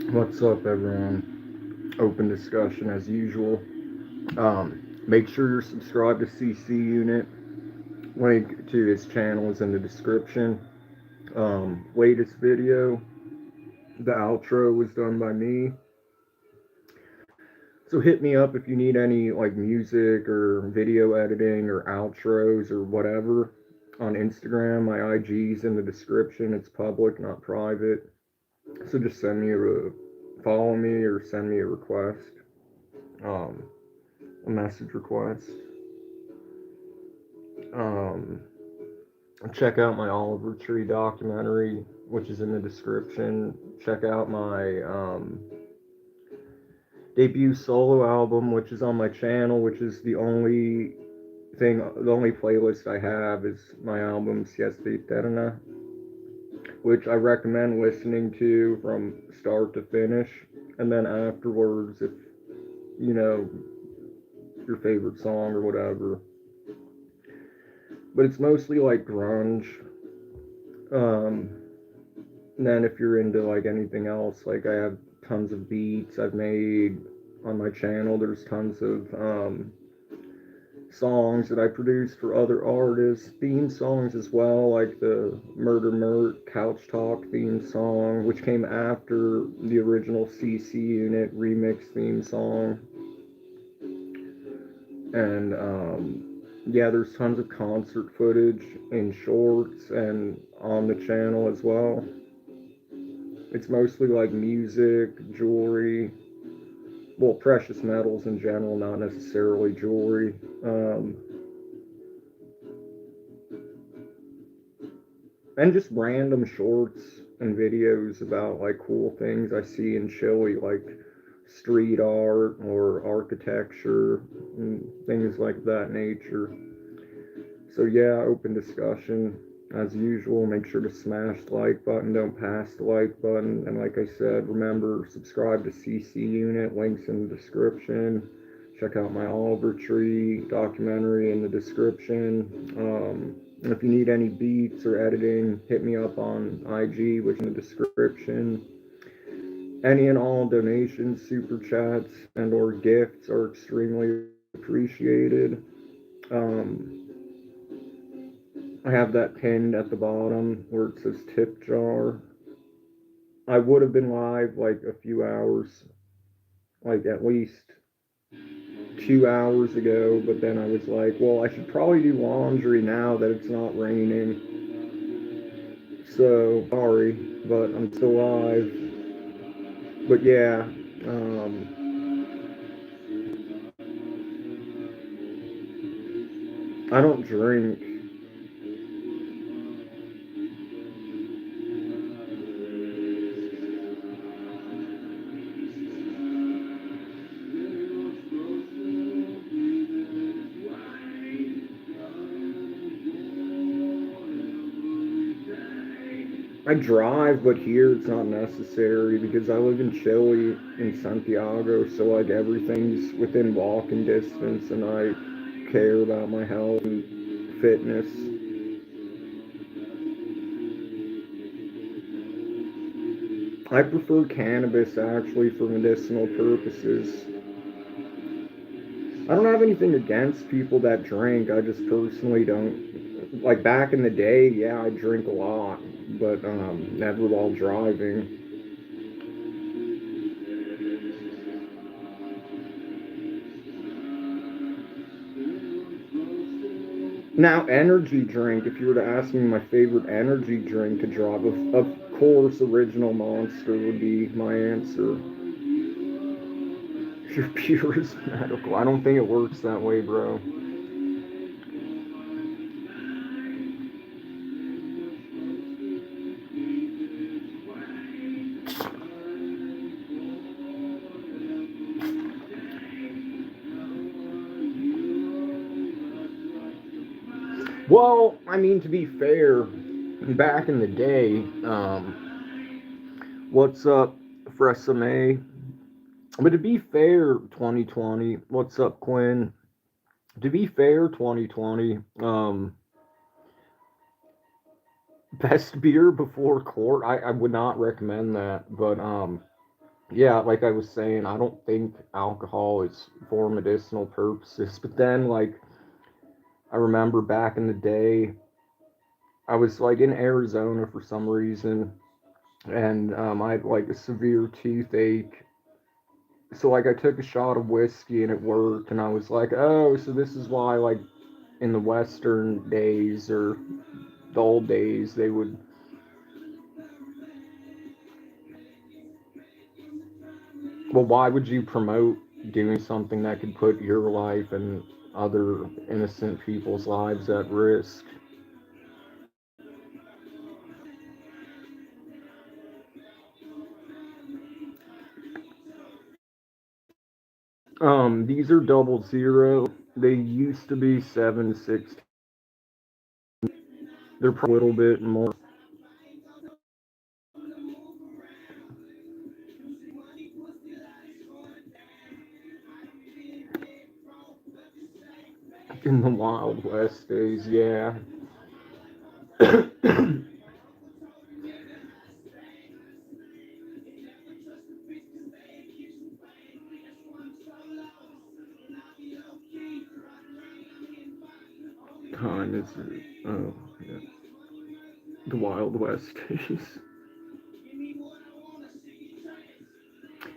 What's up, everyone? Open discussion as usual. Make sure you're subscribed to CC Unit. Link to his channel is in the description. Latest video, the outro was done by me. So hit me up if you need any like music or video editing or outros or whatever on Instagram. My IG's in the description. It's public, not private. So just send me a follow me or send me a request. Um, a message request. Um, Check out my Oliver Tree documentary, which is in the description. Check out my debut solo album, which is on my channel, which is the only playlist I have is my album Siesta Eterna, which I recommend listening to from start to finish. And then afterwards, if you know your favorite song or whatever, but it's mostly like grunge. Um, and then if you're into like anything else, like I have tons of beats I've made on my channel. There's tons of songs that I produced for other artists, theme songs as well, like the Murder Mert Couch Talk theme song, which came after the original CC Unit remix theme song. And yeah, there's tons of concert footage in shorts and on the channel as well. It's mostly like music, jewelry, well, precious metals in general, not necessarily jewelry. And just random shorts and videos about like cool things I see in Chile, like street art or architecture and things like that nature. So yeah, open discussion as usual. Make sure to smash the like button, don't pass the like button. And like I said, remember, subscribe to CC Unit, links in the description. Check out my Oliver Tree documentary in the description. If you need any beats or editing, hit me up on IG, which is in the description. Any and all donations, super chats, and or gifts are extremely appreciated. Um, I have that pinned at the bottom where it says tip jar. I would have been live like a few hours, like at least 2 hours ago, but then I was like, well, I should probably do laundry now that it's not raining. So sorry, but I'm still live. But yeah, I don't drink. I drive, but here it's not necessary because I live in Chile, in Santiago, so like everything's within walking distance, and I care about my health and fitness. I prefer cannabis actually for medicinal purposes. I don't have anything against people that drink. I just personally don't. Like back in the day, yeah, I drink a lot, but never while driving. Now, energy drink, if you were to ask me my favorite energy drink to drive, of course, Original Monster would be my answer. Your pure is medical. I don't think it works that way, bro. Well, I mean, to be fair, back in the day, what's up, Fresame? But to be fair, 2020, what's up, Quinn? To be fair, 2020, best beer before court. I would not recommend that, but yeah, like I was saying, I don't think alcohol is for medicinal purposes. But then, like, I remember back in the day, I was like in Arizona for some reason, and I had like a severe toothache. So like I took a shot of whiskey and it worked, and I was like, oh, so this is why like in the Western days or the old days they would. Well, why would you promote doing something that could put your life and other innocent people's lives at risk? These are 00. They used to be 716. They're probably a little bit more in the Wild West days. Yeah. Time is oh yeah, the Wild West days.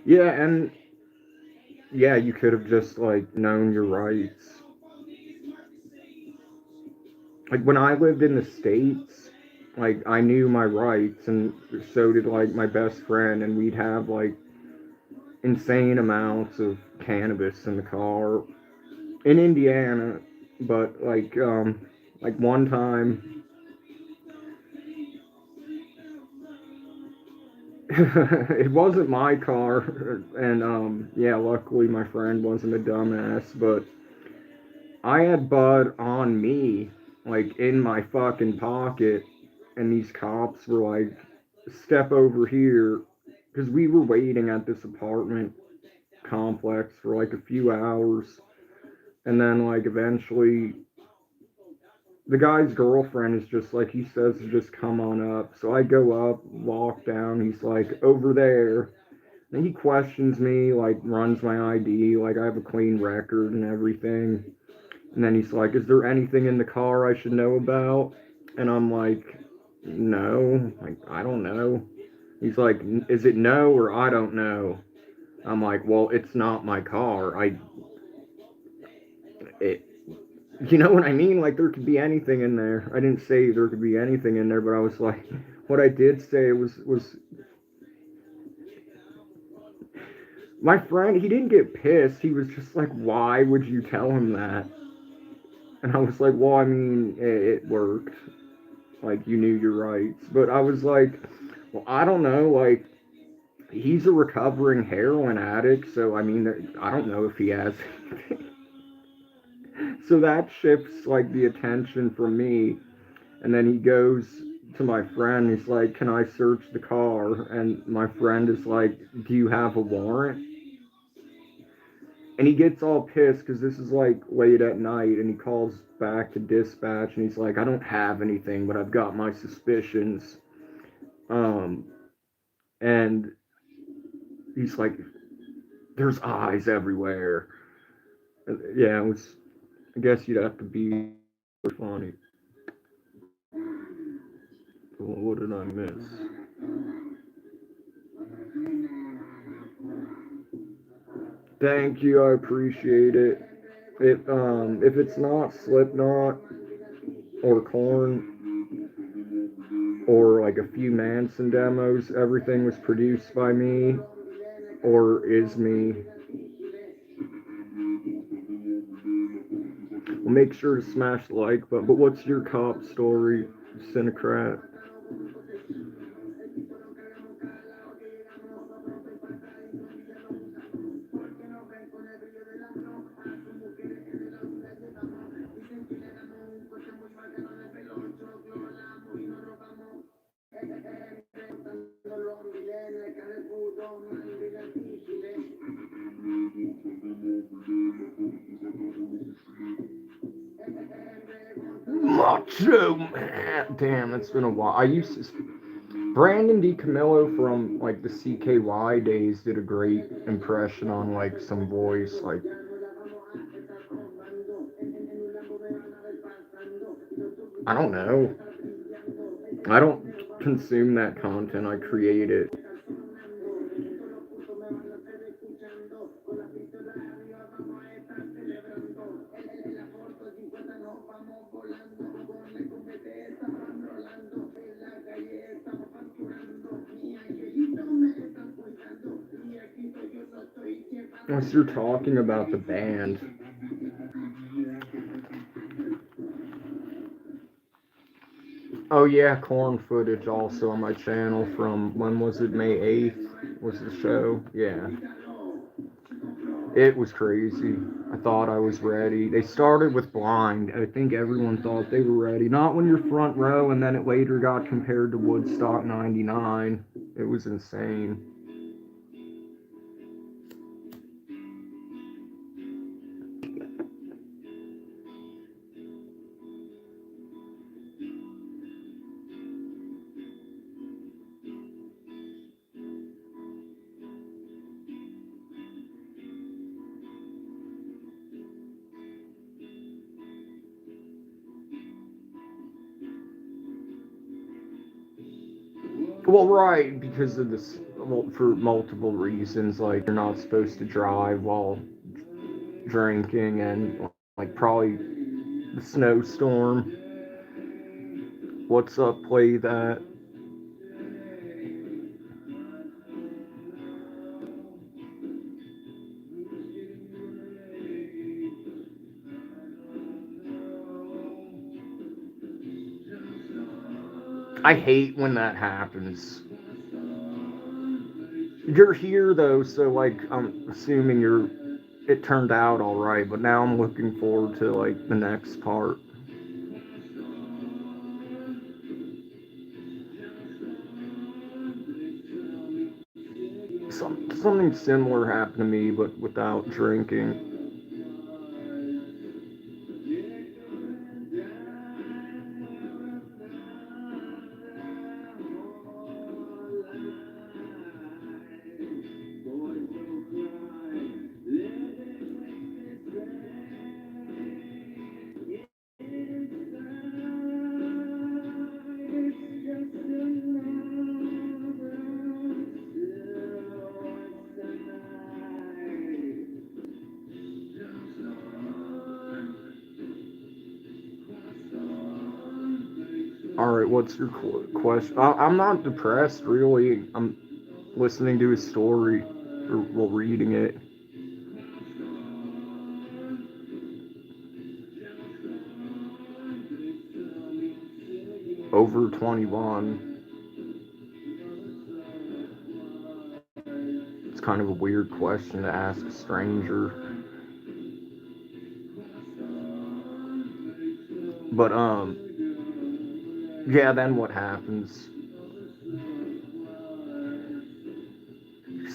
Yeah, and yeah, you could have just like known your rights. Like when I lived in the States, like I knew my rights, and so did like my best friend, and we'd have like insane amounts of cannabis in the car in Indiana. But like one time, it wasn't my car, and yeah, luckily my friend wasn't a dumbass, but I had bud on me, like in my fucking pocket, and these cops were like, "Step over here," because we were waiting at this apartment complex for like a few hours, and then like eventually the guy's girlfriend is just like he says to just come on up. So I go up, walk down. He's like over there. And he questions me, like runs my ID, like I have a clean record and everything. And then he's like, "Is there anything in the car I should know about?" And I'm like, "No, like I don't know." He's like, "Is it no or I don't know?" I'm like, "Well, it's not my car. It, you know what I mean? Like there could be anything in there. I didn't say there could be anything in there, but I was like, what I did say was my friend. He didn't get pissed. He was just like, "Why would you tell him that?" And I was like, "Well, I mean, it worked. Like you knew your rights." But I was like, "Well, I don't know. Like he's a recovering heroin addict, so I mean, I don't know if he has." So that shifts like the attention from me. And then he goes to my friend. He's like, "Can I search the car?" And my friend is like, "Do you have a warrant?" And he gets all pissed because this is like late at night, and he calls back to dispatch, and he's like, "I don't have anything, but I've got my suspicions." Um, and he's like, "There's eyes everywhere." And, yeah, it was. I guess you'd have to be funny. What did I miss? Thank you, I appreciate it. If it's not Slipknot or Corn or like a few Manson demos, everything was produced by me or is me. Well, make sure to smash the like button. But what's your cop story, Cinecrat? Macho Man. Damn, it's been a while. I used to. Brandon DiCamillo from like the CKY days did a great impression on like some voice. Like, I don't know. I don't consume that content. I create it. Unless you're talking about the band. Oh yeah, corn footage also on my channel from when was it? May 8th was the show. Yeah. It was crazy. I thought I was ready. They started with Blind. I think everyone thought they were ready. Not when you're front row, and then it later got compared to Woodstock 99. It was insane. Well, right, because of this, well, for multiple reasons. Like, you're not supposed to drive while drinking, and, like, probably the snowstorm. What's up, play that? I hate when that happens. You're here though, so like I'm assuming it turned out all right. But now I'm looking forward to like the next part. Something similar happened to me, but without drinking. All right, what's your question? I'm not depressed, really. I'm listening to his story, or well, reading it. Over 21. It's kind of a weird question to ask a stranger. But yeah. Then what happens?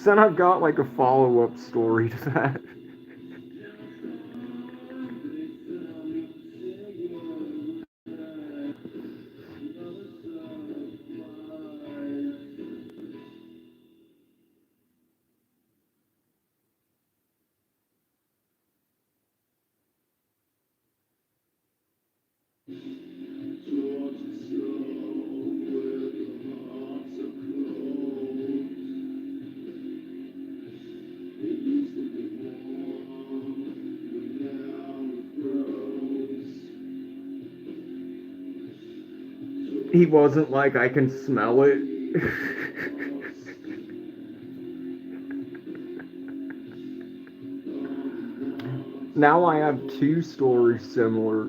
Then I've got like a follow-up story to that. He wasn't like, I can smell it. Now I have two stories similar.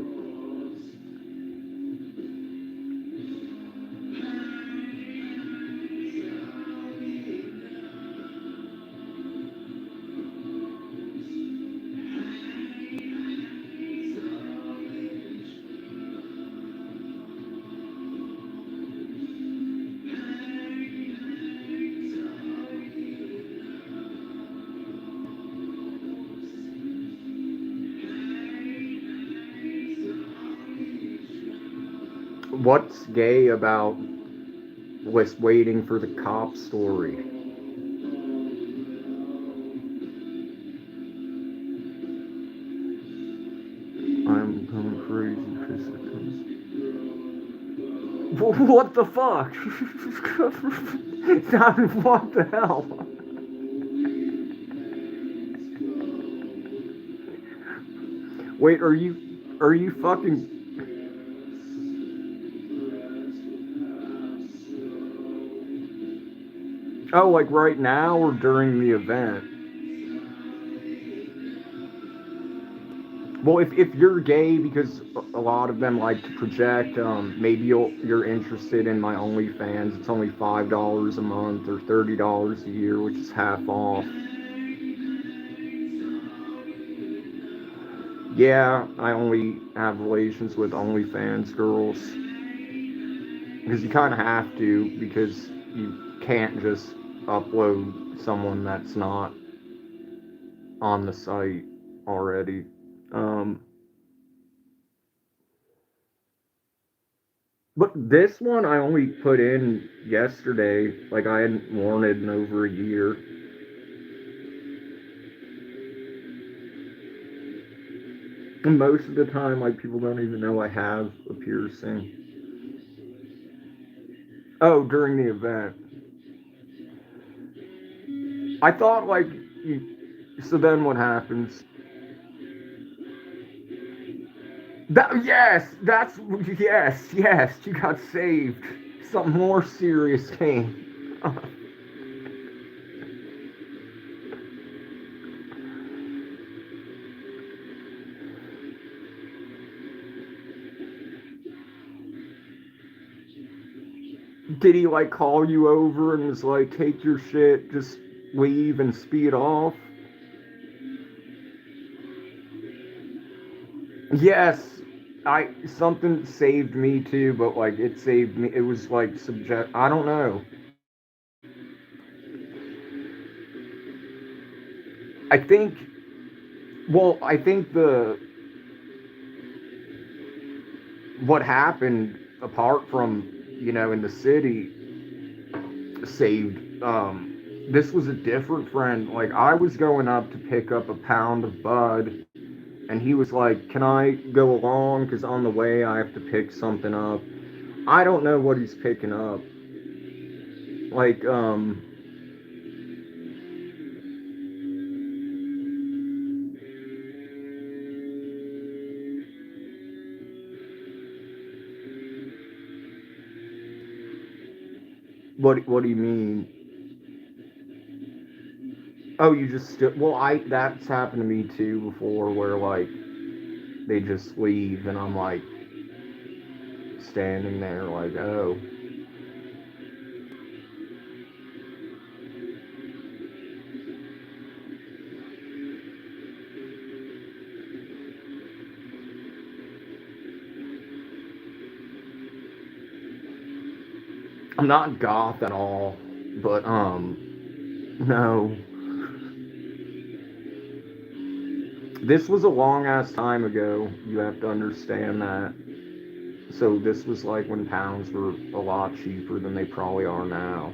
What's gay about was waiting for the cop story. I'm going crazy for seconds. What the fuck? What the hell? Wait, are you fucking... Oh, like right now or during the event? Well, if you're gay, because a lot of them like to project, maybe you're interested in my OnlyFans. It's only $5 a month or $30 a year, which is half off. Yeah, I only have relations with OnlyFans girls because you kind of have to, because you can't just upload someone that's not on the site already. Um, But this one I only put in yesterday. Like I hadn't worn it in over a year. And most of the time, like people don't even know I have a piercing. Oh, during the event, I thought like you. So then what happens? That yes, that's yes. You got saved. Something more serious came. Did he like call you over and was like, "Take your shit, just leave and speed off"? Yes, I something saved me too, but like it saved me. It was like subject. I don't know. I think. Well, I think the what happened apart from in the city saved. This was a different friend. Like I was going up to pick up a pound of bud, and he was like, "Can I go along? Because on the way I have to pick something up." I don't know what he's picking up. Like what do you mean? Oh, you just well, I that's happened to me too before, where like they just leave and I'm like standing there like, oh, I'm not goth at all, but no, this was a long ass time ago. You have to understand that. So this was like when pounds were a lot cheaper than they probably are now,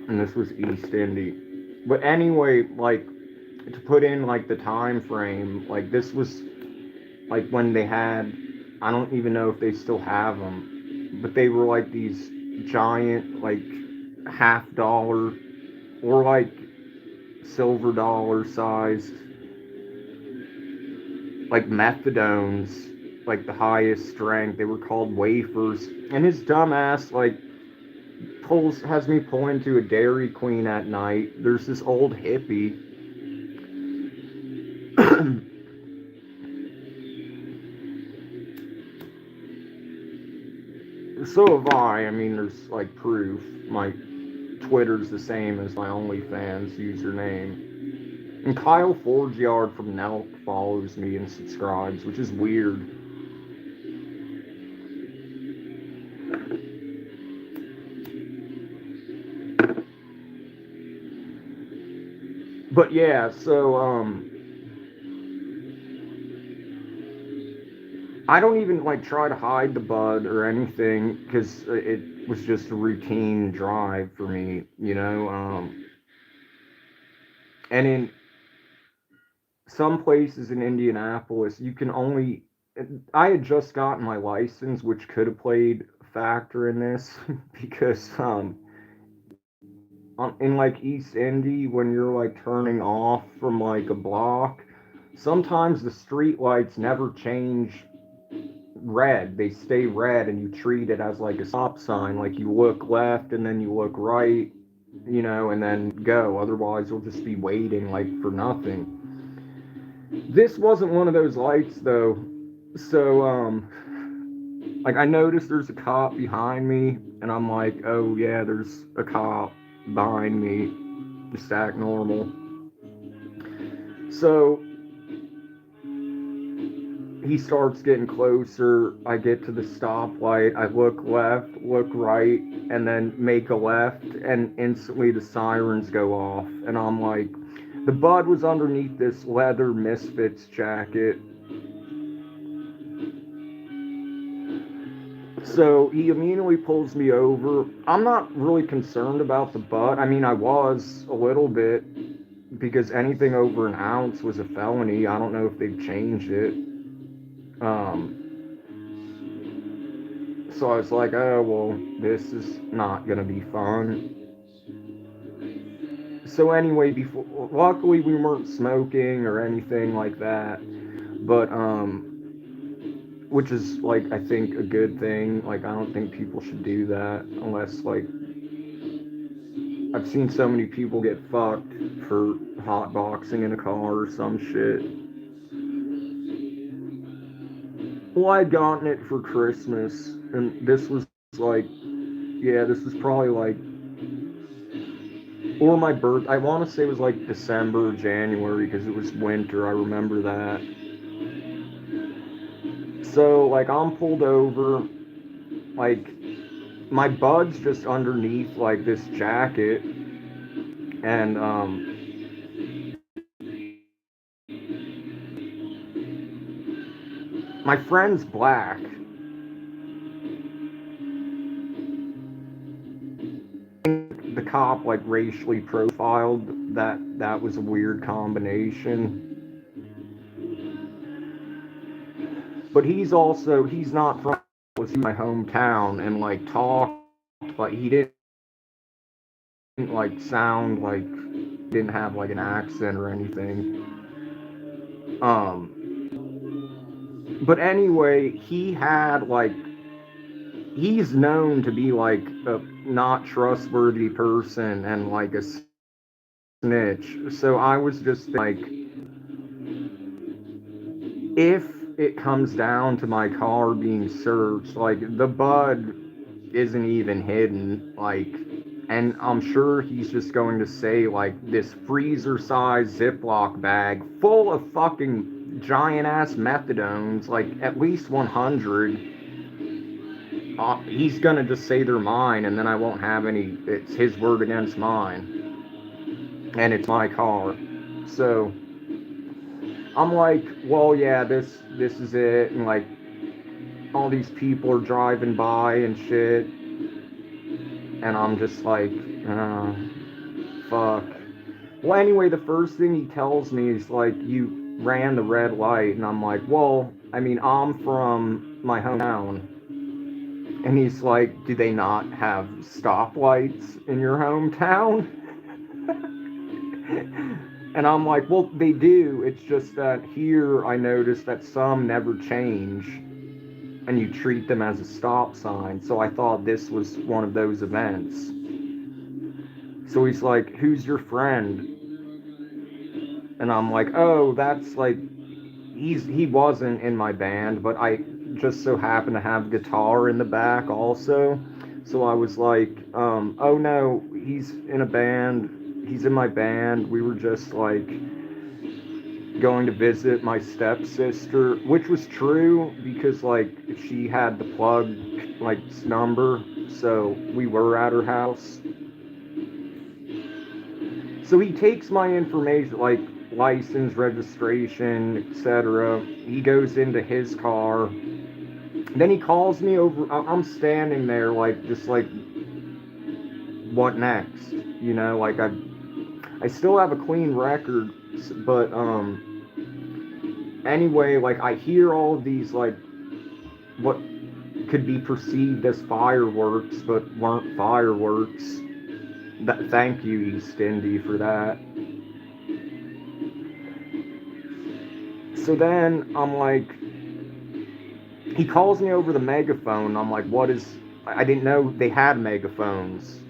and this was East Indy. But anyway, like to put in like the time frame, like this was like when they had, I don't even know if they still have them, but they were like these giant like half-dollar or like silver dollar sized like methadones, like the highest strength. They were called wafers, and his dumbass like pulls has me pull into a Dairy Queen at night. There's this old hippie. So have I. I mean, there's like proof. My Twitter's the same as my OnlyFans username. And Kyle Forgyard from Nelk follows me and subscribes, which is weird. But yeah, so I don't even like try to hide the bud or anything because it was just a routine drive for me, you know. And in some places in Indianapolis, you can only. I had just gotten my license, which could have played a factor in this because in like East Indy, when you're like turning off from like a block, sometimes the street lights never change red. They stay red, and you treat it as like a stop sign. Like you look left and then you look right, you know, and then go. Otherwise, you'll just be waiting like for nothing. This wasn't one of those lights though. So like I noticed there's a cop behind me, and I'm like, oh yeah, there's a cop behind me. Just act normal. So he starts getting closer. I get to the stoplight. I look left, look right, and then make a left, and instantly the sirens go off. And I'm like, the bud was underneath this leather Misfits jacket. So he immediately pulls me over. I'm not really concerned about the bud. I mean, I was a little bit because anything over an ounce was a felony. I don't know if they've changed it. Um, So I was like, oh, well, this is not going to be fun. So anyway, luckily we weren't smoking or anything like that. But, which is, like, I think a good thing. Like, I don't think people should do that unless, like, I've seen so many people get fucked for hotboxing in a car or some shit. Well, I'd gotten it for Christmas, and this was like, yeah, this was probably like or my birth. I want to say it was like December or January because it was winter. I remember that. So like I'm pulled over, like my bud's just underneath like this jacket, and my friend's black. The cop like racially profiled that was a weird combination. But he's not from my hometown and like talked like he didn't like sound like didn't have like an accent or anything. Um, but anyway, he's known to be like a not trustworthy person and like a snitch. So I was just like, if it comes down to my car being searched, like the bud isn't even hidden, like, and I'm sure he's just going to say like this freezer-sized Ziploc bag full of fucking giant ass methadones, like at least 100. He's gonna just say they're mine, and then I won't have any. It's his word against mine, and it's my car. So I'm like, well, yeah, this is it, and like all these people are driving by and shit, and I'm just like, uh, fuck. Well, anyway, the first thing he tells me is like, you ran the red light, and I'm like, well, I mean, I'm from my hometown. And he's like, do they not have stoplights in your hometown? And I'm like, well, they do. It's just that here I noticed that some never change and you treat them as a stop sign. So I thought this was one of those events. So he's like, who's your friend? And I'm like, oh, that's like, he wasn't in my band, but I just so happened to have guitar in the back also. So I was like, oh no, he's in a band. He's in my band. We were just like going to visit my stepsister, which was true because like she had the plug like number, so we were at her house. So he takes my information like license, registration, etc. He goes into his car Then he calls me over. I'm standing there, like, just like, what next? You know, like, I still have a clean record, but, anyway, like, I hear all of these, like, what could be perceived as fireworks, but weren't fireworks. Thank you, East Indy, for that. So then I'm like, he calls me over the megaphone. I'm like, what is. I didn't know they had megaphones.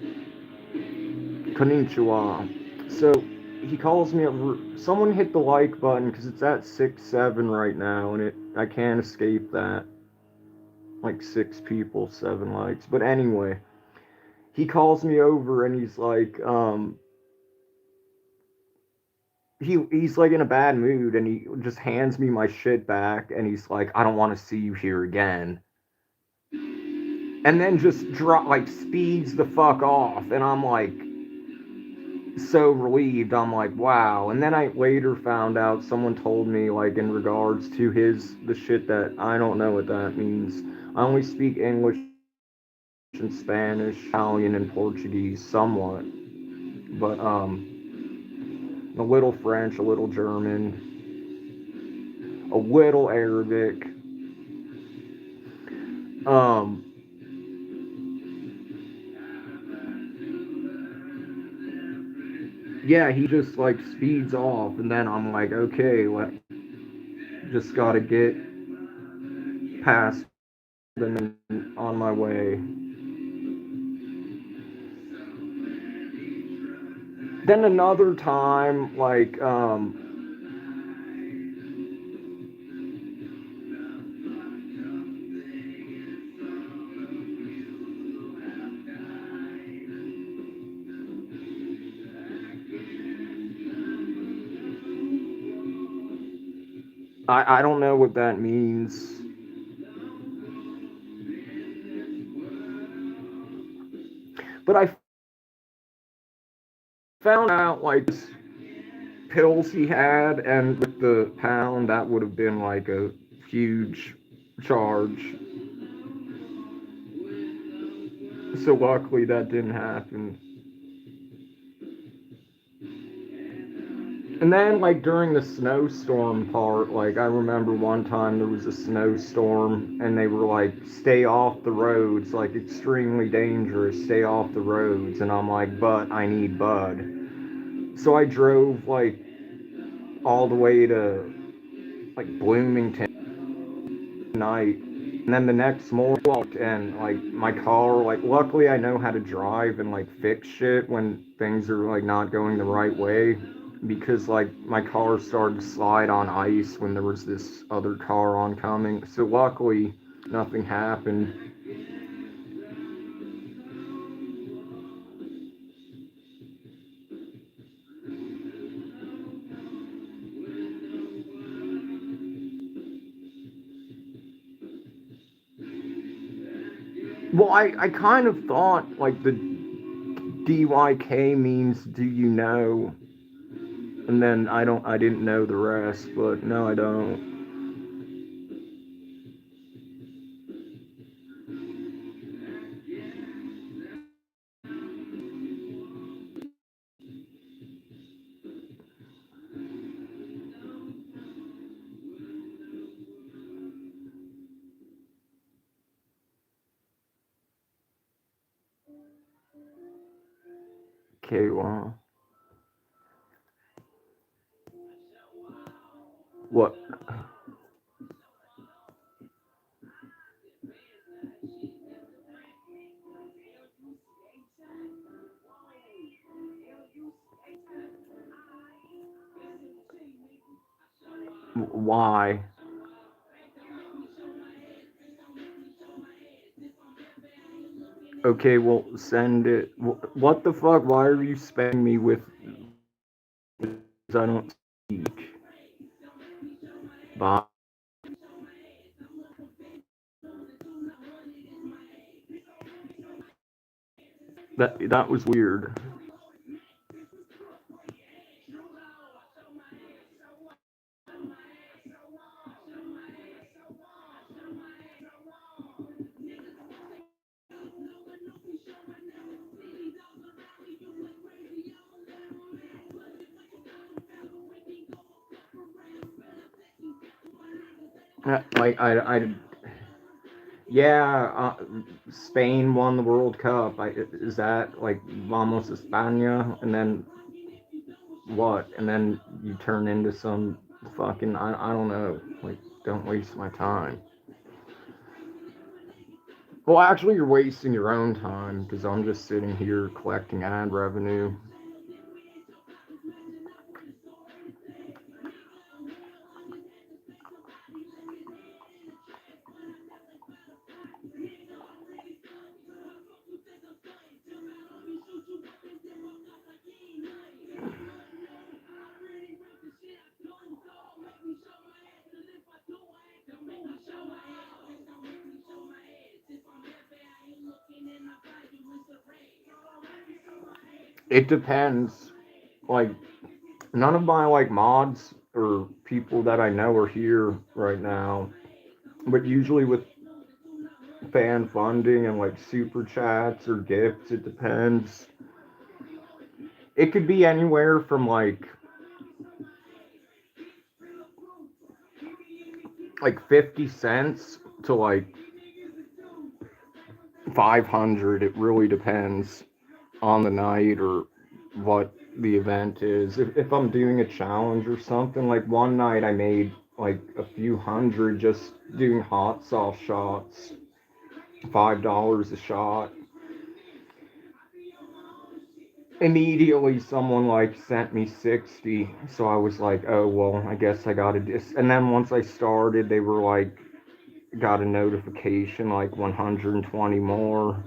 Konnichiwa. So he calls me over. Someone hit the like button because it's at 6-7 right now, and I can't escape that. Like 6 people, 7 likes. But anyway, he calls me over and he's like, he's like in a bad mood and he just hands me my shit back and he's like, I don't want to see you here again. And then just speeds the fuck off, and I'm like so relieved. I'm like, wow. And then I later found out, someone told me, like, in regards to the shit that I don't know what that means. I only speak English and Spanish, Italian, and Portuguese somewhat, but a little French, a little German, a little Arabic. Um, yeah, he just like speeds off, and then I'm like, okay, just gotta get past them and on my way. Then another time, like, I don't know what that means, but I found out like pills he had, and with the pound, that would have been like a huge charge. So luckily that didn't happen. And then, like, during the snowstorm part, like, I remember one time there was a snowstorm and they were like, stay off the roads, like, extremely dangerous, stay off the roads. And I'm like, but I need Bud. So I drove, like, all the way to, like, Bloomington night. And then the next morning, and, like, my car, like, luckily I know how to drive and, like, fix shit when things are, like, not going the right way. Because, like, my car started to slide on ice when there was this other car oncoming. So luckily, nothing happened. Well, I kind of thought, like, the DYK means do you know? And then I didn't know the rest, but no, I don't. Okay, well, what? Why? Okay, well, send it. What the fuck? Why are you spamming me with? I don't speak. Bye. That was weird. Like yeah, Spain won the World Cup. Is that like Vamos España? And then what? And then you turn into some fucking I don't know. Like, don't waste my time. Well, actually, you're wasting your own time because I'm just sitting here collecting ad revenue. It depends. Like, none of my like mods or people that I know are here right now. But usually with fan funding and like super chats or gifts, it depends. It could be anywhere from like 50 cents to like 500. It really depends on the night or what the event is. If I'm doing a challenge or something, like one night I made like a few hundred just doing hot sauce shots, $5 a shot. Immediately someone like sent me 60, so I was like, oh well, I guess I gotta and then once I started they were like, got a notification like 120 more.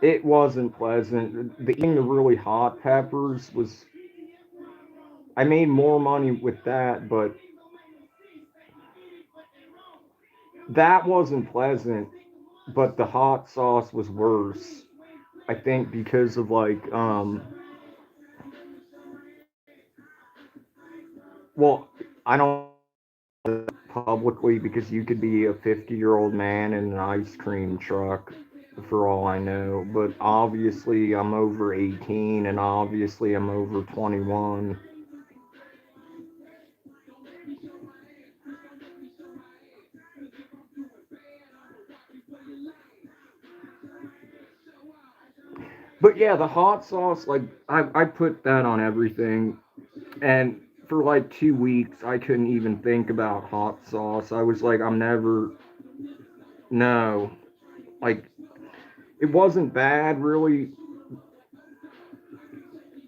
It wasn't pleasant. The eating the really hot peppers was, I made more money with that, but that wasn't pleasant. But the hot sauce was worse. I think because of like well, I don't publicly because you could be a 50-year-old man in an ice cream truck for all I know, but obviously I'm over 18 and obviously I'm over 21. But yeah, the hot sauce, like I put that on everything, and for like 2 weeks I couldn't even think about hot sauce. I was like, I'm never, no, like it wasn't bad really.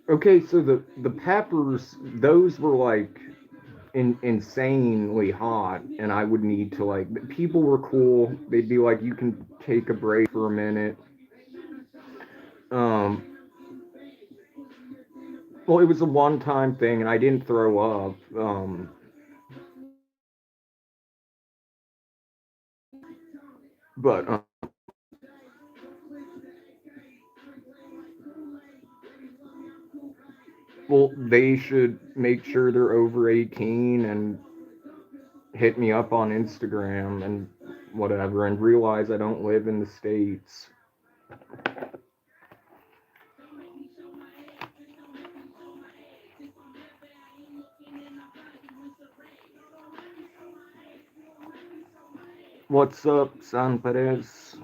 Okay, so the peppers, those were like insanely hot, and I would need to like, people were cool. They'd be like, you can take a break for a minute. Um, well, it was a one-time thing, and I didn't throw up. But well, they should make sure they're over 18 and hit me up on Instagram and whatever, and realize I don't live in the States. What's up, San Perez?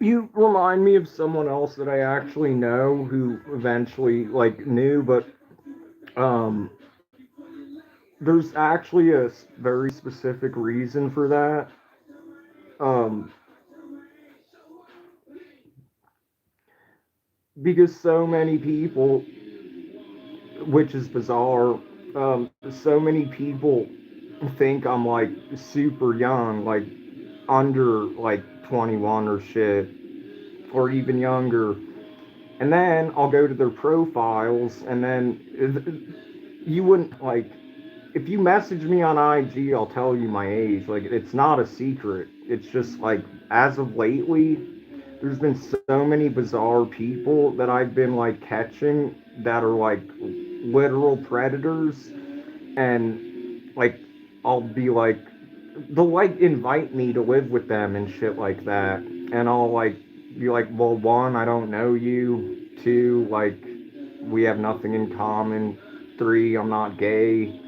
You remind me of someone else that I actually know who eventually like knew, but um, there's actually a very specific reason for that. Um, because so many people, which is bizarre, so many people think I'm like super young, like under like 21 or shit, or even younger. And then I'll go to their profiles, and then you wouldn't like, if you message me on IG, I'll tell you my age. Like, it's not a secret. It's just like, as of lately, there's been so many bizarre people that I've been like catching that are like literal predators. and like I'll be like, they'll like invite me to live with them and shit like that, and I'll like be like, well, one, I don't know you. Two, like we have nothing in common. Three, I'm not gay.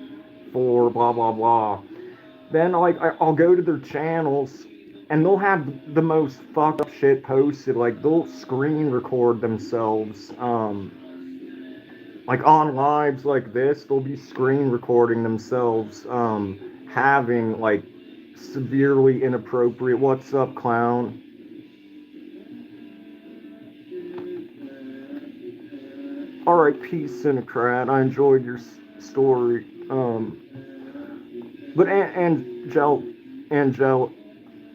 Four, blah blah blah. Then like I'll go to their channels and they'll have the most fucked up shit posted. Like they'll screen record themselves. Like on lives like this, they'll be screen recording themselves having like severely inappropriate "What's up, clown?" All right, peace, Cinecrat. I enjoyed your story. But Angel,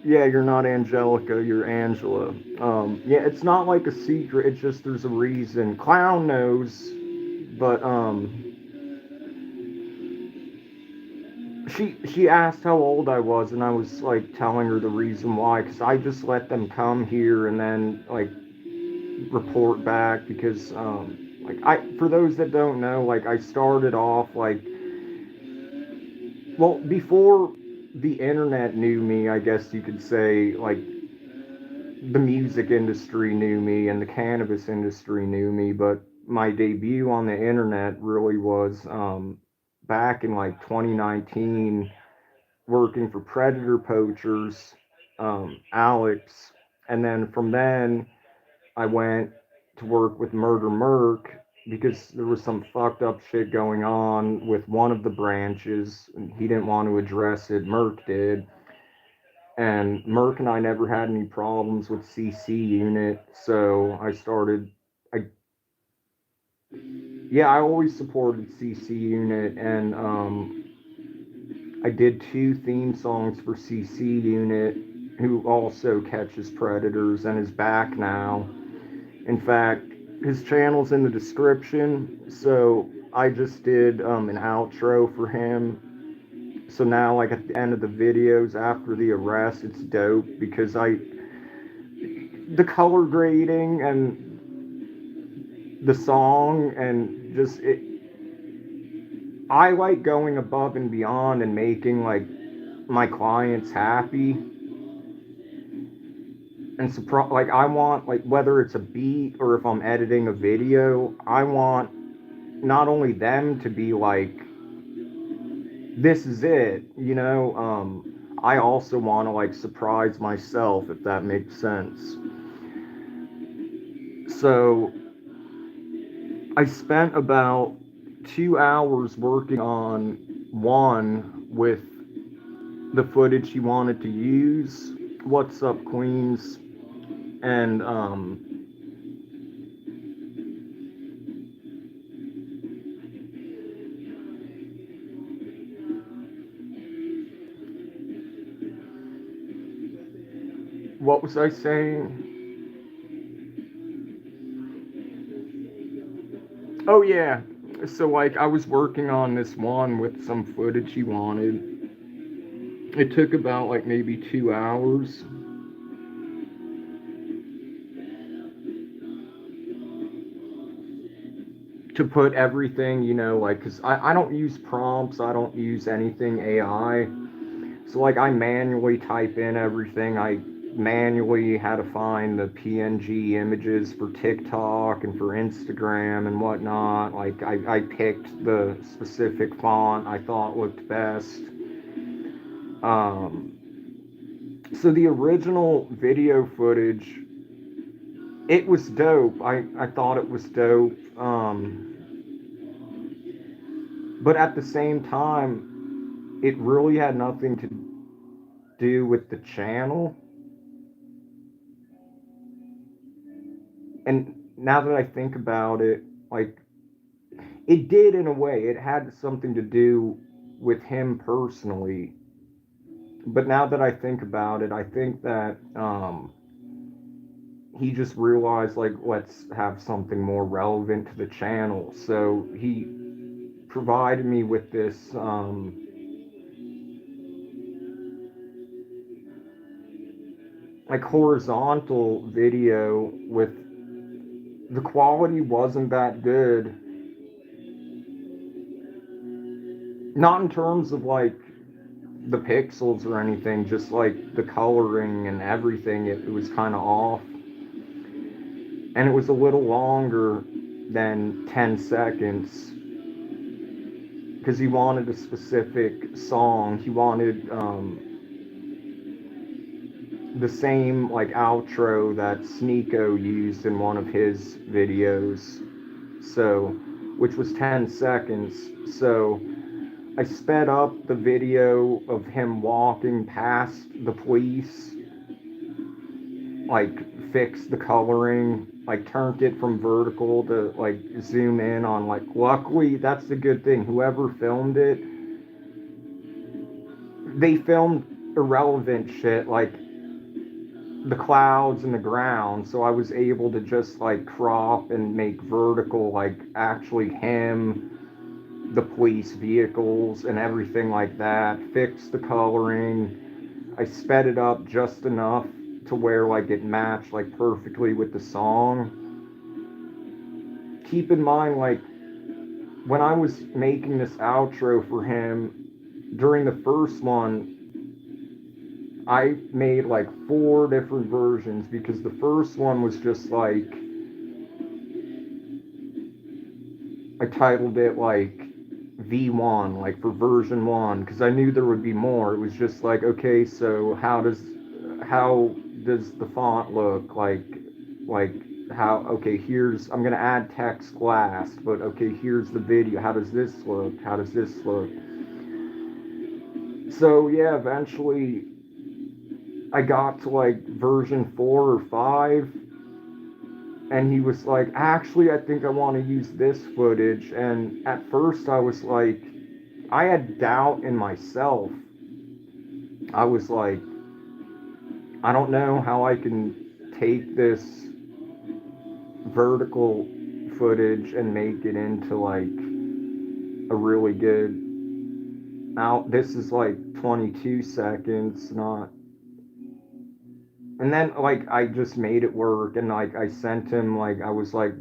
yeah, you're not Angelica, you're Angela. Yeah, it's not like a secret. It's just there's a reason. Clown knows, but she asked how old I was, and I was like telling her the reason why, because I just let them come here and then like report back because like I for those that don't know, like I started off like, well, before the internet knew me, I guess you could say, like the music industry knew me and the cannabis industry knew me, but my debut on the internet really was back in like 2019, working for Predator Poachers, Alex, and then from then I went to work with Murder Merc because there was some fucked up shit going on with one of the branches, and he didn't want to address it. Merc did, and Merc and I never had any problems with CC Unit, so I started. I Yeah, I always supported CC Unit, and I did two theme songs for CC Unit, who also catches predators and is back now. In fact, his channel's in the description, so I just did an outro for him. So now, like at the end of the videos after the arrest, it's dope because the color grading and the song and just it. I like going above and beyond and making like my clients happy and like I want, like, whether it's a beat or if I'm editing a video, I want not only them to be like, this is it, you know. I also want to like surprise myself, if that makes sense. So I spent about 2 hours working on one with the footage he wanted to use. What's up, Queens? And what was I saying? Oh yeah. So like I was working on this one with some footage he wanted. It took about like maybe 2 hours. To put everything, you know, like, because I don't use prompts, I don't use anything AI. So, like, I manually type in everything. I manually had to find the PNG images for TikTok and for Instagram and whatnot. Like, I picked the specific font I thought looked best. Um, so, the original video footage, it was dope. I thought it was dope. But at the same time, it really had nothing to do with the channel. And now that I think about it, like, it did in a way. It had something to do with him personally. But now that I think about it, I think that he just realized, like, let's have something more relevant to the channel. So he provided me with this like horizontal video with, the quality wasn't that good, Not in terms of like the pixels or anything, just like the coloring and everything. It was kind of off, and it was a little longer than 10 seconds because he wanted a specific song. He wanted the same like outro that Sneeko used in one of his videos, so which was 10 seconds. So I sped up the video of him walking past the police, like fixed the coloring, like turned it from vertical to like zoom in on, like, luckily that's the good thing, whoever filmed it, they filmed irrelevant shit like the clouds and the ground, so I was able to just like crop and make vertical like actually him, the police vehicles and everything like that, fix the coloring. I sped it up just enough to where like it matched like perfectly with the song. Keep in mind, like, when I was making this outro for him, during the first one, I made like 4 different versions because the first one was just like, I titled it like V1, like for version 1, because I knew there would be more. It was just like, okay, so how does the font look like how, okay, here's, I'm gonna add text last, but okay, here's the video, how does this look, how does this look. So yeah, eventually I got to like version 4 or 5, and he was like, actually, I think I want to use this footage. And at first I was like, I had doubt in myself. I was like, I don't know how I can take this vertical footage and make it into like a really good out. This is like 22 seconds, not. And then like I just made it work, and like I sent him, like, I was like,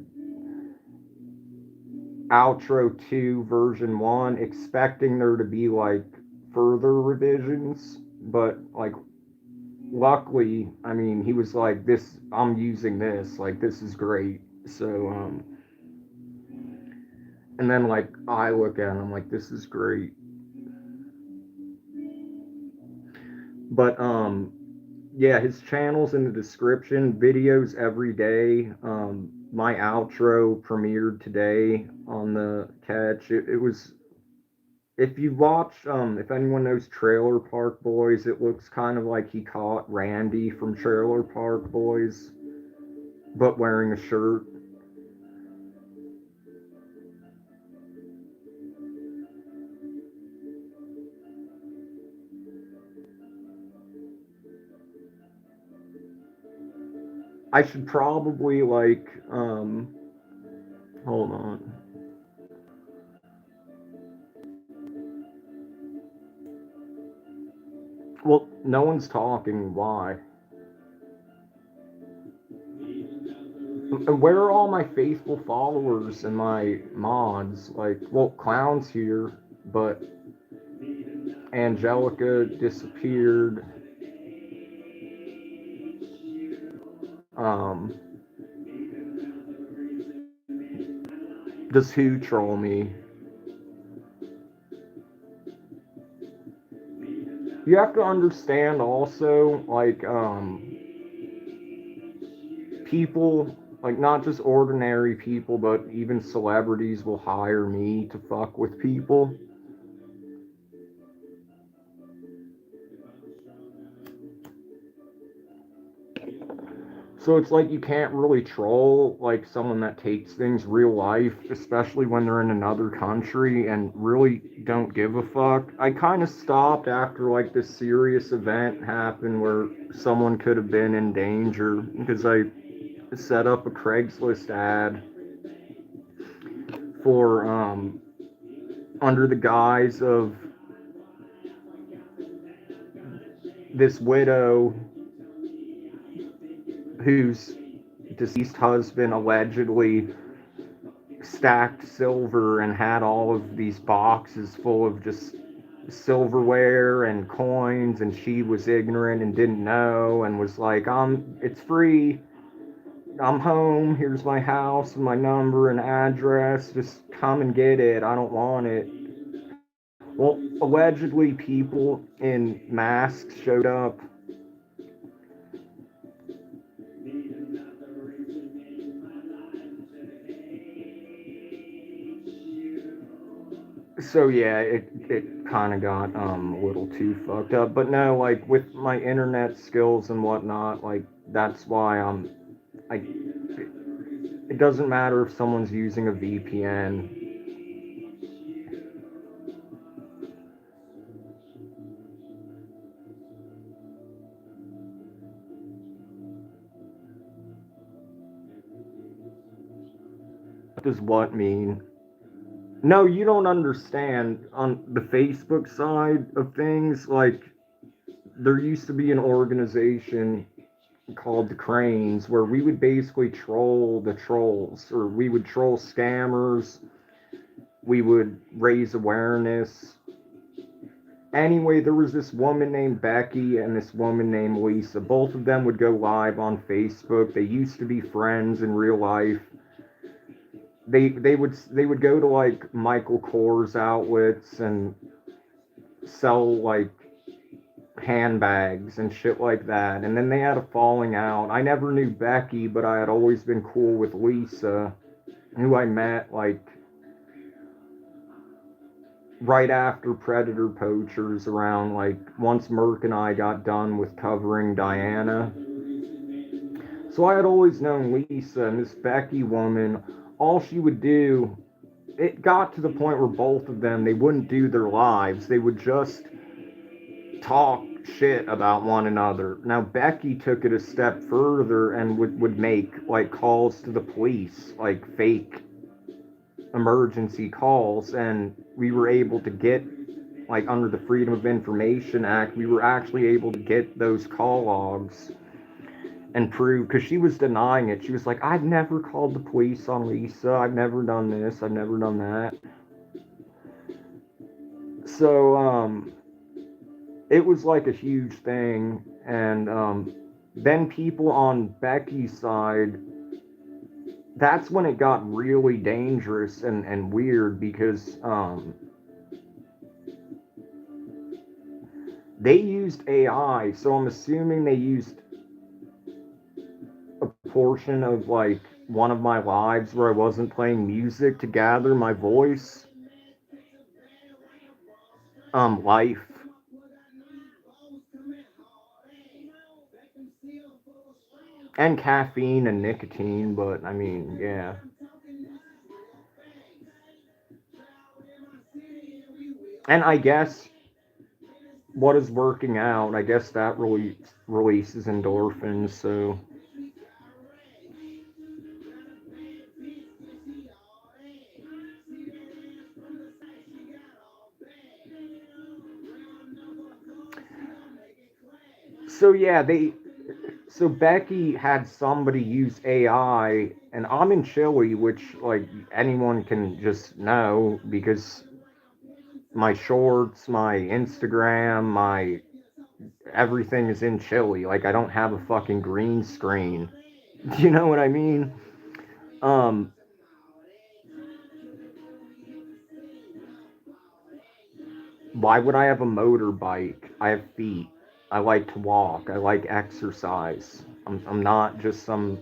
outro 2 version 1, expecting there to be like further revisions, but like luckily, I mean, he was like, this, I'm using this, like, this is great. So and then like I look at him like, this is great. But yeah, his channel's in the description, videos every day. My outro premiered today on the Catch. It was, if you watch, if anyone knows Trailer Park Boys, it looks kind of like he caught Randy from Trailer Park Boys, but wearing a shirt. I should probably like, hold on. Well, no one's talking. Why? Where are all my faithful followers and my mods? Like, well, Clown's here, but Angelica disappeared. Um, does who troll me? You have to understand also, like, people, like, not just ordinary people, but even celebrities will hire me to fuck with people. So it's like you can't really troll like someone that takes things real life, especially when they're in another country and really don't give a fuck. I kind of stopped after like this serious event happened where someone could have been in danger, because I set up a Craigslist ad for under the guise of this widow whose deceased husband allegedly stacked silver and had all of these boxes full of just silverware and coins, and she was ignorant and didn't know and was like, it's free. I'm home. Here's my house and my number and address. Just come and get it. I don't want it. Well, allegedly, people in masks showed up. So yeah, it kind of got a little too fucked up. But no, like with my internet skills and whatnot, like that's why I. It doesn't matter if someone's using a VPN. What does what mean? No, you don't understand. On the Facebook side of things, like there used to be an organization called the Cranes where we would basically troll the trolls, or we would troll scammers, we would raise awareness. Anyway, there was this woman named Becky and this woman named Lisa. Both of them would go live on Facebook. They used to be friends in real life. They would go to like Michael Kors outlets and sell like handbags and shit like that. And then they had a falling out. I never knew Becky, but I had always been cool with Lisa, who I met like right after Predator Poachers, around like once Merc and I got done with covering Diana. So I had always known Lisa, and this Becky woman, all she would do, it got to the point where both of them, they wouldn't do their lives. They would just talk shit about one another. Now Becky took it a step further and would make like calls to the police, like fake emergency calls, and we were able to get, like under the Freedom of Information Act, we were actually able to get those call logs and prove, because she was denying it. She was like, I've never called the police on Lisa. I've never done this. I've never done that. So, it was like a huge thing. And then people on Becky's side, that's when it got really dangerous and weird, because they used AI. So I'm assuming they used a portion of like one of my lives where I wasn't playing music to gather my voice, life. And caffeine and nicotine, but I mean, yeah. And I guess what is working out, I guess that really releases endorphins, so. So yeah, so Becky had somebody use AI, and I'm in Chile, which like anyone can just know because my shorts, my Instagram, my everything is in Chile. Like I don't have a fucking green screen. You know what I mean? Um, why would I have a motorbike? I have feet. I like to walk. I like exercise. I'm not just some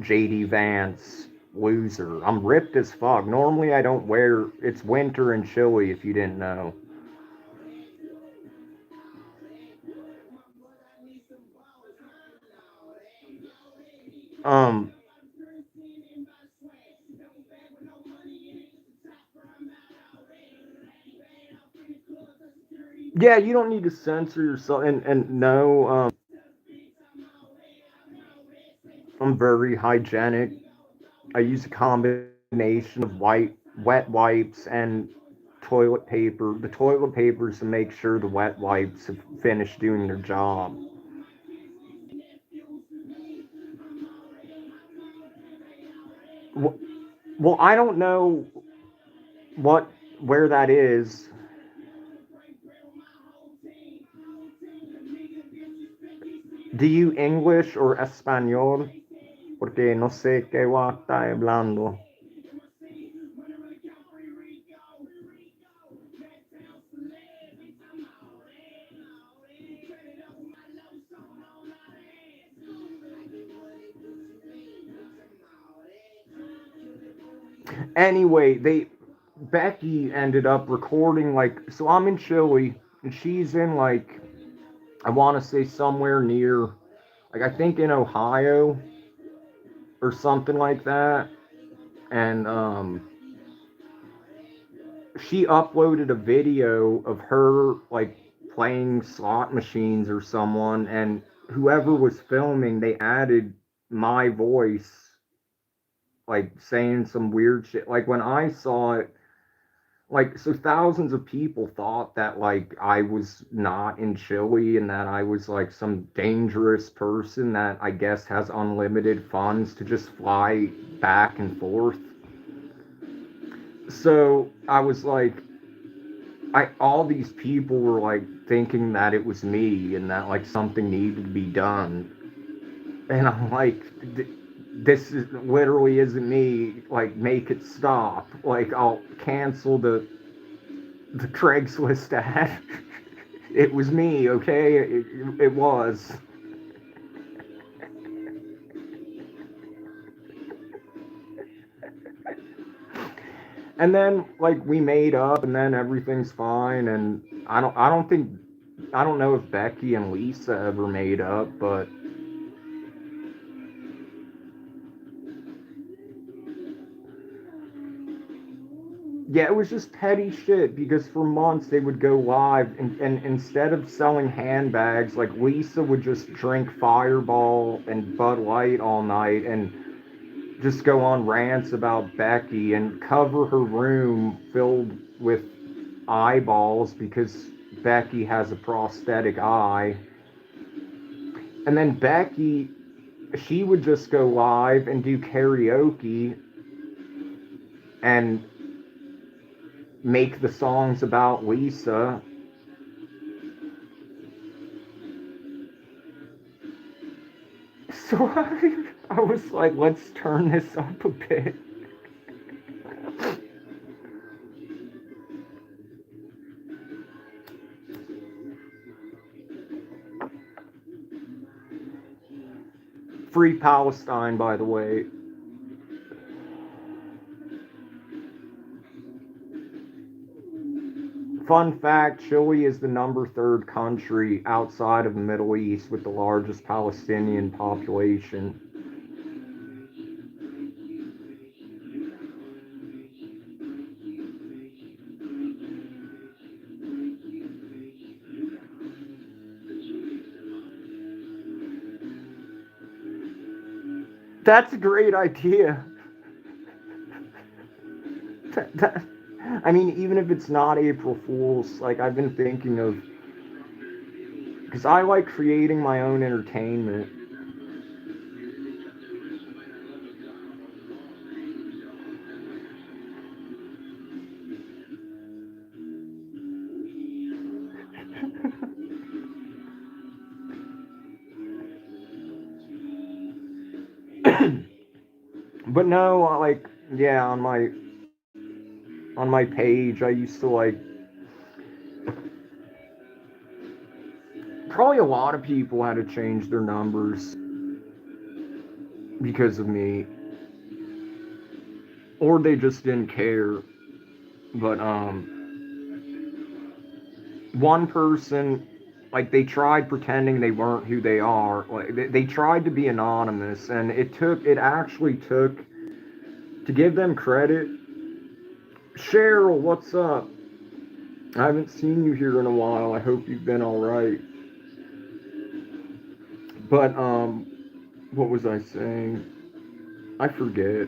JD Vance loser. I'm ripped as fuck. Normally I don't wear. It's winter in Chile, if you didn't know. Um, yeah, you don't need to censor yourself. And no, I'm very hygienic. I use a combination of wet wipes and toilet paper. The toilet paper is to make sure the wet wipes have finished doing their job. Well, I don't know where that is. Do you English or Espanol? Porque no sé qué va a estar hablando. Anyway, Becky ended up recording so I'm in Chile and she's in I want to say somewhere near I think in Ohio or something like that. And she uploaded a video of her playing slot machines or someone, and whoever was filming, they added my voice saying some weird shit. Like when I saw it, so thousands of people thought that I was not in Chile and that I was some dangerous person that I guess has unlimited funds to just fly back and forth. So I was all these people were thinking that it was me and that something needed to be done, and I'm this is literally isn't me. Make it stop. I'll cancel the Craigslist ad. It was me, okay? It was. And then we made up, and then everything's fine. And I don't know if Becky and Lisa ever made up, but yeah, it was just petty shit because for months they would go live and instead of selling handbags, Lisa would just drink Fireball and Bud Light all night and just go on rants about Becky and cover her room filled with eyeballs because Becky has a prosthetic eye. And then Becky, she would just go live and do karaoke and make the songs about Lisa. So I was like, let's turn this up a bit. Free Palestine, by the way. Fun fact, Chile is the number third country outside of the Middle East with the largest Palestinian population. That's a great idea. I mean, even if it's not April Fool's, I've been thinking of, because I like creating my own entertainment. But no, yeah, on my page, I used to probably a lot of people had to change their numbers because of me, or they just didn't care. But one person, they tried pretending they weren't who they are. They tried to be anonymous, and it actually took, to give them credit. Cheryl, what's up? I haven't seen you here in a while. I hope you've been all right. But what was I saying? I forget.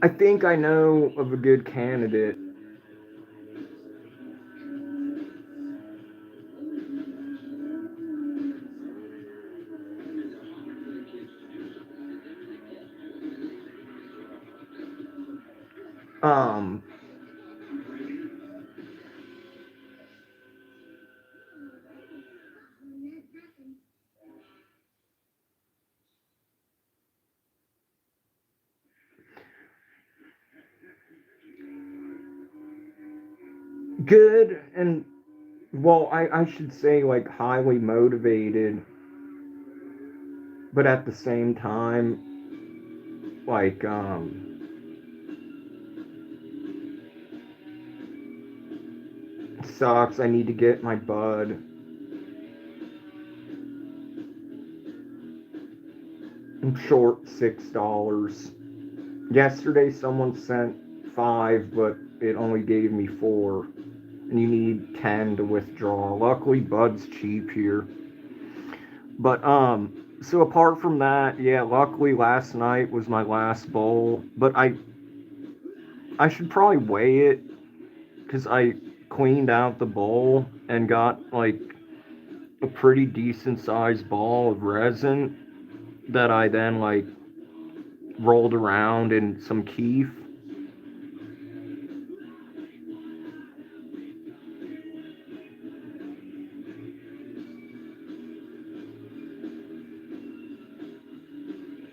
I think I know of a good candidate. Um, Good and, well, I should say, like, highly motivated, but at the same time, like, sucks. I need to get my bud. I'm short $6. Yesterday, someone sent 5, but it only gave me 4. And you need 10 to withdraw. Luckily, Bud's cheap here. But, so apart from that, yeah, luckily last night was my last bowl. But I should probably weigh it, because I cleaned out the bowl and got, like, a pretty decent sized ball of resin that I then, like, rolled around in some keef.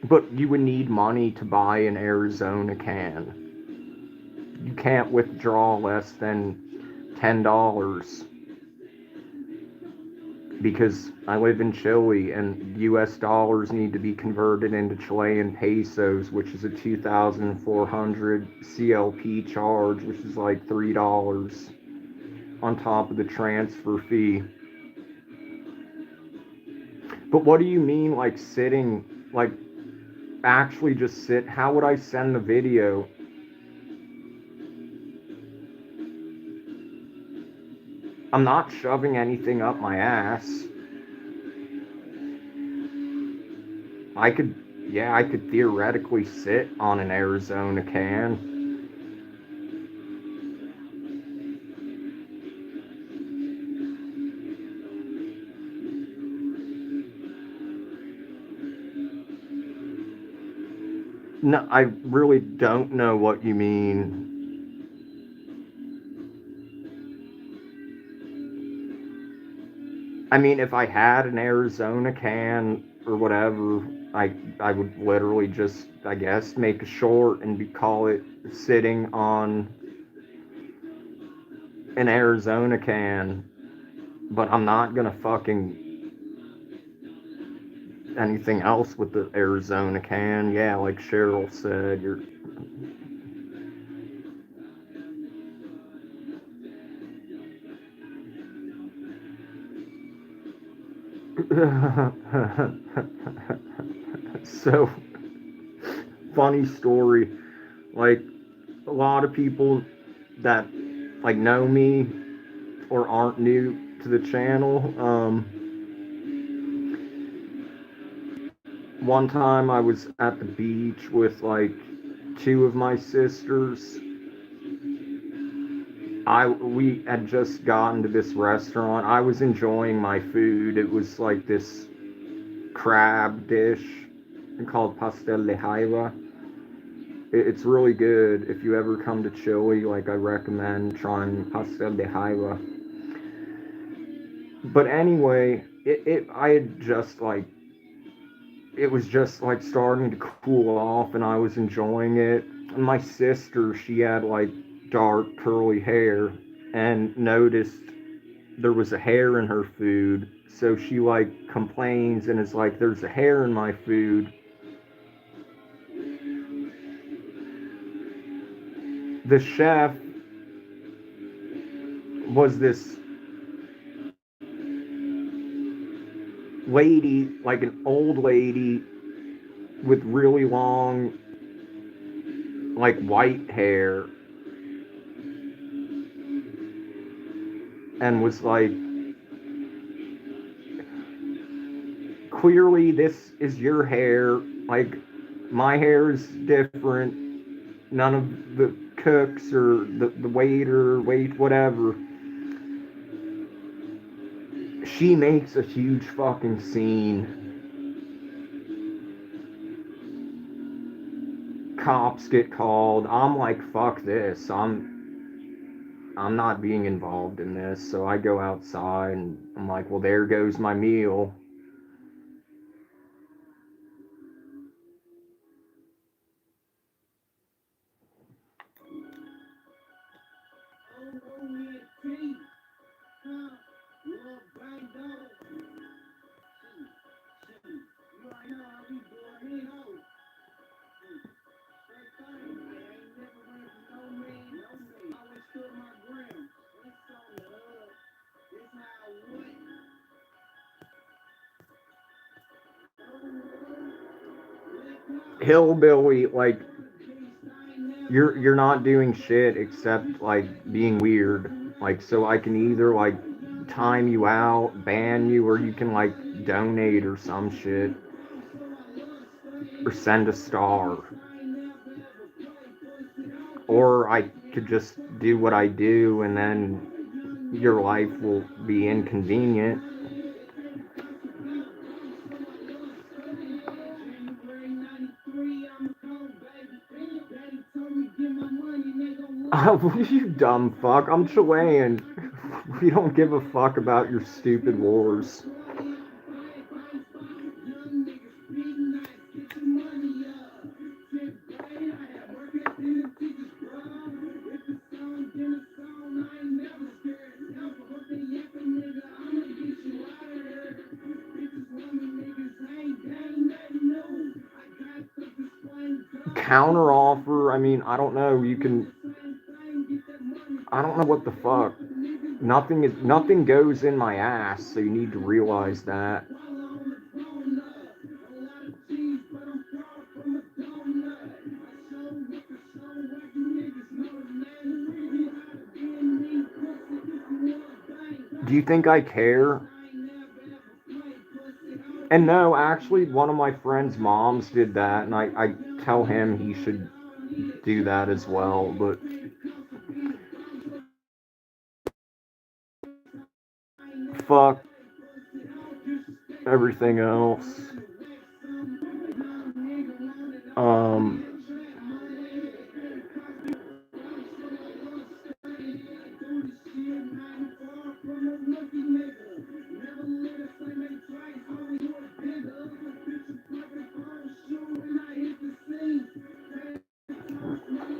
But you would need money to buy an Arizona can. You can't withdraw less than $10, because I live in Chile and US dollars need to be converted into Chilean pesos, which is a 2,400 CLP charge, which is like $3 on top of the transfer fee. But what do you mean, like, sitting, like, actually just sit? How would I send the video? I'm not shoving anything up my ass. I could, yeah, I could theoretically sit on an Arizona can. No, I really don't know what you mean. I mean, if I had an Arizona can or whatever, I would literally just, I guess, make a short and call it sitting on an Arizona can. But I'm not gonna fucking anything else with the Arizona can. Yeah, like Cheryl said, you're. So, funny story. Like, a lot of people that, like, know me or aren't new to the channel, one time I was at the beach with, like, 2 of my sisters. We had just gotten to this restaurant. I was enjoying my food. It was like this crab dish called pastel de jaiba. It's really good. If you ever come to Chile, like, I recommend trying pastel de jaiba. But anyway, I had just, like, it was just, like, starting to cool off and I was enjoying it. And my sister, she had, like, dark curly hair and noticed there was a hair in her food. So she, like, complains and is like, "There's a hair in my food." The chef was this lady, like an old lady with really long, like, white hair, and was like, "Clearly this is your hair, like, my hair is different, none of the cooks or the waiter, whatever. She makes a huge fucking scene. Cops get called. I'm like, fuck this. I'm not being involved in this. So I go outside and I'm like, well, there goes my meal. Hillbilly, like, you're not doing shit except like being weird. Like, so I can either like time you out, ban you, or you can like donate or some shit, or send a star, or I could just do what I do and then your life will be inconvenient. You dumb fuck. I'm Chilean. We don't give a fuck about your stupid wars. Counter offer, I mean, I don't know. You can. I don't know what the fuck. Nothing goes in my ass, so you need to realize that. Do you think I care? And no, actually, one of my friend's moms did that, and I tell him he should do that as well, but fuck everything else. Um,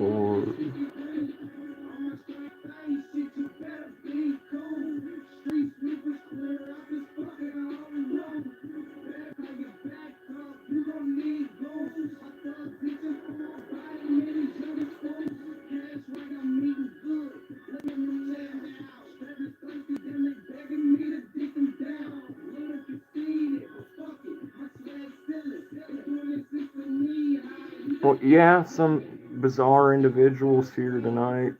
or well, yeah, some bizarre individuals here tonight.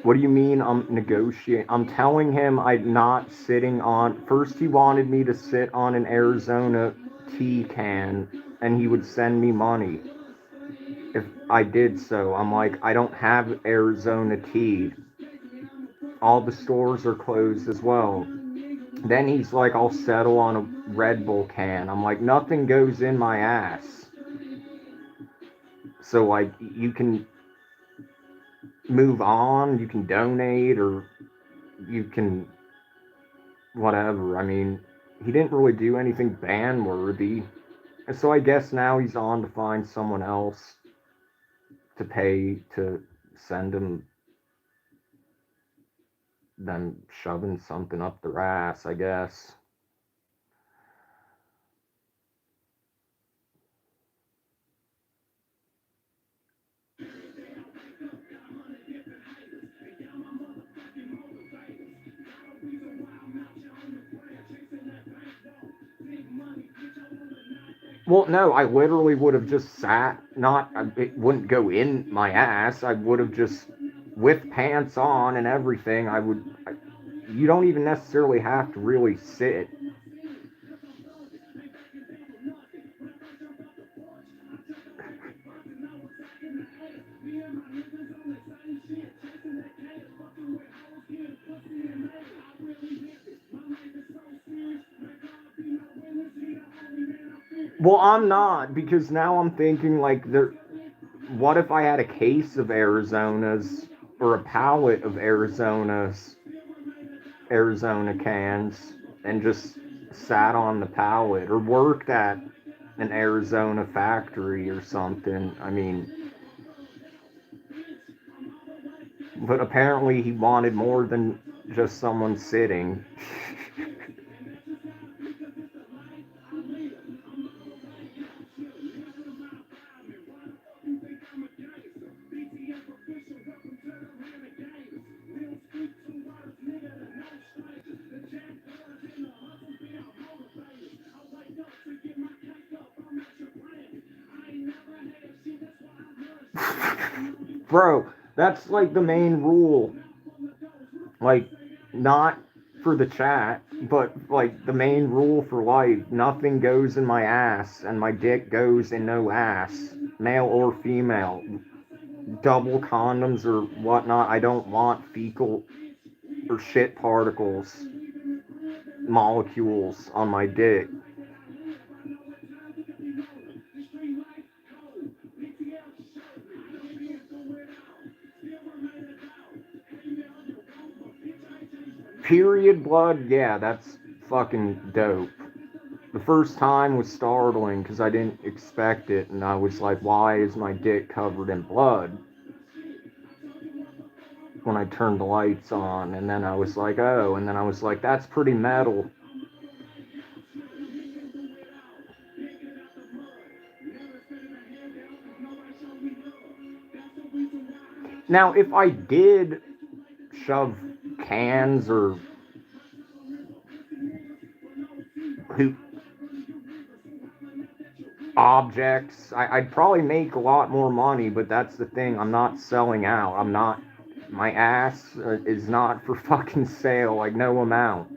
What do you mean I'm negotiating? I'm telling him I'm not sitting on. First, he wanted me to sit on an Arizona tea can and he would send me money if I did so. I'm like, I don't have Arizona tea. All the stores are closed as well. Then he's like, I'll settle on a Red Bull can. I'm like, nothing goes in my ass. So, like, you can move on, you can donate, or you can whatever. I mean, he didn't really do anything ban worthy. And so I guess now he's on to find someone else to pay to send him them shoving something up their ass, I guess. Well, no, I literally would have just sat, not, it wouldn't go in my ass. I would have just with pants on and everything, you don't even necessarily have to really sit. Well, I'm not, because now I'm thinking like what if I had a case of Arizona's or a pallet of Arizona cans and just sat on the pallet or worked at an Arizona factory or something. I mean, but apparently he wanted more than just someone sitting. Bro, that's like the main rule. Like, not for the chat, but like the main rule for life: nothing goes in my ass, and my dick goes in no ass, male or female. Double condoms or whatnot. I don't want fecal or shit particles, molecules on my dick. Period blood, yeah, that's fucking dope. The first time was startling because I didn't expect it, and I was like, why is my dick covered in blood? When I turned the lights on, and then I was like, oh, and then I was like, that's pretty metal. Now, if I did shove cans or hoop objects, I'd probably make a lot more money, but that's the thing. I'm not selling out. I'm not. My ass is not for fucking sale, like, no amount.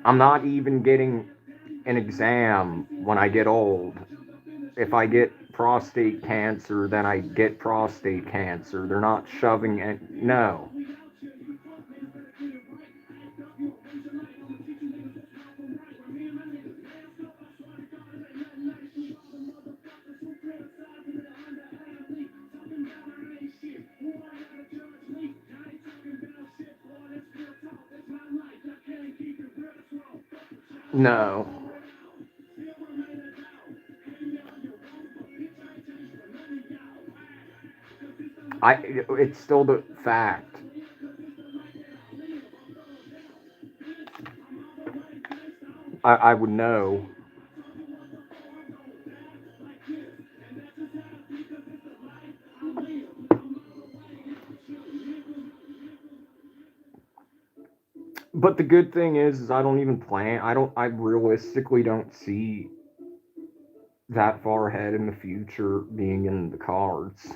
I'm not even getting an exam when I get old. If I get prostate cancer, then I get prostate cancer. They're not shoving it. No. No. It's still the fact. I would know. But the good thing is I don't even plan. I realistically don't see that far ahead in the future being in the cards.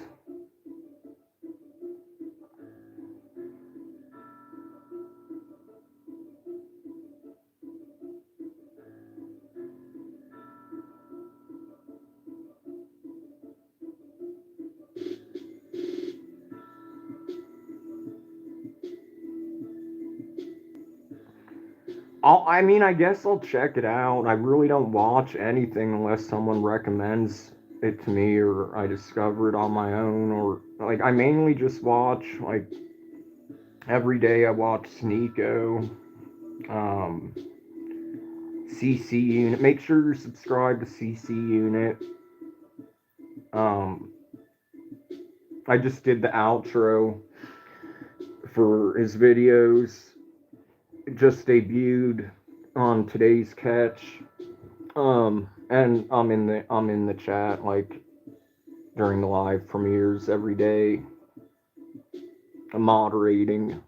I mean, I guess I'll check it out. I really don't watch anything unless someone recommends it to me or I discover it on my own, or like I mainly just watch like every day I watch Sneeko, um, CC Unit. Make sure you're subscribed to CC Unit. Um, I just did the outro for his videos. It just debuted on today's catch. And I'm in the chat like during the live premieres every day. I'm moderating.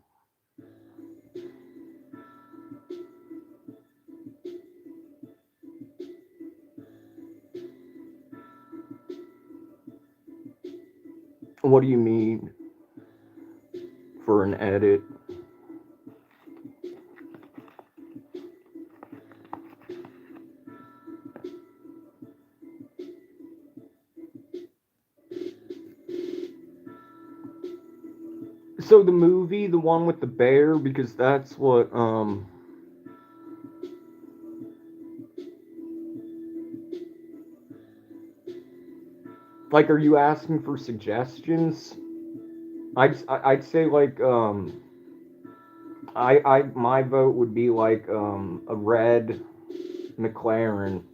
What do you mean? for an edit. So the movie, the one with the bear, because that's what like, are you asking for suggestions? I'd say like I my vote would be like a red McLaren.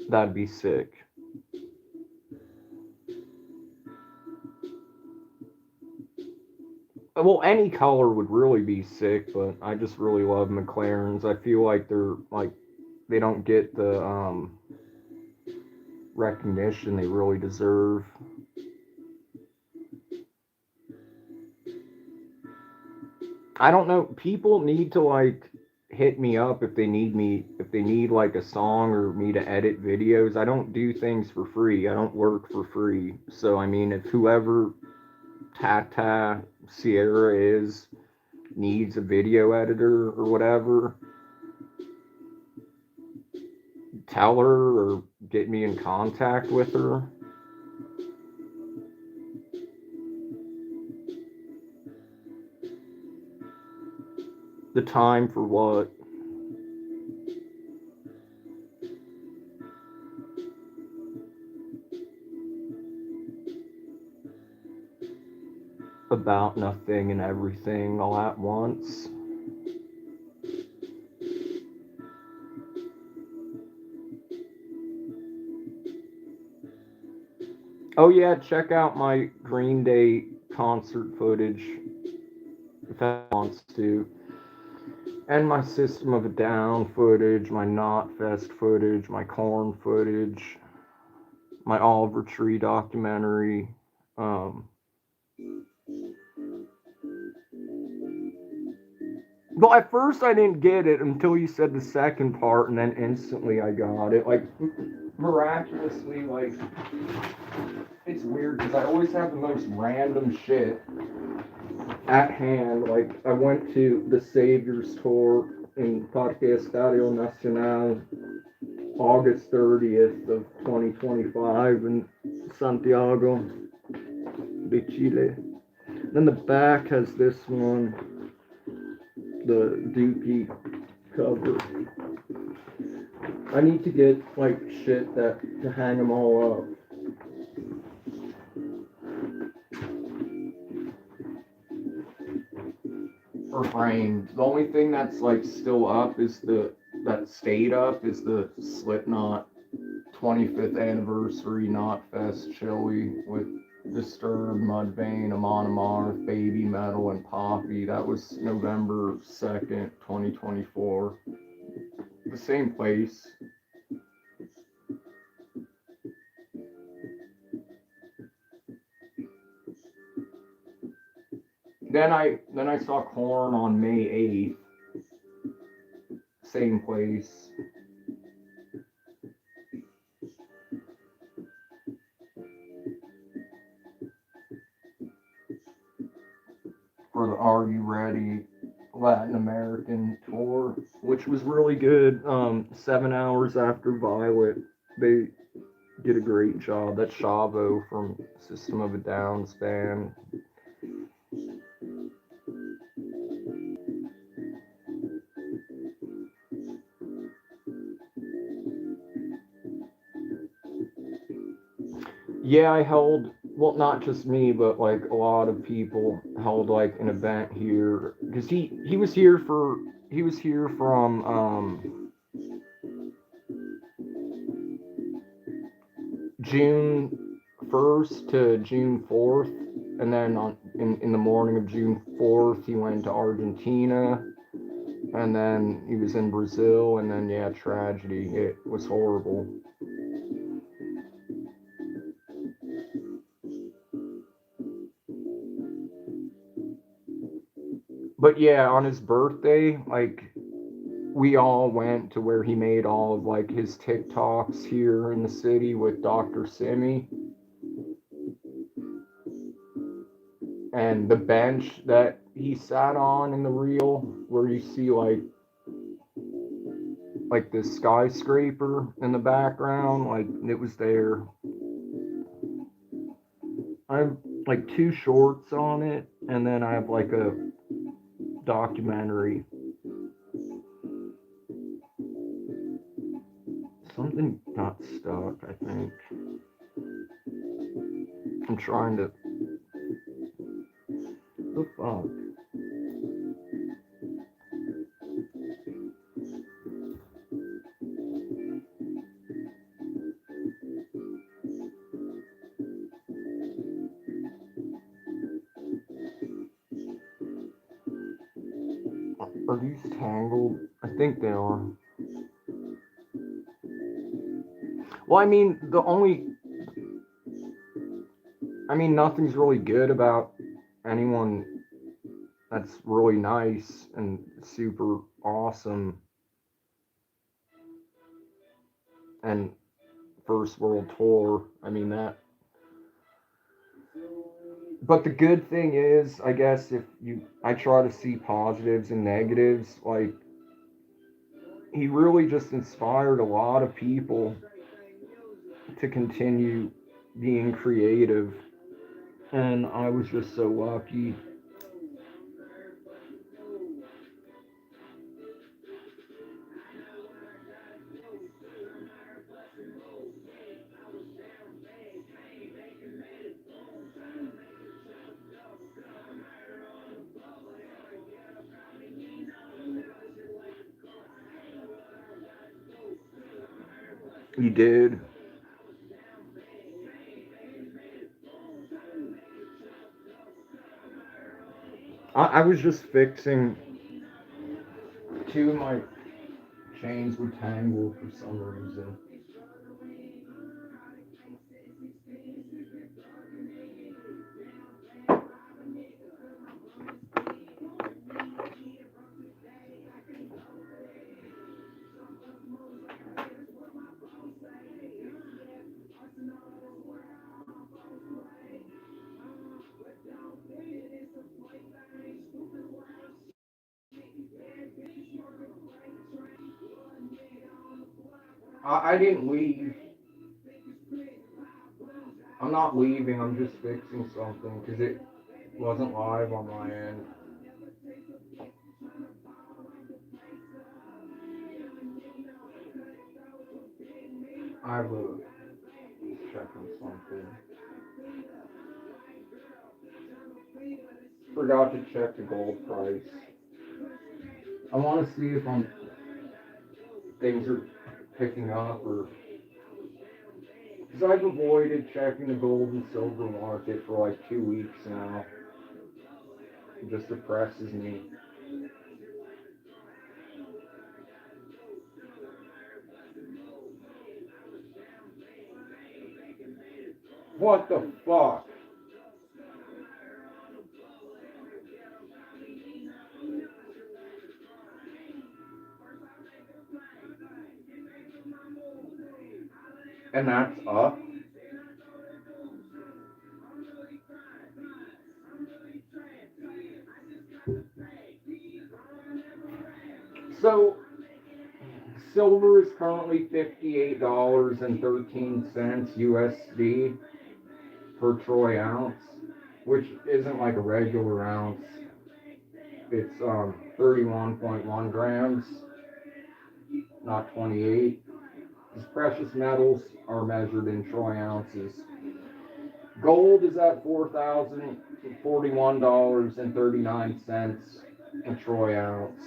That'd be sick. Well, any color would really be sick, but I just really love McLarens. I feel like they're like they don't get the recognition they really deserve. I don't know. People need to like hit me up if they need like a song or me to edit videos. I don't do things for free. I don't work for free. So I mean, if whoever Tata Sierra is needs a video editor or whatever, tell her or get me in contact with her. The time for what? About nothing and everything all at once. Oh yeah, check out my Green Day concert footage if that wants to. And my System of a Down footage, my Knotfest footage, my Korn footage, my Oliver Tree documentary. Well, at first I didn't get it until you said the second part, and then instantly I got it. Like, miraculously, like, it's weird because I always have the most random shit at hand. Like, I went to the Saviors tour in Parque Estadio Nacional August 30th of 2025 in Santiago de Chile. Then the back has this one, the Dookie cover. I need to get like shit that to hang them all up. Or framed. The only thing that's like still up is that stayed up is the Slipknot 25th anniversary Knotfest Chili with Disturbed, Mudvayne, Amon Amarth, Baby Metal, and Poppy. That was November 2nd, 2024. The same place. Then I saw Korn on May 8th. Same place. For the Are You Ready Latin American tour, which was really good. 7 hours after Violet, they did a great job. That's Chavo from System of a Down's band. Yeah, I held, well, not just me, but like a lot of people held like an event here because he was here for he was here from June 1st to June 4th, and then in the morning of June 4th he went to Argentina, and then he was in Brazil, and then yeah, tragedy. It was horrible. But yeah, on his birthday, like we all went to where he made all of like his TikToks here in the city with Dr. Simi. And the bench that he sat on in the reel, where you see like this skyscraper in the background, like it was there. I have like 2 shorts on it, and then I have like a documentary. Something got stuck, I think. I'm trying to. The fuck? Are these tangled? I think they are. Well, I mean, nothing's really good about anyone that's really nice and super awesome and first world tour. I mean, that. But the good thing is, I guess, I try to see positives and negatives, like, he really just inspired a lot of people to continue being creative. And I was just so lucky. You did. I was just fixing 2 of my chains were tangled for some reason. I didn't leave. I'm not leaving, I'm just fixing something because it wasn't live on my end. I will check on something. Forgot to check the gold price. I want to see if things are picking up or. Because I've avoided checking the gold and silver market for like 2 weeks now. It just depresses me. What the fuck? And that's up? So, silver is currently $58.13 USD per troy ounce, which isn't like a regular ounce. It's 31.1 grams, not 28. These precious metals are measured in troy ounces. Gold is at $4,041.39 a troy ounce.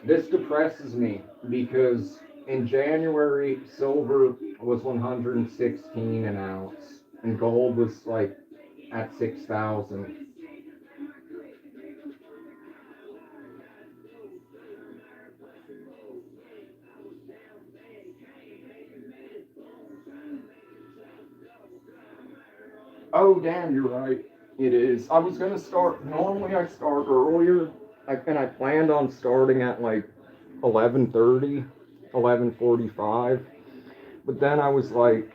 This depresses me because in January, silver was 116 an ounce, and gold was like at 6,000. Oh, damn, you're right. It is. I was gonna start. Normally, I start earlier, and I planned on starting at like 11:30, 11:45. But then I was like,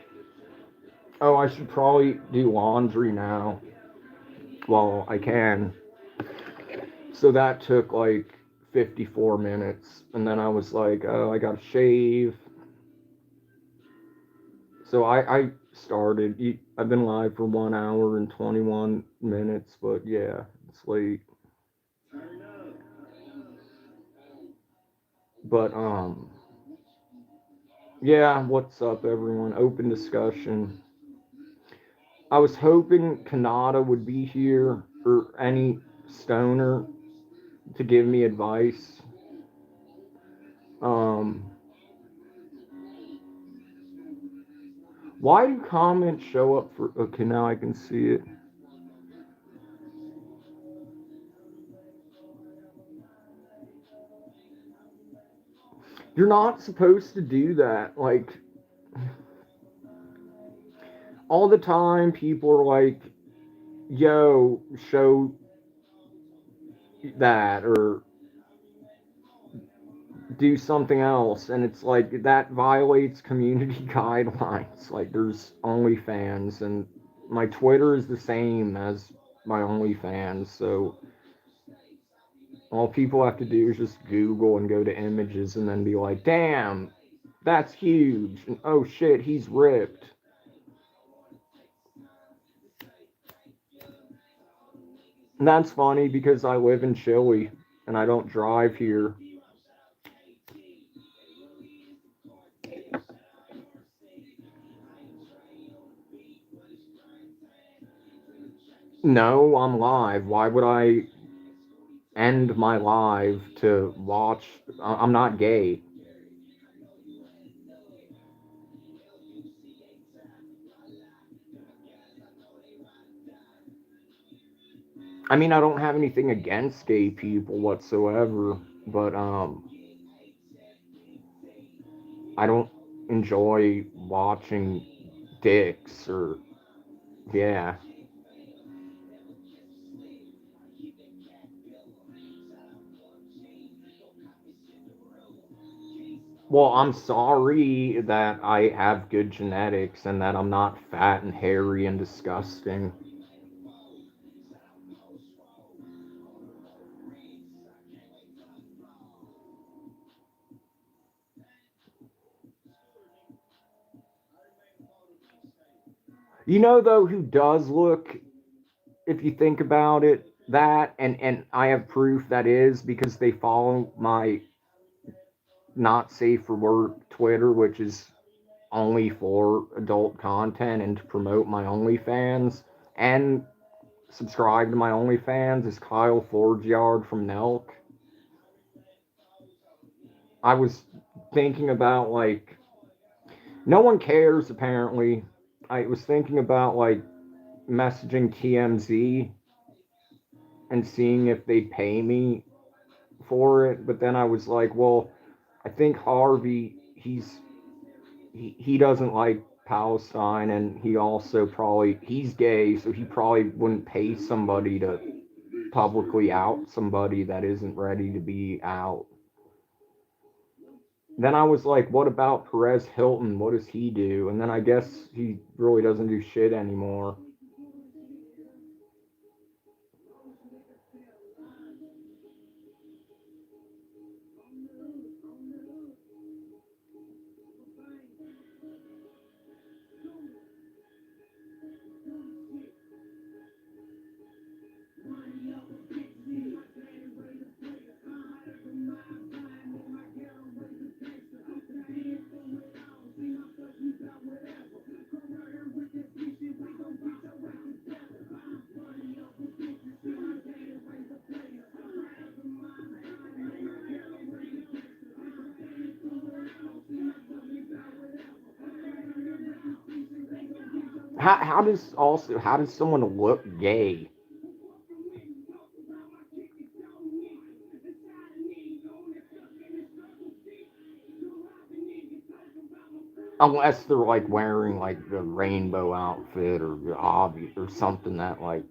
oh, I should probably do laundry now. while I can. So that took like 54 minutes. And then I was like, oh, I gotta shave. So I started. I've been live for 1 hour and 21 minutes, but yeah, it's late. But, yeah, what's up, everyone? Open discussion. I was hoping Kanata would be here, or any stoner, to give me advice. Um, why do comments show up for? Okay, now I can see it. You're not supposed to do that. Like, all the time, people are like, yo, show that, or do something else. And it's like, that violates community guidelines. Like, there's OnlyFans, and my Twitter is the same as my OnlyFans. So, all people have to do is just Google and go to images and then be like, damn, that's huge. And oh shit, he's ripped. And that's funny because I live in Chile and I don't drive here. No, I'm live. Why would I end my live to watch? I'm not gay. I mean, I don't have anything against gay people whatsoever, but I don't enjoy watching dicks or yeah. Well, I'm sorry that I have good genetics and that I'm not fat and hairy and disgusting. You know, though, who does look, if you think about it, that, and I have proof that is because they follow my not safe for work Twitter, which is only for adult content and to promote my OnlyFans, and subscribe to my OnlyFans is Kyle Forgyard from Nelk. I was thinking about, like, no one cares apparently. I was thinking about, like, messaging TMZ and seeing if they'd pay me for it, but then I was like, well, I think Harvey, he doesn't like Palestine, and he also probably, he's gay, so he probably wouldn't pay somebody to publicly out somebody that isn't ready to be out. Then I was like, what about Perez Hilton? What does he do? And then I guess he really doesn't do shit anymore. How does someone look gay? Unless they're like wearing like the rainbow outfit or the hobby or something that like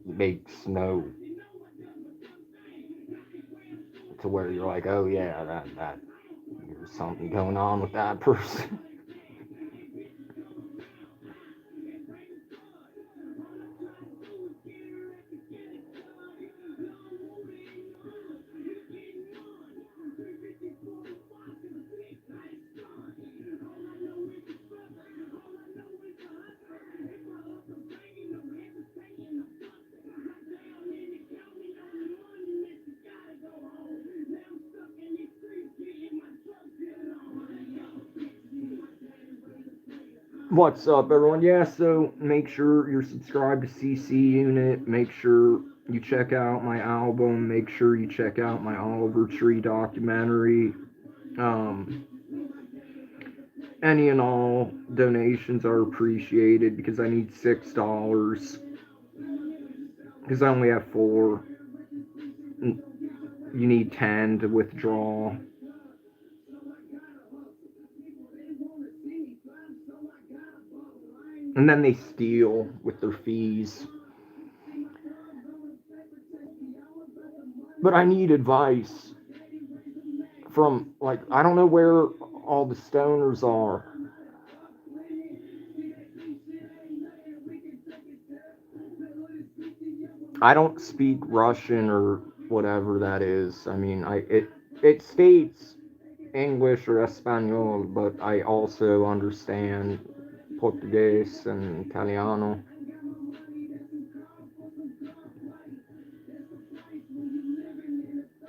makes no, to where you're like, oh yeah, that there's something going on with that person. What's up, everyone? Yeah, so make sure you're subscribed to CC Unit. Make sure you check out my album. Make sure you check out my Oliver Tree documentary. Um, any and all donations are appreciated because I need $6 because I only have 4. You need 10 to withdraw. And then they steal with their fees. But I need advice from, like, I don't know where all the stoners are. I don't speak Russian or whatever that is. I mean, it states English or Espanol, but I also understand Portuguese and Italiano.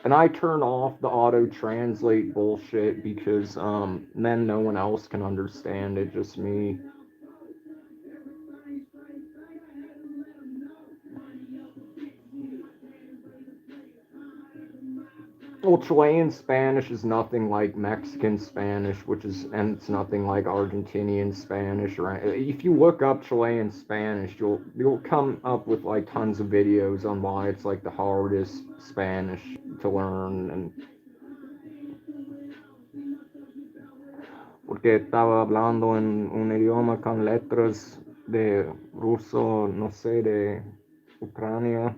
And I turn off the auto translate bullshit because then no one else can understand it, just me. Well, Chilean Spanish is nothing like Mexican Spanish, and it's nothing like Argentinian Spanish. Right? If you look up Chilean Spanish, you'll come up with like tons of videos on why it's like the hardest Spanish to learn. And porque estaba hablando en un idioma con letras de ruso, no sé, de Ucrania.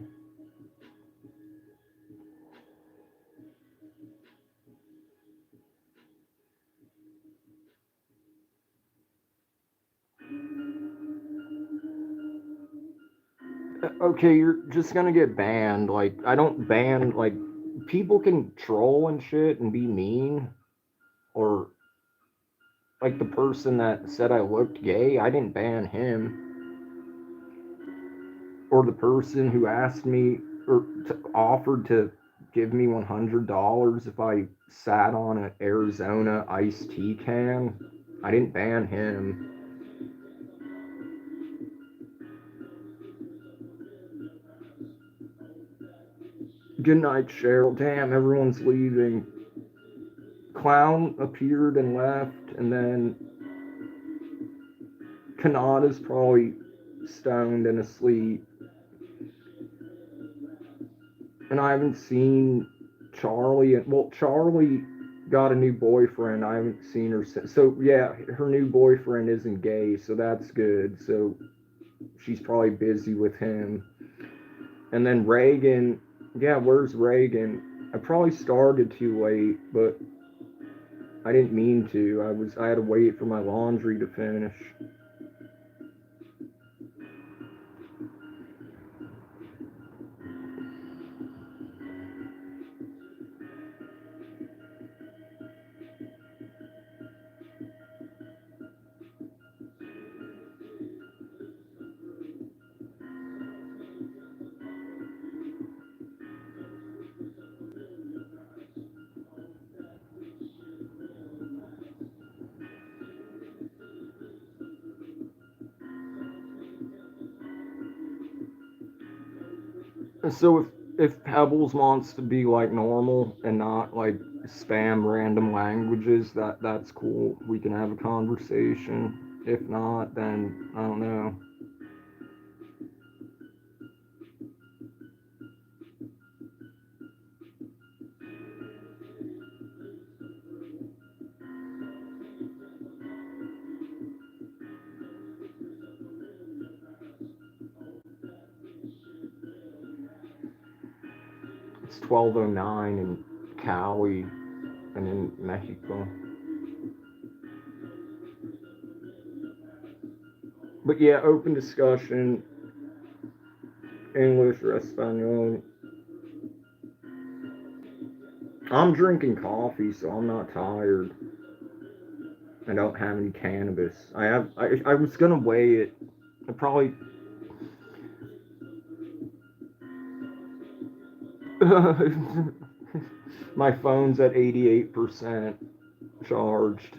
Okay, you're just gonna get banned. Like, I don't ban, like, people can troll and shit and be mean, or like the person that said I looked gay, I didn't ban him. Or the person who asked me or offered to give me $100 if I sat on an Arizona iced tea can, I didn't ban him. Good night, Cheryl. Damn, everyone's leaving. Clown appeared and left, and then Kanada's probably stoned and asleep. And I haven't seen Charlie. Well, Charlie got a new boyfriend. I haven't seen her since. So, yeah, her new boyfriend isn't gay, so that's good. So, she's probably busy with him. And then Reagan. Yeah, where's Reagan? I probably started too late, but I didn't mean to. I had to wait for my laundry to finish. So if Pebbles wants to be like normal and not like spam random languages, that's cool. We can have a conversation. If not, then I don't know. It's 12:09 in Cali and in Mexico. But yeah, open discussion, English or Espanol. I'm drinking coffee, so I'm not tired. I don't have any cannabis. I was gonna weigh it. I probably my phone's at 88% charged.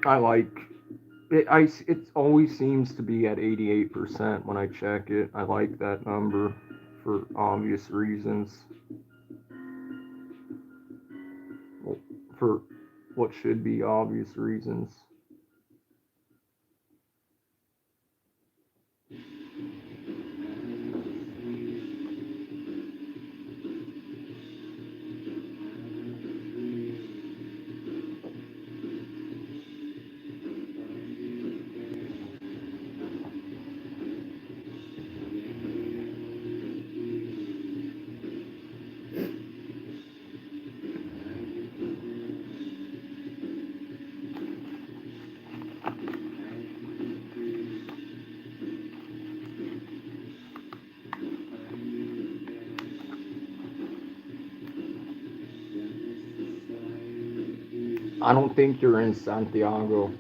I like it. It always seems to be at 88% when I check it. I like that number for obvious reasons. Well, for what should be obvious reasons. I don't think you're in Santiago.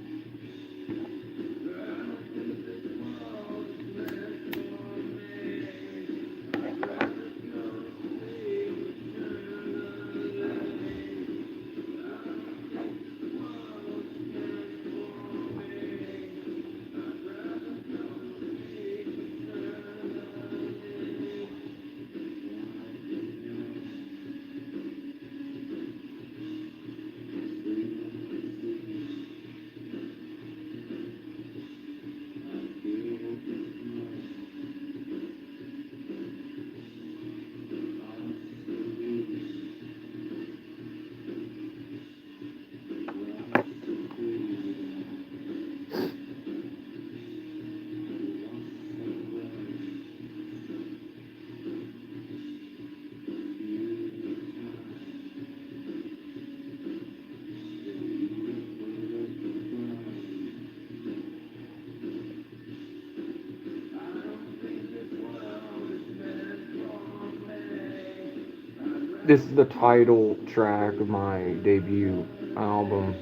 This is the title track of my debut album,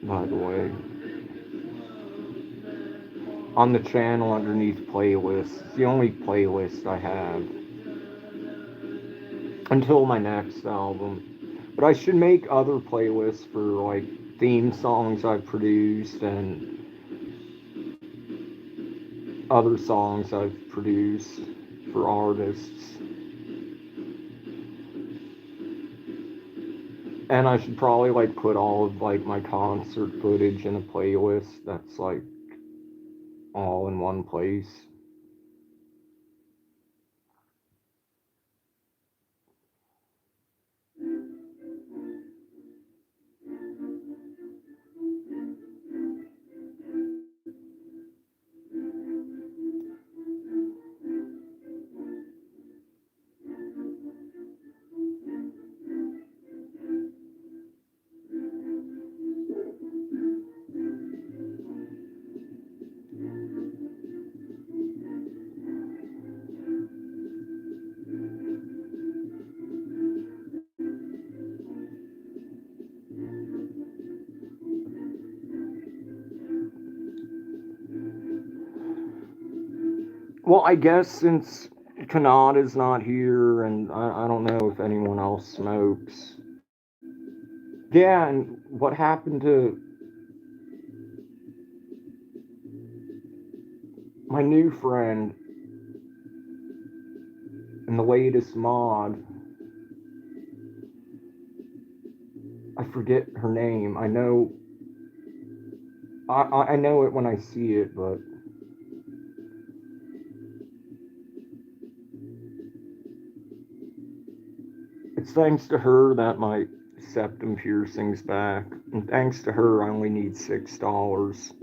by the way. On the channel underneath playlists. It's the only playlist I have until my next album. But I should make other playlists for like theme songs I've produced and other songs I've produced for artists. And I should probably like put all of like my concert footage in a playlist that's like all in one place. Well, I guess since Kanada's not here and I don't know if anyone else smokes. Yeah, and what happened to my new friend and the latest mod? I forget her name. I know it when I see it, but it's thanks to her that my septum piercing's back. And thanks to her, I only need $6.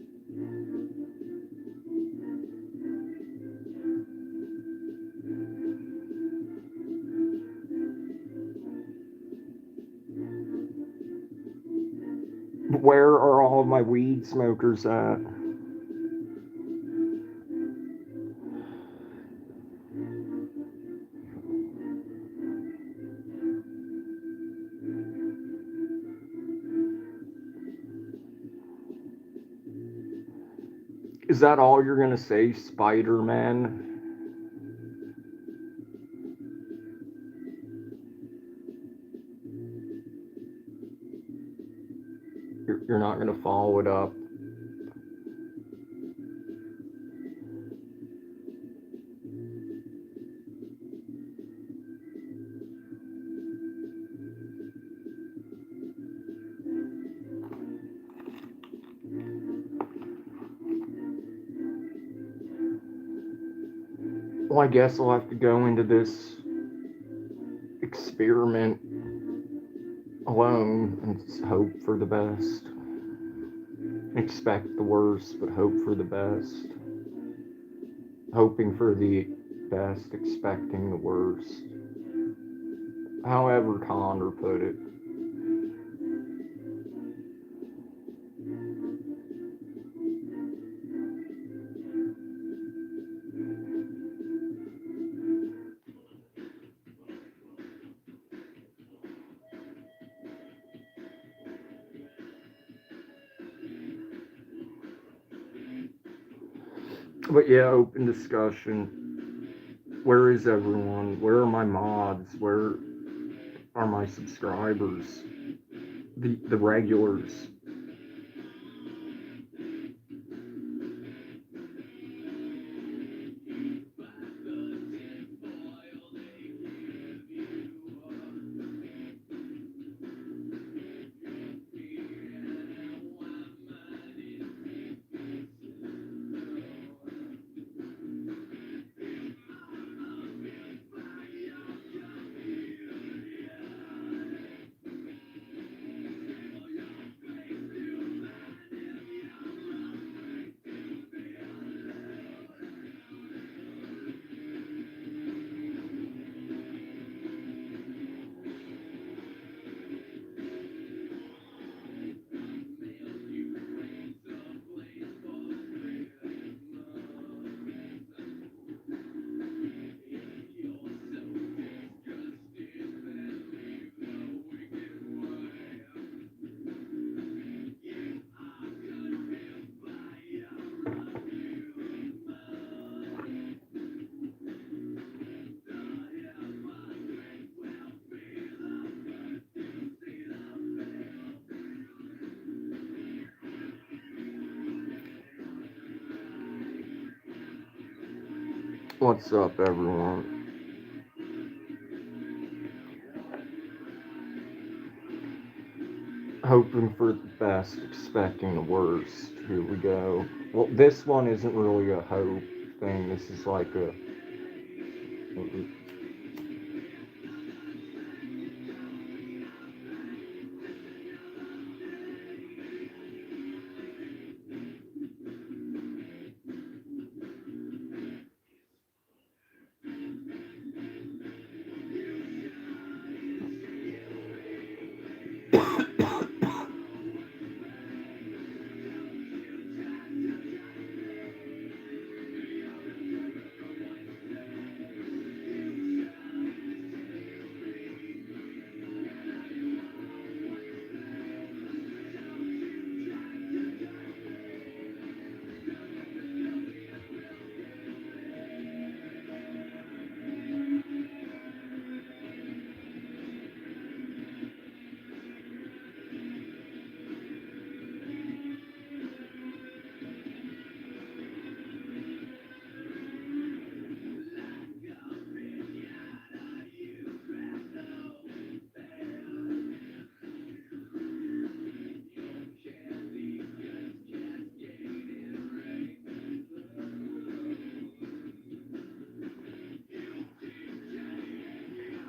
Where are all of my weed smokers at? Is that all you're gonna say, Spider Man? you're not going to follow it up. Well, I guess I'll have to go into this experiment alone and hope for the best. Expect the worst, but hope for the best. Hoping for the best, expecting the worst. However Connor put it. But yeah, open discussion. Where is everyone? Where are my mods? Where are my subscribers? The regulars. What's up, everyone? Hoping for the best, expecting the worst. Here we go. Well, this one isn't really a hope thing. This is like a.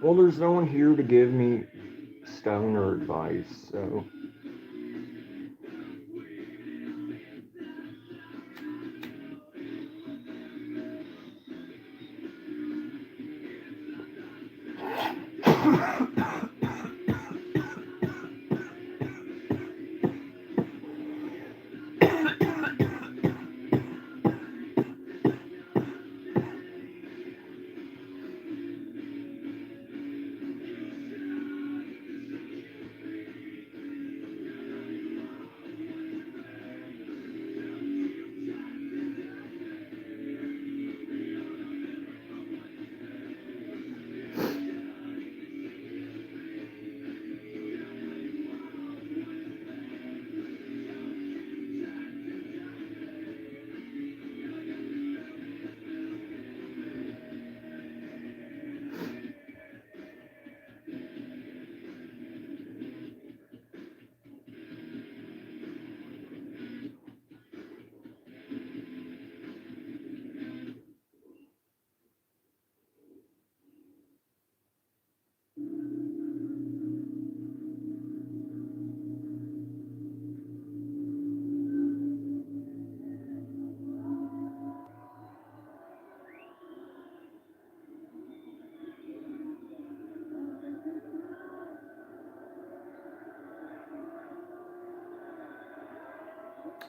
Well, there's no one here to give me stoner advice, so.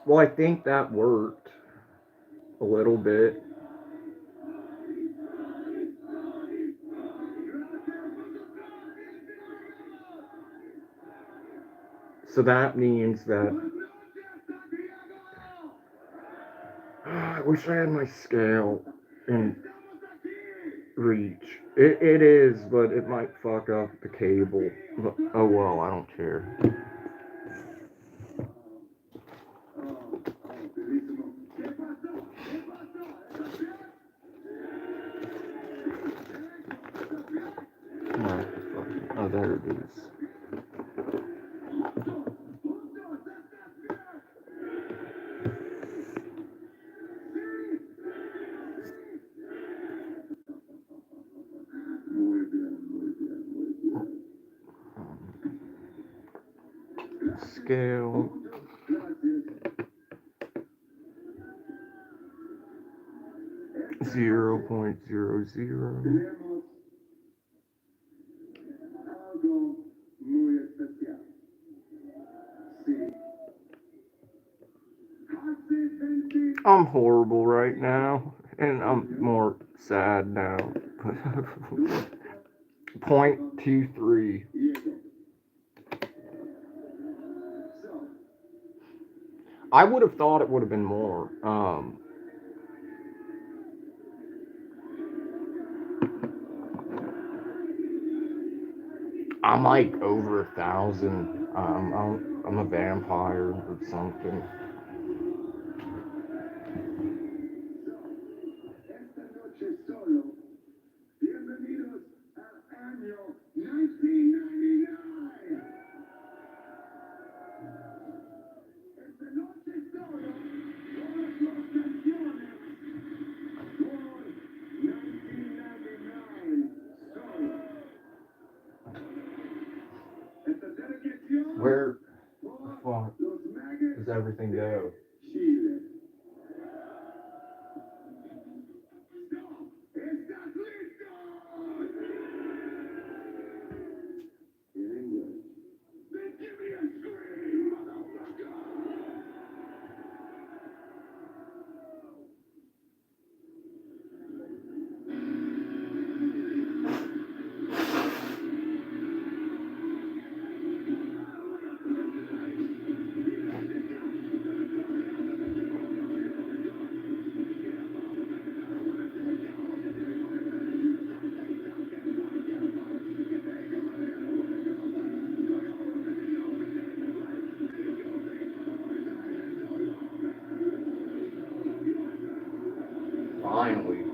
Well, I think that worked a little bit. So that means that I wish I had my scale in reach. It is, but it might fuck up the cable. But, oh well, I don't care. Oh, oh, there it is. Scale 0.00. I'm horrible right now, and I'm more sad now. 0.23. I would have thought it would have been more. I'm like over 1,000. I'm a vampire or something. Where the fuck does everything go? Finally.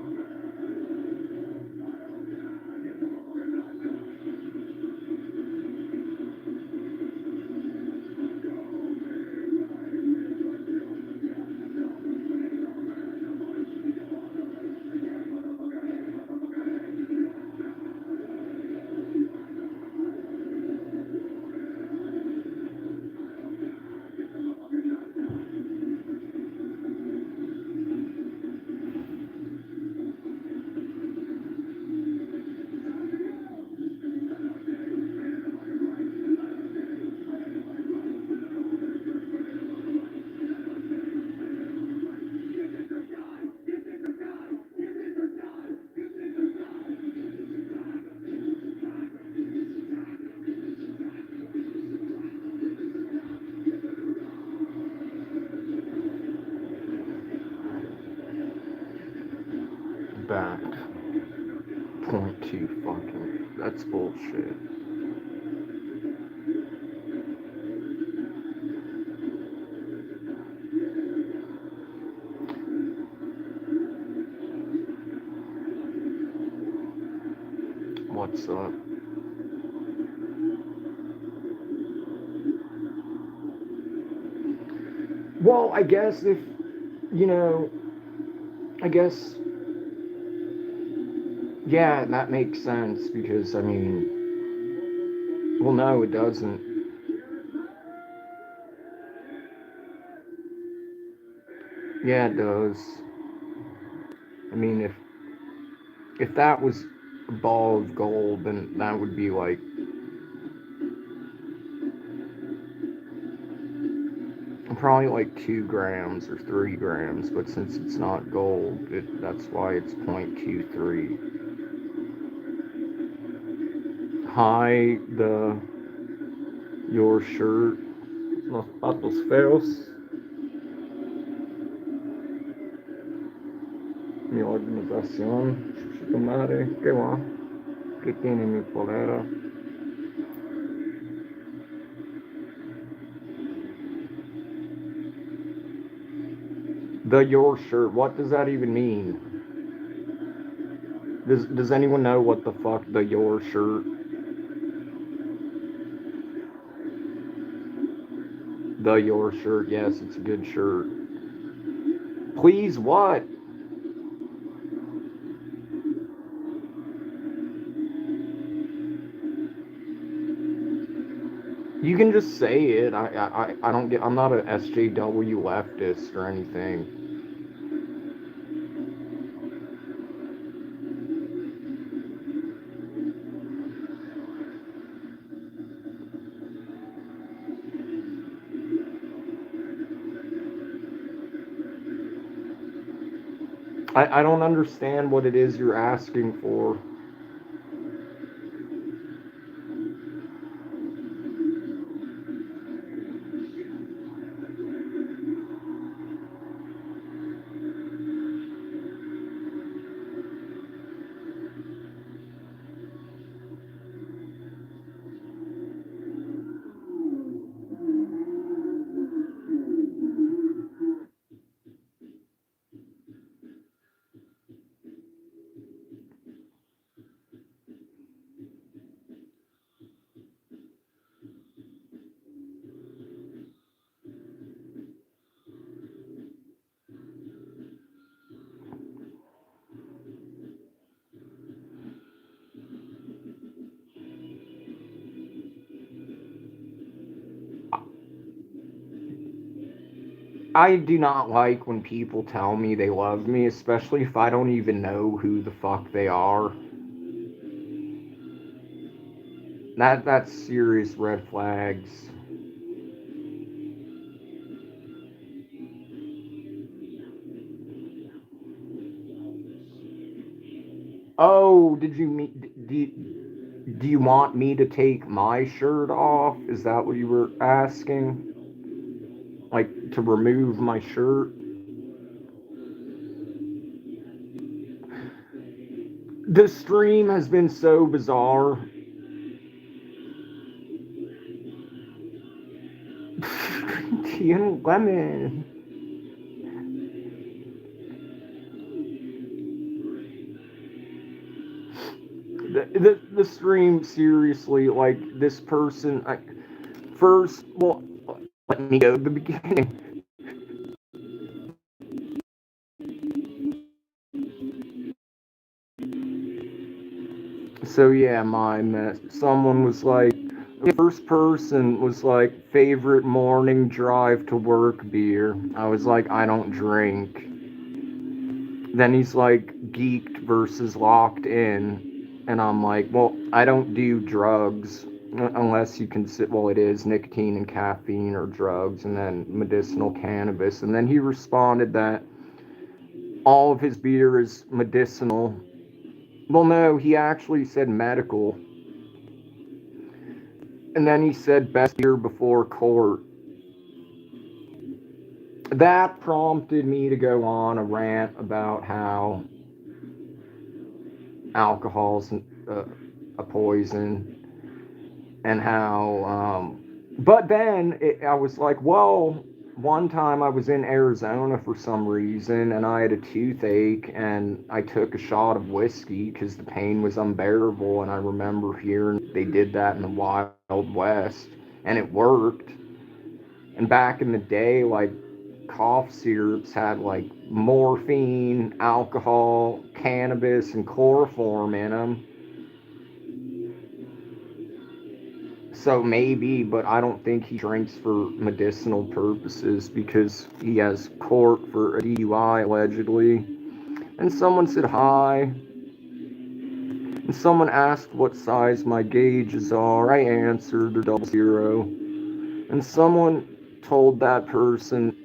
Back. 0.2 fucking. That's bullshit. What's up? Well, I guess if, you know, I guess, yeah, that makes sense because, I mean, well, no, it doesn't. Yeah, it does. I mean, if that was a ball of gold, then that would be like probably like 2 grams or 3 grams, but since it's not gold, that's why it's 0.23. Hi, your shirt, los patos feos, mi organización, su madre, ¿qué va? ¿Qué tiene mi polera? Your shirt, what does that even mean? Does anyone know what the fuck your shirt? Your shirt, yes, it's a good shirt. Please what? You can just say it. I don't get. I'm not a SJW leftist or anything. I don't understand what it is you're asking for. I do not like when people tell me they love me, especially if I don't even know who the fuck they are. That's serious red flags. Oh, did you meet? Do you want me to take my shirt off? Is that what you were asking? Like to remove my shirt? The stream has been so bizarre. Tea and lemon. The stream, seriously, like this person. First, well, let me go to the beginning. So yeah, someone was like, the first person was like, favorite morning drive to work beer. I was like, I don't drink. Then he's like, geeked versus locked in. And I'm like, well, I don't do drugs unless you consider, well, it is nicotine and caffeine or drugs, and then medicinal cannabis. And then he responded that all of his beer is medicinal. Well, no, he actually said medical. And then he said best beer before court. That prompted me to go on a rant about how alcohol's a poison, and how but then I was like, well, one time I was in Arizona for some reason, and I had a toothache, and I took a shot of whiskey because the pain was unbearable, and I remember hearing they did that in the Wild West, and it worked. And back in the day, like, cough syrups had like morphine, alcohol, cannabis, and chloroform in them. So maybe, but I don't think he drinks for medicinal purposes because he has court for a DUI allegedly. And someone said hi. And someone asked what size my gauges are. I answered they're 00. And someone told that person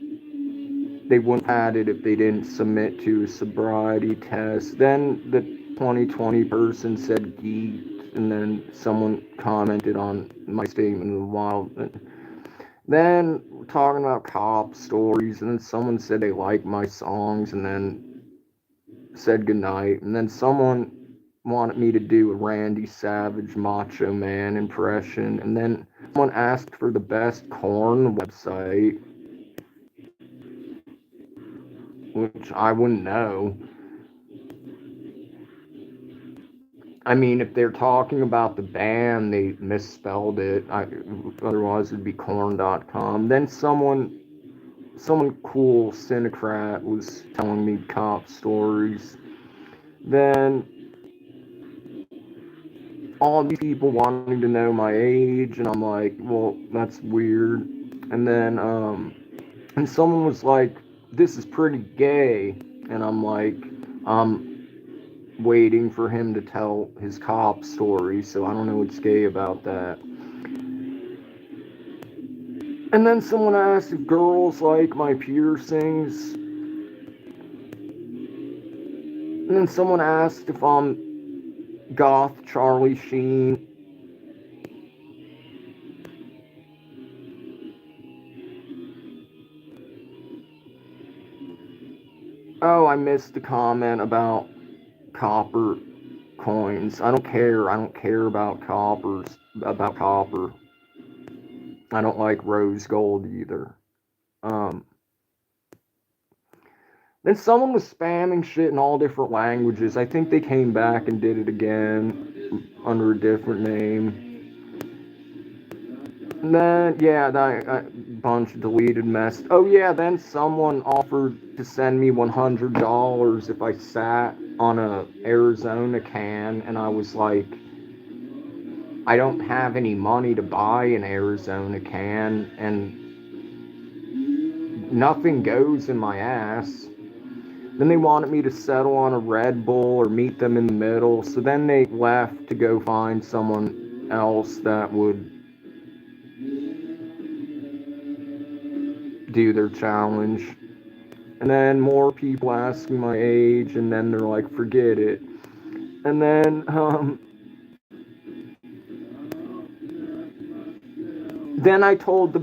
they wouldn't have had it if they didn't submit to a sobriety test. Then the 2020 person said geeked, and then someone commented on my statement of the wild. Then we're talking about cop stories, and then someone said they liked my songs, and then said goodnight, and then someone wanted me to do a Randy Savage Macho Man impression, and then someone asked for the best corn website, which I wouldn't know. I mean, if they're talking about the band, they misspelled it. Otherwise, it'd be corn.com. Then someone cool, Cinecrat, was telling me cop stories. Then all these people wanting to know my age, and I'm like, well, that's weird. And then, and someone was like, this is pretty gay. And I'm like, I'm waiting for him to tell his cop story, so I don't know what's gay about that. And then someone asked if girls like my piercings. And then someone asked if I'm goth Charlie Sheen. Oh, I missed the comment about copper coins. I don't care. I don't care about copper. I don't like rose gold either. Then someone was spamming shit in all different languages. I think they came back and did it again under a different name. And then, yeah, a bunch of deleted mess. Oh, yeah, then someone offered to send me $100 if I sat on a Arizona can, and I was like, I don't have any money to buy an Arizona can, and nothing goes in my ass. Then they wanted me to settle on a Red Bull or meet them in the middle, so then they left to go find someone else that would do their challenge. And then more people ask me my age, and then they're like, forget it. And then, then I told the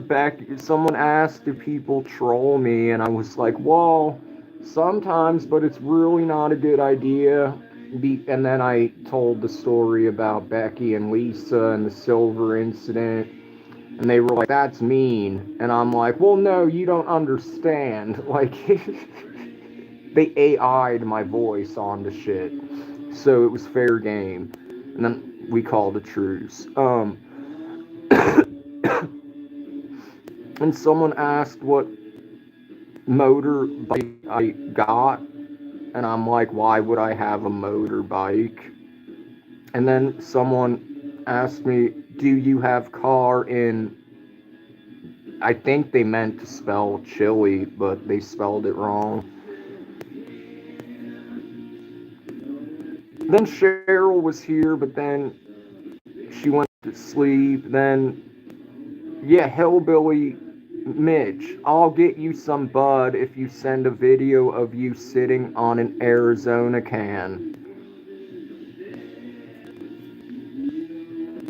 someone asked if people troll me, and I was like, well, sometimes, but it's really not a good idea. And then I told the story about Becky and Lisa and the silver incident, and they were like, that's mean. And I'm like, well, no, you don't understand. Like, they AI'd my voice on the shit. So it was fair game. And then we called a truce. And someone asked what motorbike I got. And I'm like, why would I have a motorbike? And then someone asked me, do you have car in... I think they meant to spell chili, but they spelled it wrong. Then Cheryl was here, but then she went to sleep. Then, yeah, Hillbilly Mitch, I'll get you some bud if you send a video of you sitting on an Arizona can.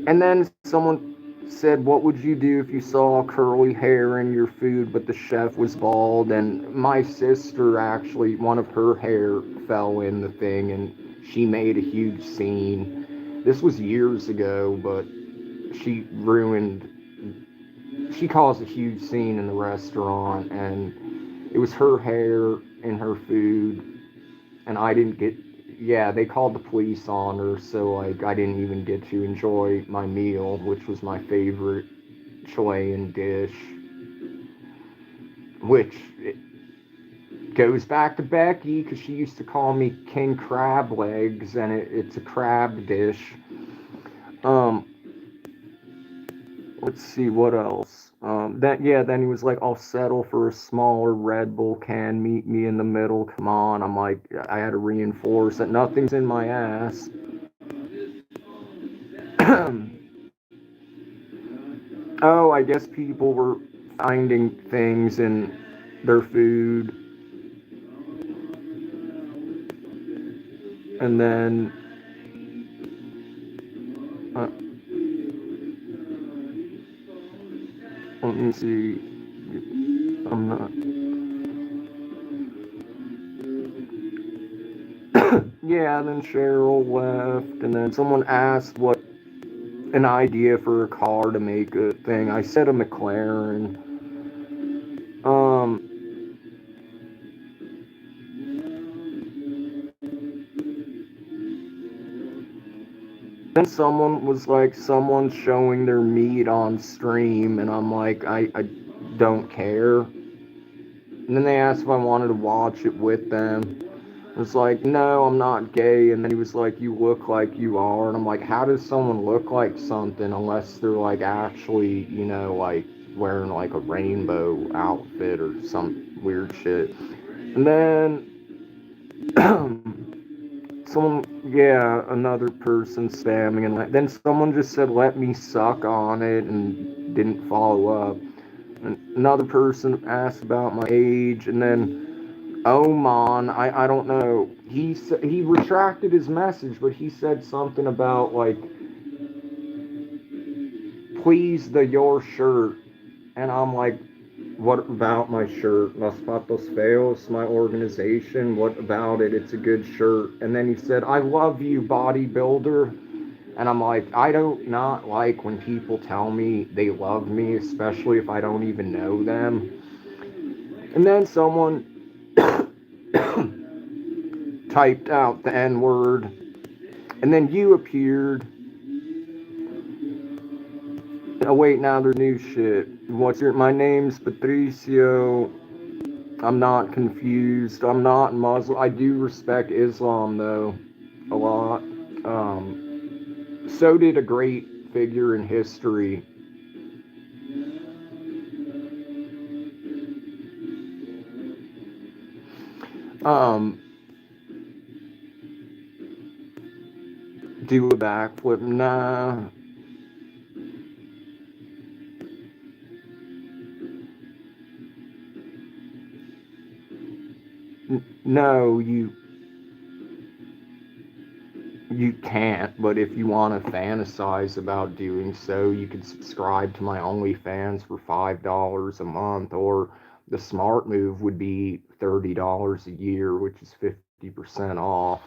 And then someone said, what would you do if you saw curly hair in your food but the chef was bald? And my sister, actually, one of her hair fell in the thing and she made a huge scene. This was years ago, but she caused a huge scene in the restaurant, and it was her hair in her food, and I didn't get... Yeah, they called the police on her, so like I didn't even get to enjoy my meal, which was my favorite Chilean dish, which goes back to Becky, because she used to call me King Crab Legs, and it's a crab dish. Let's see, what else? Then he was like, I'll settle for a smaller Red Bull can, meet me in the middle, come on. I'm like, I had to reinforce that nothing's in my ass. Oh, I guess people were finding things in their food, and then uh, let me see. I'm not. Yeah, and then Cheryl left, and then someone asked what an idea for a car to make a thing. I said a McLaren. Um, then someone was like, someone's showing their meat on stream, and I'm like, I don't care. And then they asked if I wanted to watch it with them. I was like, no, I'm not gay. And then he was like, you look like you are. And I'm like, how does someone look like something unless they're like actually, like wearing like a rainbow outfit or some weird shit. And then someone, yeah, another person spamming, and then someone just said, let me suck on it, and didn't follow up. And another person asked about my age, and then Oman, I don't know. He retracted his message, but he said something about like, please the your shirt, and I'm like, what about my shirt? Los Patos Feos, my organization. What about it? It's a good shirt. And then he said, I love you, bodybuilder. And I'm like, I don't not like when people tell me they love me, especially if I don't even know them. And then someone typed out the N word, and then you appeared. Oh wait, now there's new shit. What's your? My name's Patricio. I'm not confused. I'm not Muslim. I do respect Islam though, a lot. So did a great figure in history. Um, do a backflip. Nah. No, you can't, but if you want to fantasize about doing so, you can subscribe to my OnlyFans for $5 a month, or the smart move would be $30 a year, which is 50% off.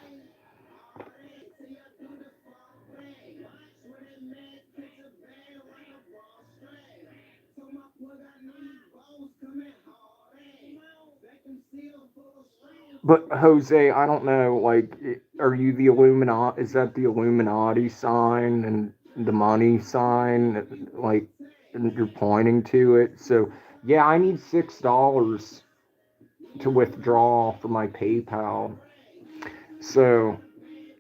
But Jose, I don't know. Like, are you the Illuminati? Is that the Illuminati sign and the money sign? Like, and you're pointing to it. So, yeah, I need $6 to withdraw from my PayPal. So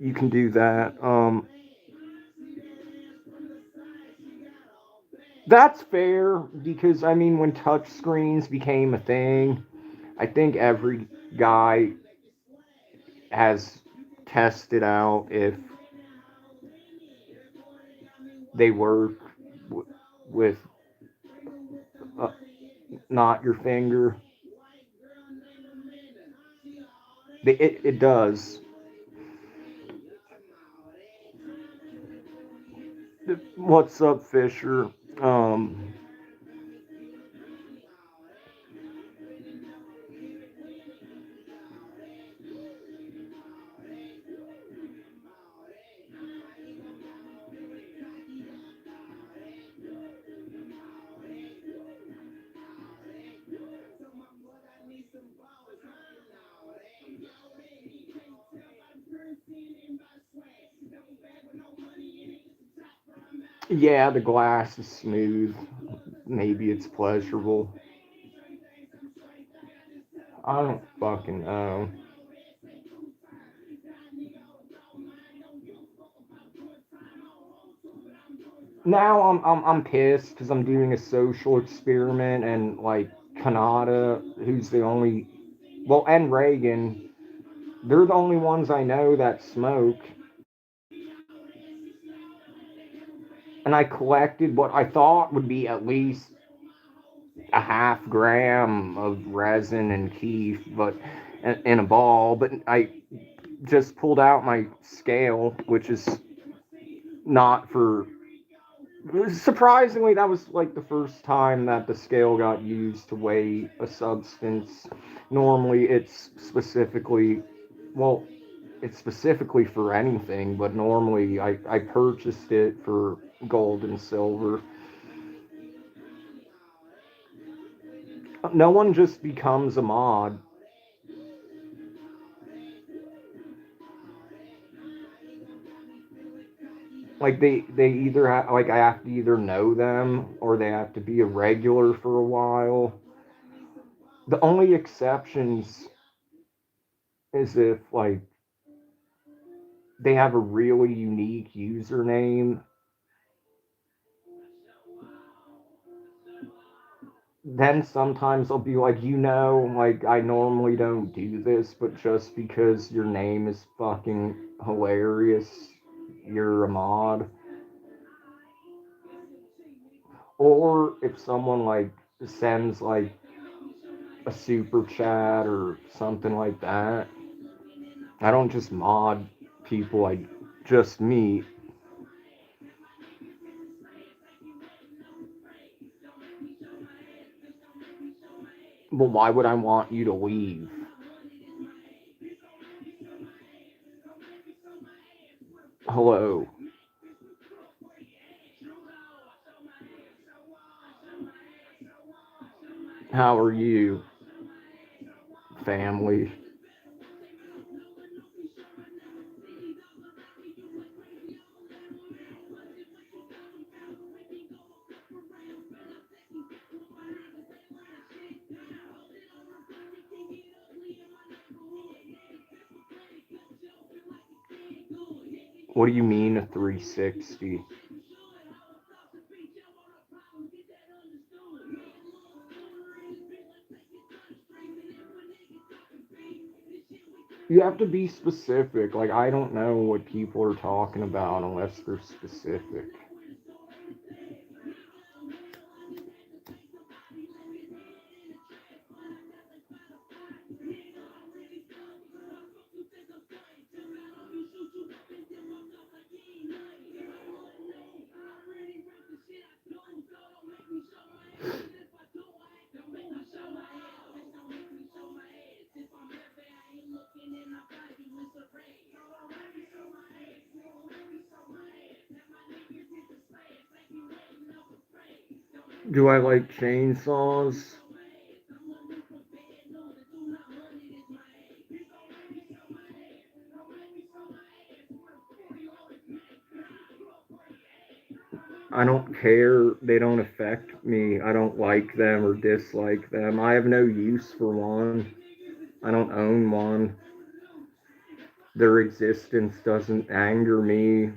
you can do that. That's fair because I mean, when touch screens became a thing, I think every guy has tested out if they work with uh, not your finger. It does. What's up, Fisher? Um, yeah, the glass is smooth. Maybe it's pleasurable. I don't fucking know. Now I'm pissed because I'm doing a social experiment, and like Kanata, who's the only, well, and Reagan, they're the only ones I know that smoke. And I collected what I thought would be at least a half gram of resin and keef, but in a ball. But I just pulled out my scale, which is not for. Surprisingly, that was like the first time that the scale got used to weigh a substance. Normally, well, it's specifically for anything, but normally I purchased it for gold and silver. No one just becomes a mod. Like they either like I have to either know them or they have to be a regular for a while. The only exceptions is if like they have a really unique username. Then sometimes I'll be like, like I normally don't do this, but just because your name is fucking hilarious, you're a mod. Or if someone like sends like a super chat or something like that, I don't just mod people I just meet. Well, why would I want you to leave? Hello. How are you, family? What do you mean a 360? You have to be specific. Like, I don't know what people are talking about unless they're specific. Do I like chainsaws? I don't care. They don't affect me. I don't like them or dislike them. I have no use for one. I don't own one. Their existence doesn't anger me.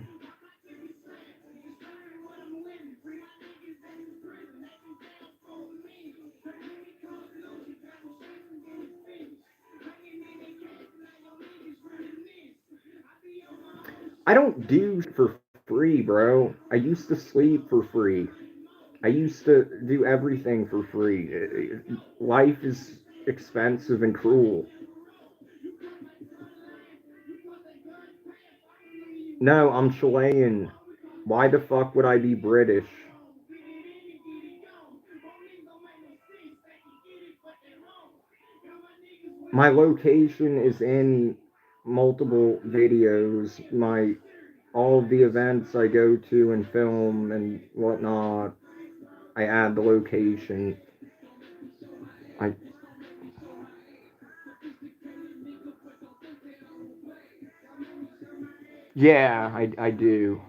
I don't do for free, bro. I used to sleep for free. I used to do everything for free. Life is expensive and cruel. No, I'm Chilean. Why the fuck would I be British? My location is in multiple videos. My all of the events I go to and film and whatnot. I add the location. I Yeah, I do.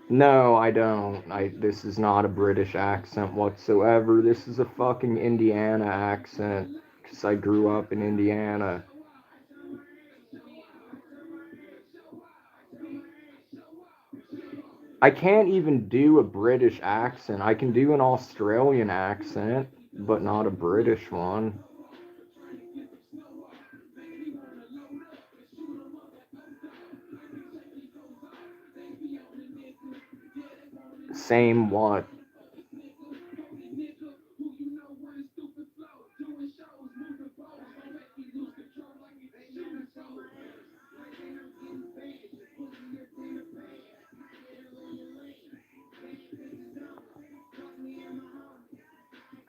No, I don't. This is not a British accent whatsoever. This is a fucking Indiana accent because I grew up in Indiana. I can't even do a British accent. I can do an Australian accent, but not a British one. Same what?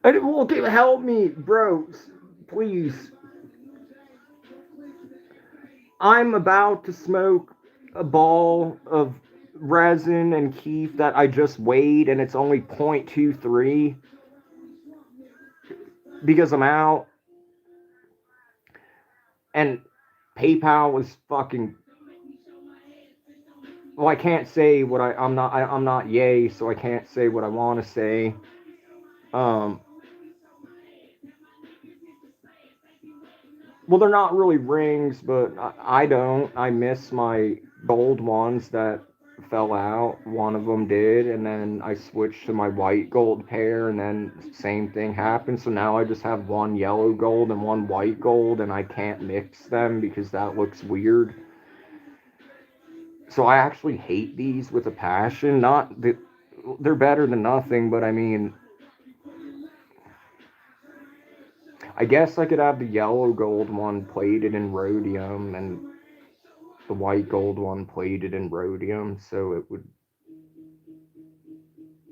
Well, help me, bro. Please. I'm about to smoke a ball of resin and keef that I just weighed, and it's only 0.23 because I'm out. And PayPal was fucking. Well, I can't say what I'm not yay, so I can't say what I want to say. Um. Well, they're not really rings, but I don't. I miss my gold ones that fell out. One of them did, and then I switched to my white gold pair, and then same thing happened. So now I just have one yellow gold and one white gold, and I can't mix them because that looks weird. So I actually hate these with a passion. Not that they're better than nothing, but I mean, I guess I could have the yellow gold one plated in rhodium and the white gold one plated in rhodium, so it would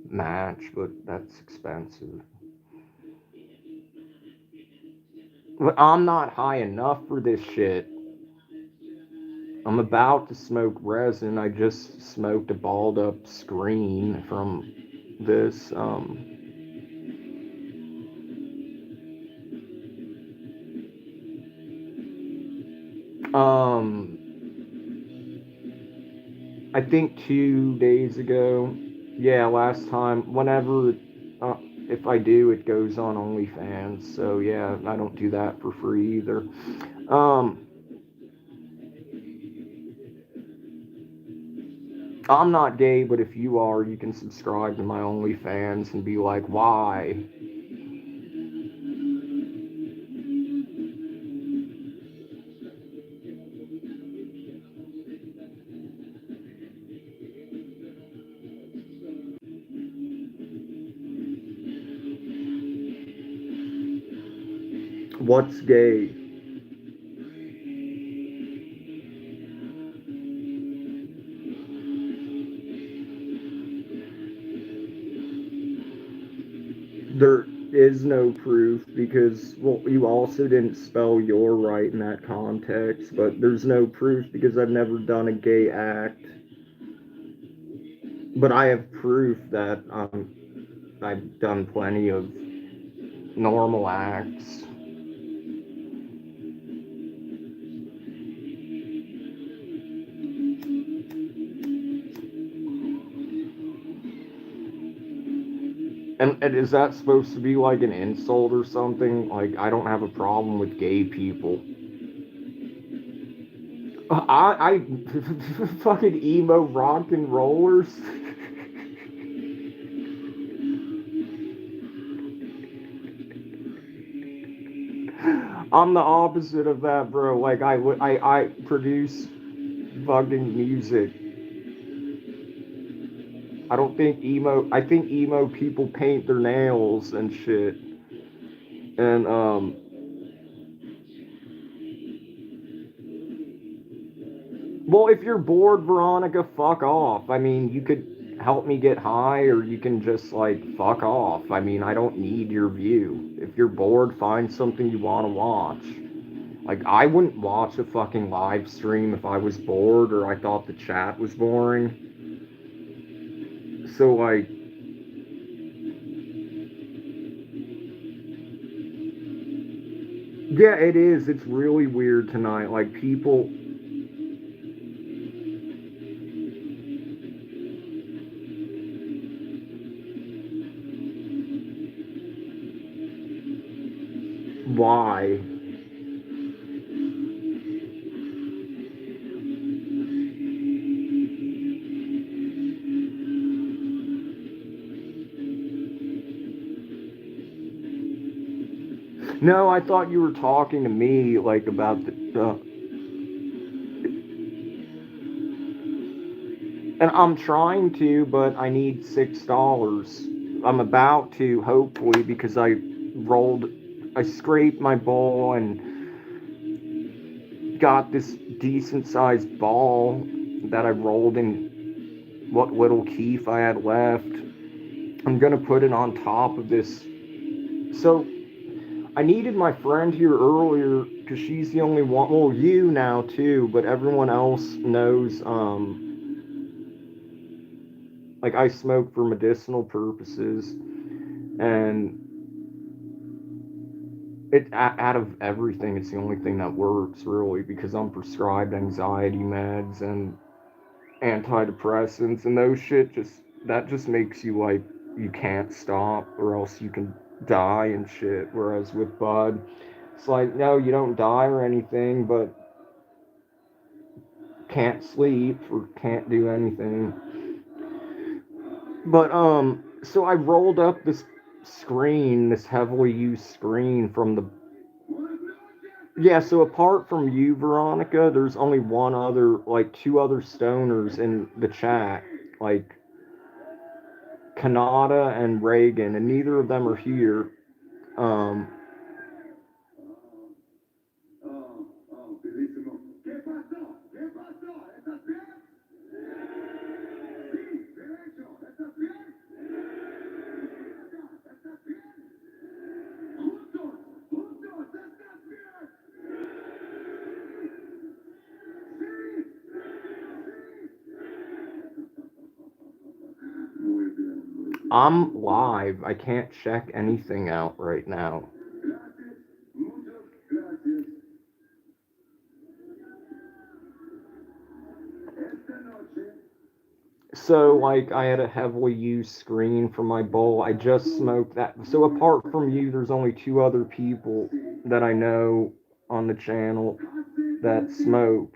match, but that's expensive. But I'm not high enough for this shit. I'm about to smoke resin. I just smoked a balled up screen from this. Um, I think 2 days ago. Yeah, last time. Whenever, if I do, it goes on OnlyFans. So yeah, I don't do that for free either. Um, I'm not gay, but if you are, you can subscribe to my OnlyFans and be like, why? What's gay? There is no proof because, well, you also didn't spell your right in that context, but there's no proof because I've never done a gay act. But I have proof that I've done plenty of normal acts. And is that supposed to be like an insult or something? Like, I don't have a problem with gay people. I fucking emo rock and rollers. I'm the opposite of that, bro. Like I produce fucking music. I don't think emo. I think emo people paint their nails and shit. And well, if you're bored, Veronica, fuck off. I mean, you could help me get high, or you can just like fuck off. I mean, I don't need your view. If you're bored, find something you want to watch. Like, I wouldn't watch a fucking live stream if I was bored or I thought the chat was boring. So, like, yeah, it is. It's really weird tonight. Like, people. Why? No, I thought you were talking to me, like, about the. And I'm trying to, but I need $6. I'm about to, hopefully, because I scraped my bowl and got this decent sized ball that I rolled in what little keef I had left. I'm gonna put it on top of this So I needed my friend here earlier because she's the only one. Well, you now too, but everyone else knows. Like I smoke for medicinal purposes, and out of everything, it's the only thing that works really because I'm prescribed anxiety meds and antidepressants, and those shit just makes you like you can't stop or else you can die and shit. Whereas with bud, it's like no, you don't die or anything, but can't sleep or can't do anything. But so I rolled up this screen, this heavily used screen from the. Yeah, so apart from you, Veronica, there's only one other, like two other stoners in the chat, like Kanata and Reagan, and neither of them are here. Um, I'm live. I can't check anything out right now. So, like, I had a heavily used screen for my bowl. I just smoked that. So, apart from you, there's only two other people that I know on the channel that smoke.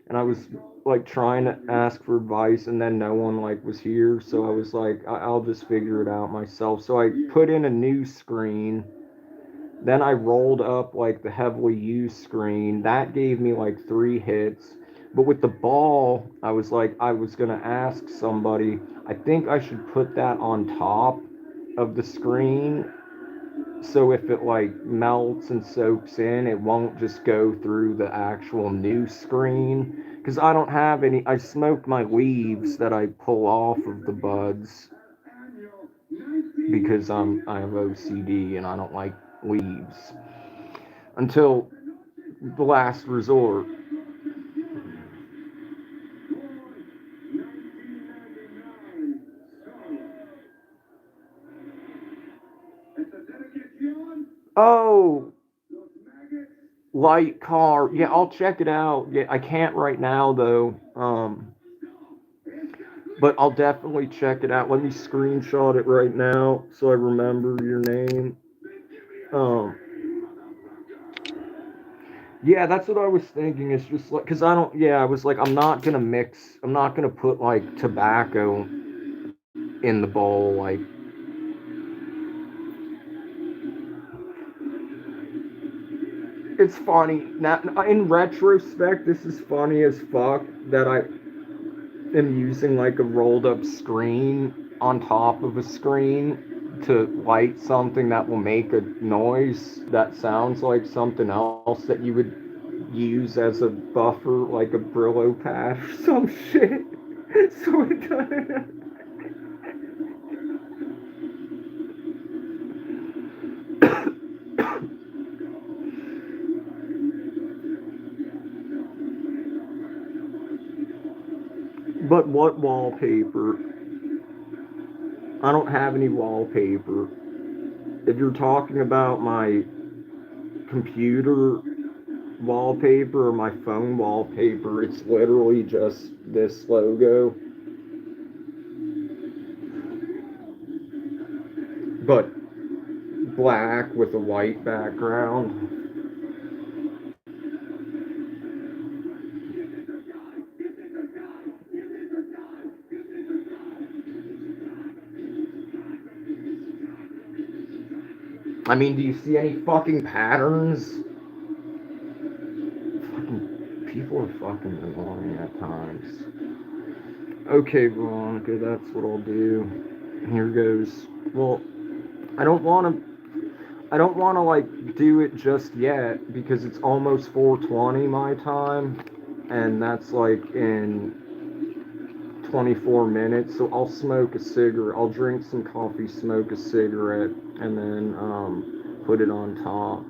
And I was, like, trying to ask for advice, and then no one, like, was here. So, I was like, I'll just figure it out myself. So, I put in a new screen. Then I rolled up, like, the heavily used screen. That gave me, like, 3 hits. But with the ball, I was like, I was going to ask somebody, I think I should put that on top of the screen so if it like melts and soaks in, it won't just go through the actual new screen. Because I don't have any, I smoke my leaves that I pull off of the buds because I have OCD and I don't like leaves until the last resort. Oh, light car. Yeah, I'll check it out. Yeah, I can't right now though. But I'll definitely check it out. Let me screenshot it right now so I remember your name. Um, yeah, that's what I was thinking. It's just like, cause I don't. Yeah, I was like, I'm not gonna mix. I'm not gonna put like tobacco in the bowl. Like, it's funny now. In retrospect, this is funny as fuck that I am using like a rolled up screen on top of a screen to light something that will make a noise that sounds like something else that you would use as a buffer, like a Brillo pad or some shit. So it doesn't. But what wallpaper? I don't have any wallpaper. If you're talking about my computer wallpaper or my phone wallpaper, it's literally just this logo. But black with a white background. I mean, do you see any fucking patterns? Fucking people are fucking annoying at times. Okay, Veronica, that's what I'll do. Here goes. Well, I don't want to. I don't want to like do it just yet because it's almost 4:20 my time, and that's like in 24 minutes. So I'll smoke a cigarette. I'll drink some coffee, smoke a cigarette, and then put it on top.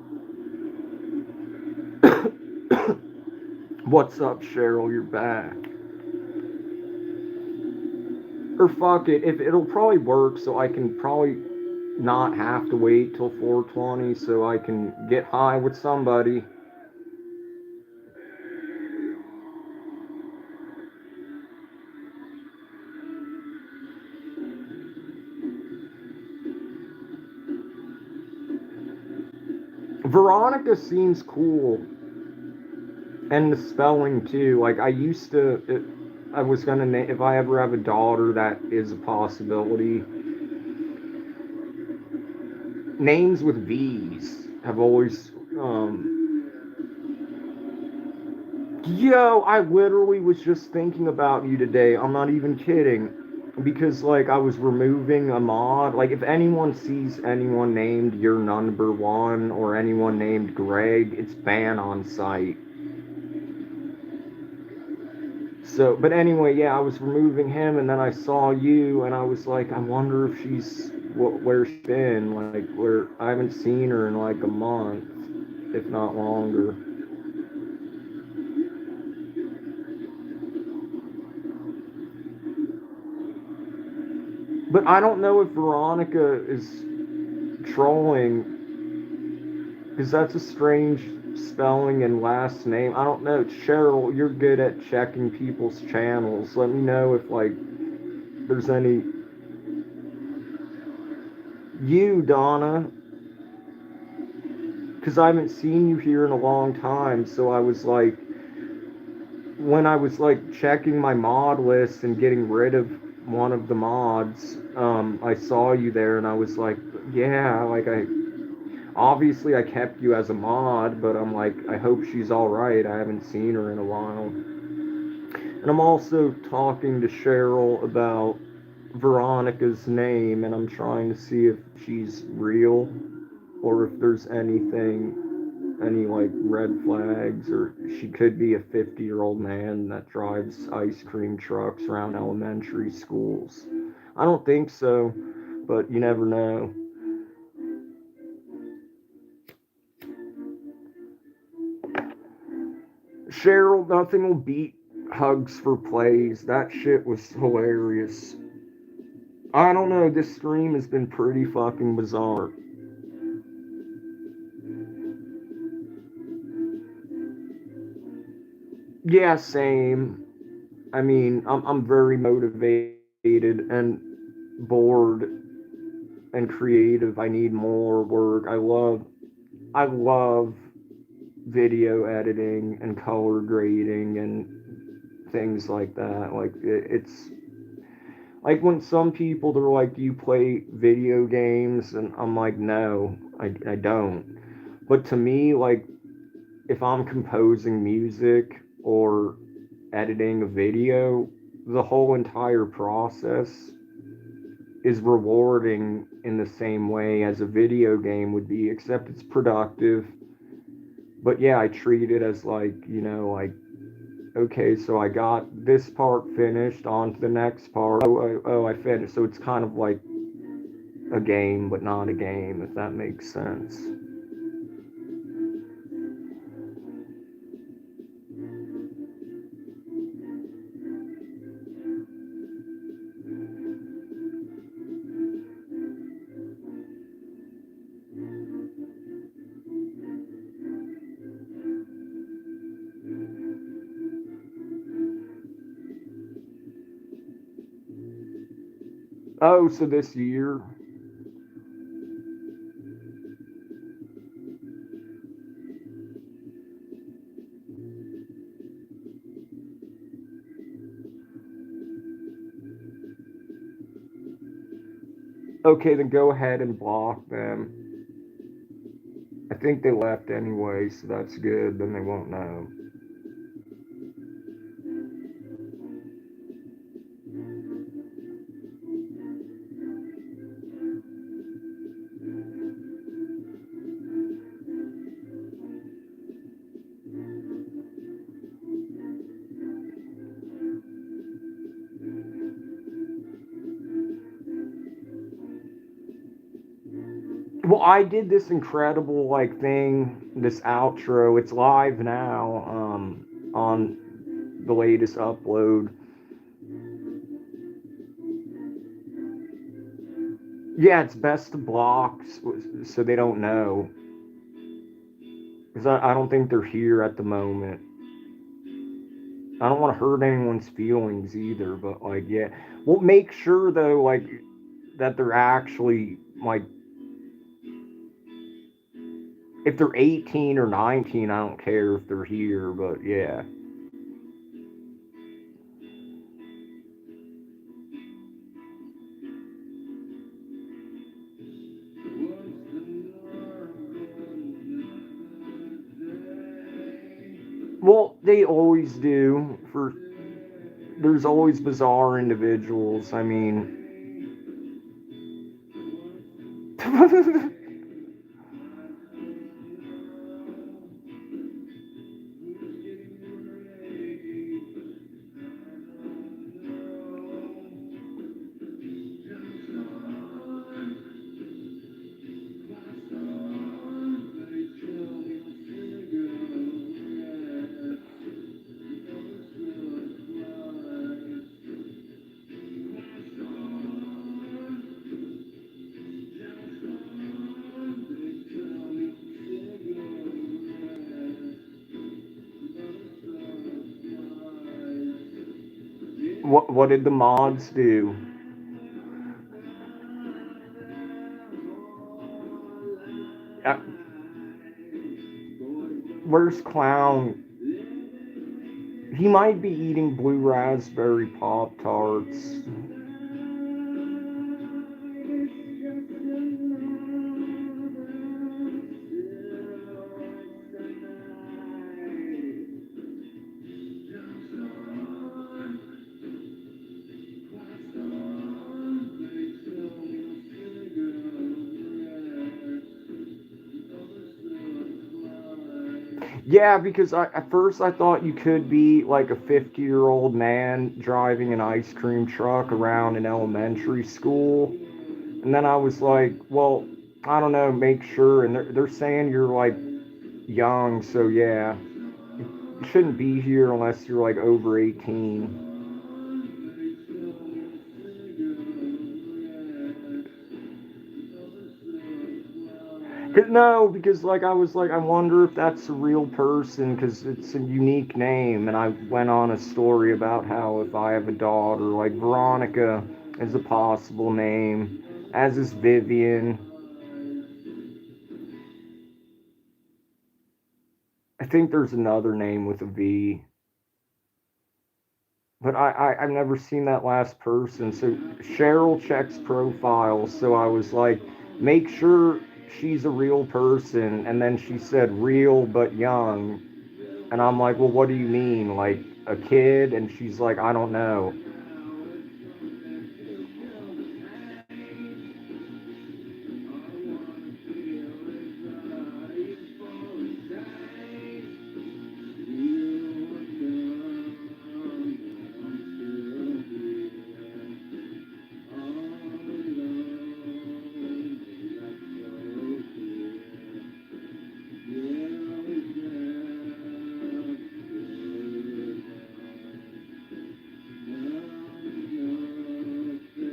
What's up, Cheryl? You're back. Or fuck it, if it'll probably work, so I can probably not have to wait till 4:20, so I can get high with somebody. Veronica seems cool, and the spelling too. Like I was gonna name, if I ever have a daughter, that is a possibility. Names with V's have always. Yo, I literally was just thinking about you today. I'm not even kidding. Because, like, I was removing a mod. Like, if anyone sees anyone named Your Number One or anyone named Greg, it's ban on site. So, but anyway, yeah, I was removing him, and then I saw you, and I was like, I wonder if she's where she's been. Like, where I haven't seen her in like a month, if not longer. But I don't know if Veronica is trolling, because that's a strange spelling and last name. I don't know. Cheryl, you're good at checking people's channels. Let me know if like there's any. You, Donna, because I haven't seen you here in a long time. So I was like, when I was like checking my mod list and getting rid of one of the mods, I saw you there, and I was like, yeah, like I kept you as a mod, but I'm like, I hope she's all right. I haven't seen her in a while. And I'm also talking to Cheryl about Veronica's name, and I'm trying to see if she's real or if there's any like red flags, or she could be a 50-year-old man that drives ice cream trucks around elementary schools. I don't think so, but you never know. Cheryl, nothing will beat Hugs for Plays. That shit was hilarious. I don't know, this stream has been pretty fucking bizarre. Yeah, same. I mean, I'm very motivated and bored and creative. I need more work. I love video editing and color grading and things like that. Like it's like when some people they're like, "Do you play video games?" And I'm like, "No, I don't." But to me, like if I'm composing music or editing a video, the whole entire process is rewarding in the same way as a video game would be, except it's productive. But yeah, I treat it as like, like, okay, so I got this part finished, on to the next part. Oh, I finished. So it's kind of like a game, but not a game, if that makes sense. Oh, so this year. Okay, then go ahead and block them. I think they left anyway, so that's good. Then they won't know. Well, I did this incredible like thing, this outro. It's live now, on the latest upload. Yeah, it's best to block so they don't know. Because I don't think they're here at the moment. I don't want to hurt anyone's feelings either, but like, yeah. Well, make sure though, like, that they're actually, like, if they're 18 or 19, I don't care if they're here, but yeah. Well, they always do. There's always bizarre individuals. I mean, what did the mods do? Uh, where's Clown? He might be eating blue raspberry Pop Tarts. Yeah, because at first I thought you could be like a 50-year-old man driving an ice cream truck around an elementary school. And then I was like, well, I don't know, make sure. And they're saying you're like young, so yeah. You shouldn't be here unless you're like over 18. No, because like I was like, I wonder if that's a real person because it's a unique name. And I went on a story about how if I have a daughter, like Veronica is a possible name, as is Vivian. I think there's another name with a V. But I've never seen that last person. So Cheryl checks profiles. So I was like, make sure she's a real person. And then she said real but young. And I'm like, well, what do you mean? Like a kid? And she's like, I don't know.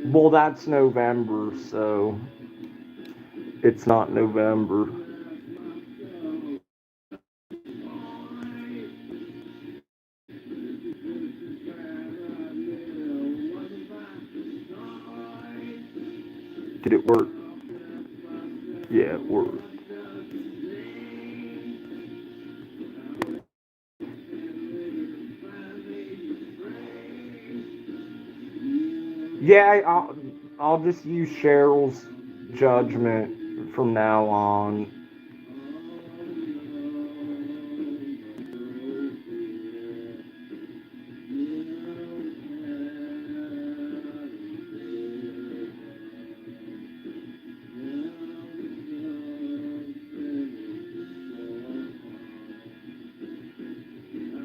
Well, that's November, so it's not November. Did it work? Yeah, it worked. Yeah, I'll just use Cheryl's judgment from now on.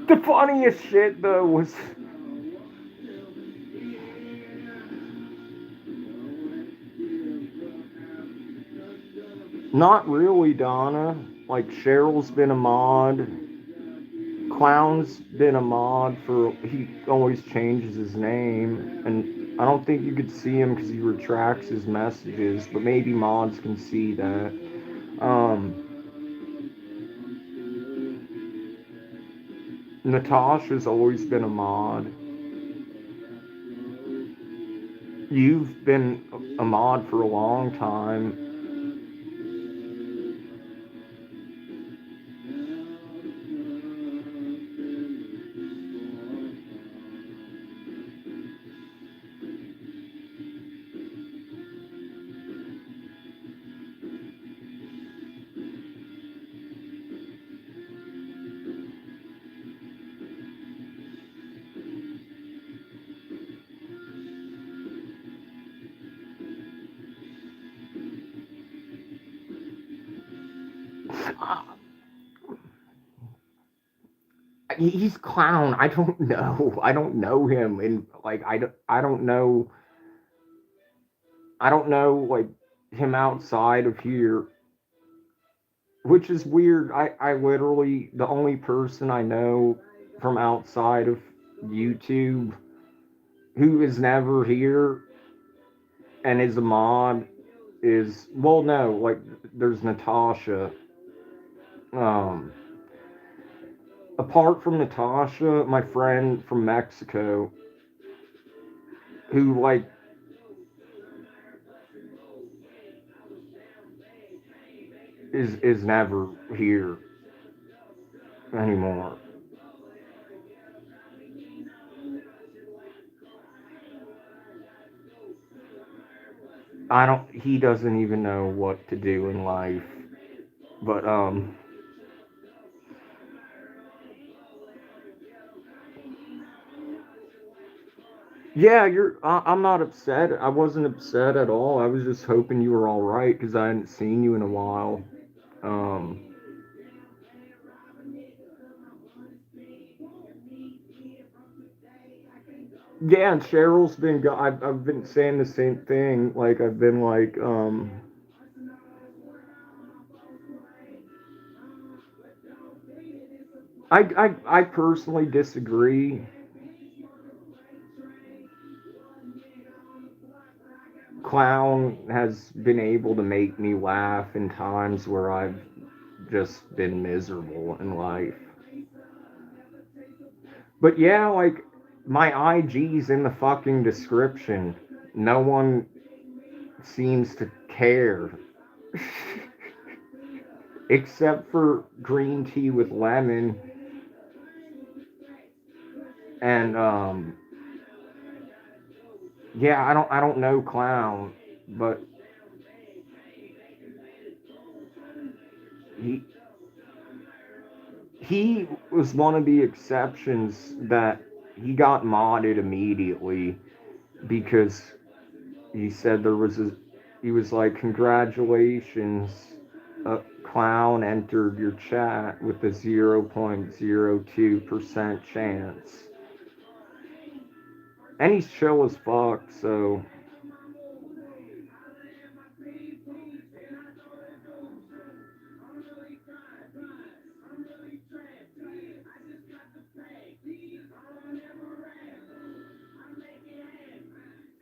The funniest shit though was Not really, Donna. Like, Cheryl's been a mod. Clown's been a mod for. He always changes his name. And I don't think you could see him because he retracts his messages, but maybe mods can see that. Natasha's always been a mod. You've been a mod for a long time. He's Clown. I don't know. I don't know him, and like I don't know. I don't know like him outside of here, which is weird. I literally the only person I know from outside of YouTube who is never here and is a mod is, well, no, like there's Natasha. Um, Apart from Natasha, my friend from Mexico, who like is never here anymore. I don't. He doesn't even know what to do in life. But yeah, you're. I'm not upset. I wasn't upset at all. I was just hoping you were all right because I hadn't seen you in a while. Um, yeah, and Cheryl's been. I've been saying the same thing. Like I've been like I personally disagree. Clown has been able to make me laugh in times where I've just been miserable in life. But yeah, like my IG's in the fucking description. No one seems to care. Except for green tea with lemon and yeah, I don't know Clown, but he he was one of the exceptions that he got modded immediately because he said there was a he was like, congratulations, a clown entered your chat with a 0.02% chance. And he's chill as fuck, so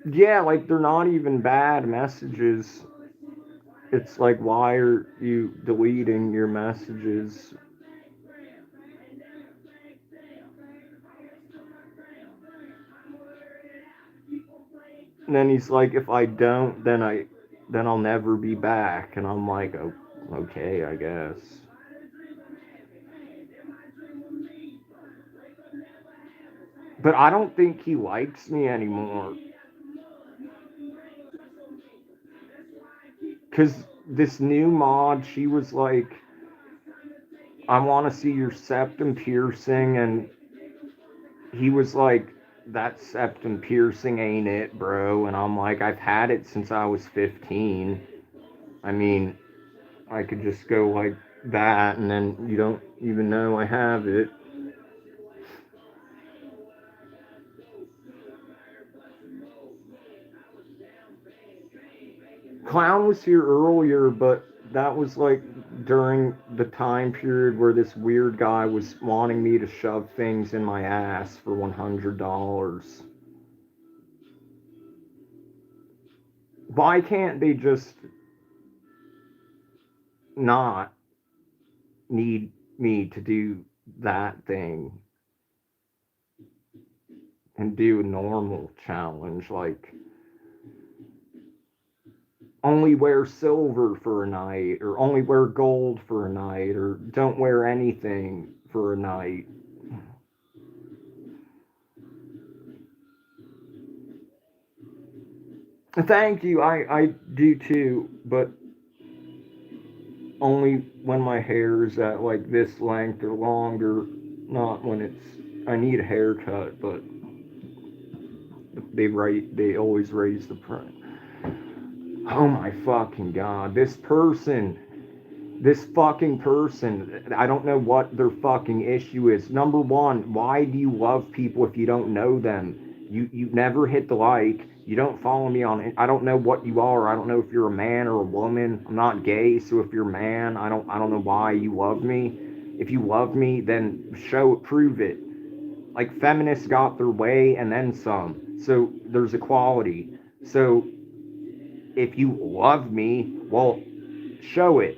yeah, like they're not even bad messages. It's like, why are you deleting your messages? And then he's like, if I don't, then I'll never be back. And I'm like, oh, okay, I guess. But I don't think he likes me anymore. Cause this new mod, she was like, I want to see your septum piercing, and he was like, that septum piercing ain't it, bro. And I'm like, I've had it since I was 15. I mean, I could just go like that, and then you don't even know I have it. Clown was here earlier, but that was like during the time period where this weird guy was wanting me to shove things in my ass for $100. Why can't they just not need me to do that thing and do a normal challenge like only wear silver for a night or only wear gold for a night or don't wear anything for a night? Thank you. I do too, but only when my hair is at like this length or longer, not when it's I need a haircut, but they always raise the price. Oh my fucking god. This fucking person, I don't know what their fucking issue is. Number one, why do you love people if you don't know them? You never hit the like. You don't follow me on it. I don't know what you are. I don't know if you're a man or a woman. I'm not gay, so if you're a man, I don't know why you love me. If you love me, then show it, prove it. Like feminists got their way and then some. So there's equality. So if you love me, well, show it.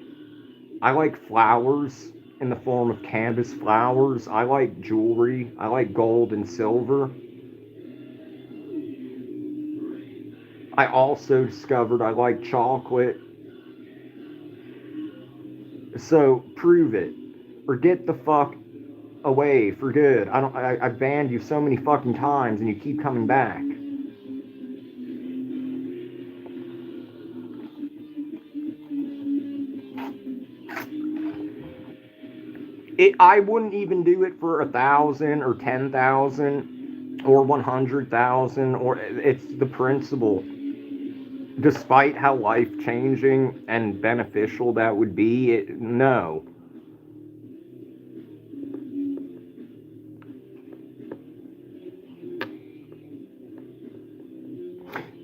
I like flowers in the form of canvas flowers. I like jewelry. I like gold and silver. I also discovered I like chocolate. So prove it. Or get the fuck away for good. I banned you so many fucking times and you keep coming back. I wouldn't even do it for 1,000 or 10,000 or 100,000 or it's the principle. Despite how life changing and beneficial that would be, no.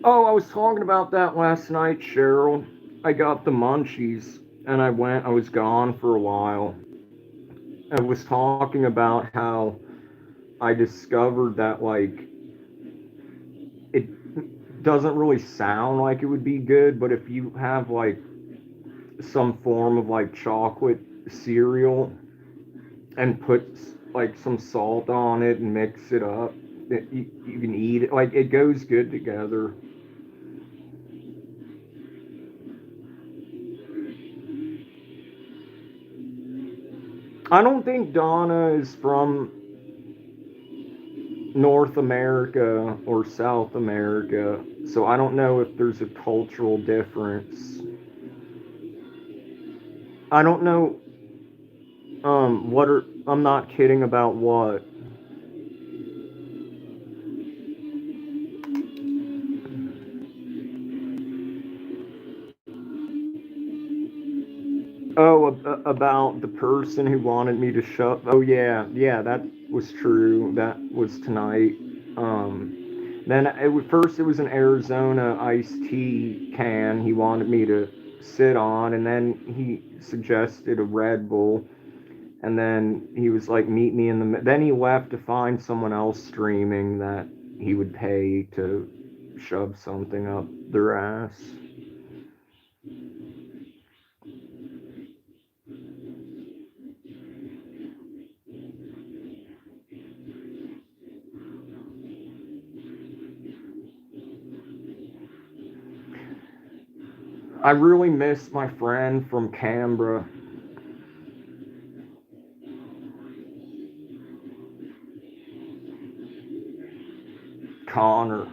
Oh, I was talking about that last night, Cheryl. I got the munchies and I was gone for a while. I was talking about how I discovered that, like, it doesn't really sound like it would be good, but if you have, like, some form of, like, chocolate cereal and put, like, some salt on it and mix it up, you can eat it. Like, it goes good together. I don't think Donna is from North America or South America, so I don't know if there's a cultural difference. I don't know what are I'm not kidding about what. Oh, about the person who wanted me to shut. Oh yeah, yeah, that was true. That was tonight. Then first it was an Arizona iced tea can he wanted me to sit on, and then he suggested a Red Bull, and then he was like, "Meet me in the." Then he left to find someone else streaming that he would pay to shove something up their ass. I really miss my friend from Canberra, Connor.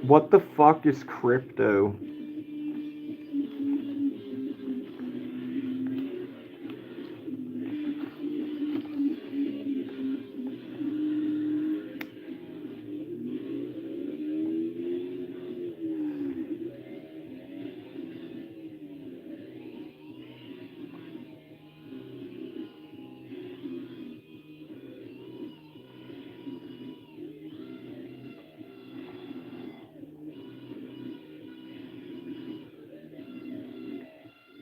What the fuck is crypto?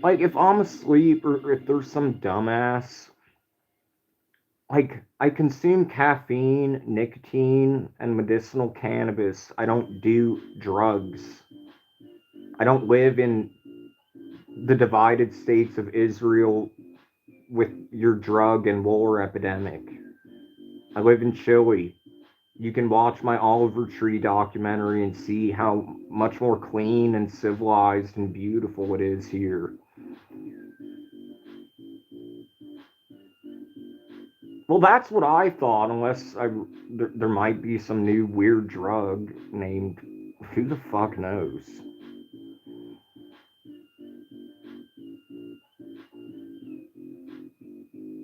like if I'm asleep or if there's some dumbass, like I consume caffeine, nicotine, and medicinal cannabis. I don't do drugs. I don't live in the divided states of Israel with your drug and war epidemic. I live in Chile. You can watch my Oliver Tree documentary and see how much more clean and civilized and beautiful it is here. Well, that's what I thought, unless there might be some new weird drug named who the fuck knows.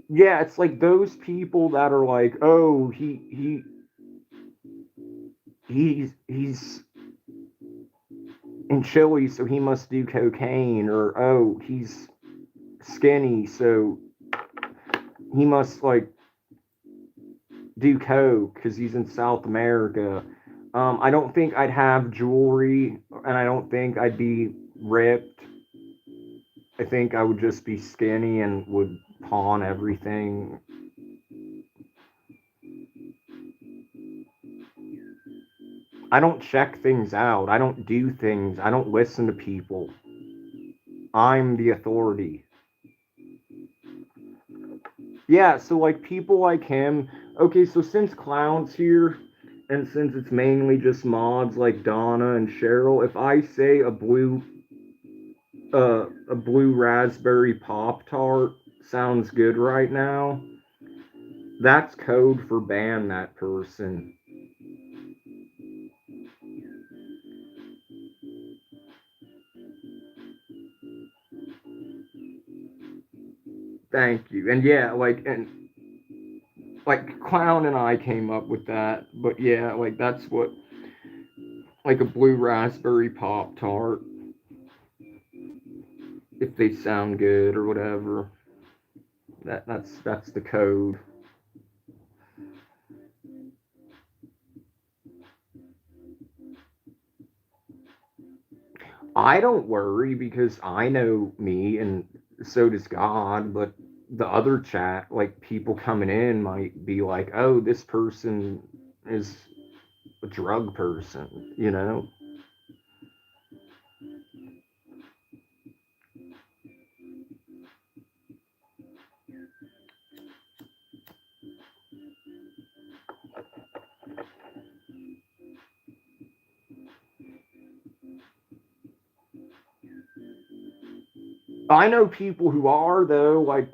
Yeah, it's like those people that are like, oh, he's in Chile, so he must do cocaine, or oh, he's skinny, so he must like do coke because he's in South America. I don't think I'd have jewelry, and I don't think I'd be ripped. I think I would just be skinny and would pawn everything. I don't check things out. I don't do things. I don't listen to people. I'm the authority. Yeah, so like people like him. Okay, so since Clown's here, and since it's mainly just mods like Donna and Cheryl, if I say a blue raspberry pop tart sounds good right now, that's code for ban that person. Thank you. And yeah, like Clown and I came up with that, but yeah, like that's what like a blue raspberry pop tart if they sound good or whatever. That's the code. I don't worry because I know me and so does God, but the other chat, like people coming in might be like, "Oh, this person is a drug person," you know? I know people who are though, like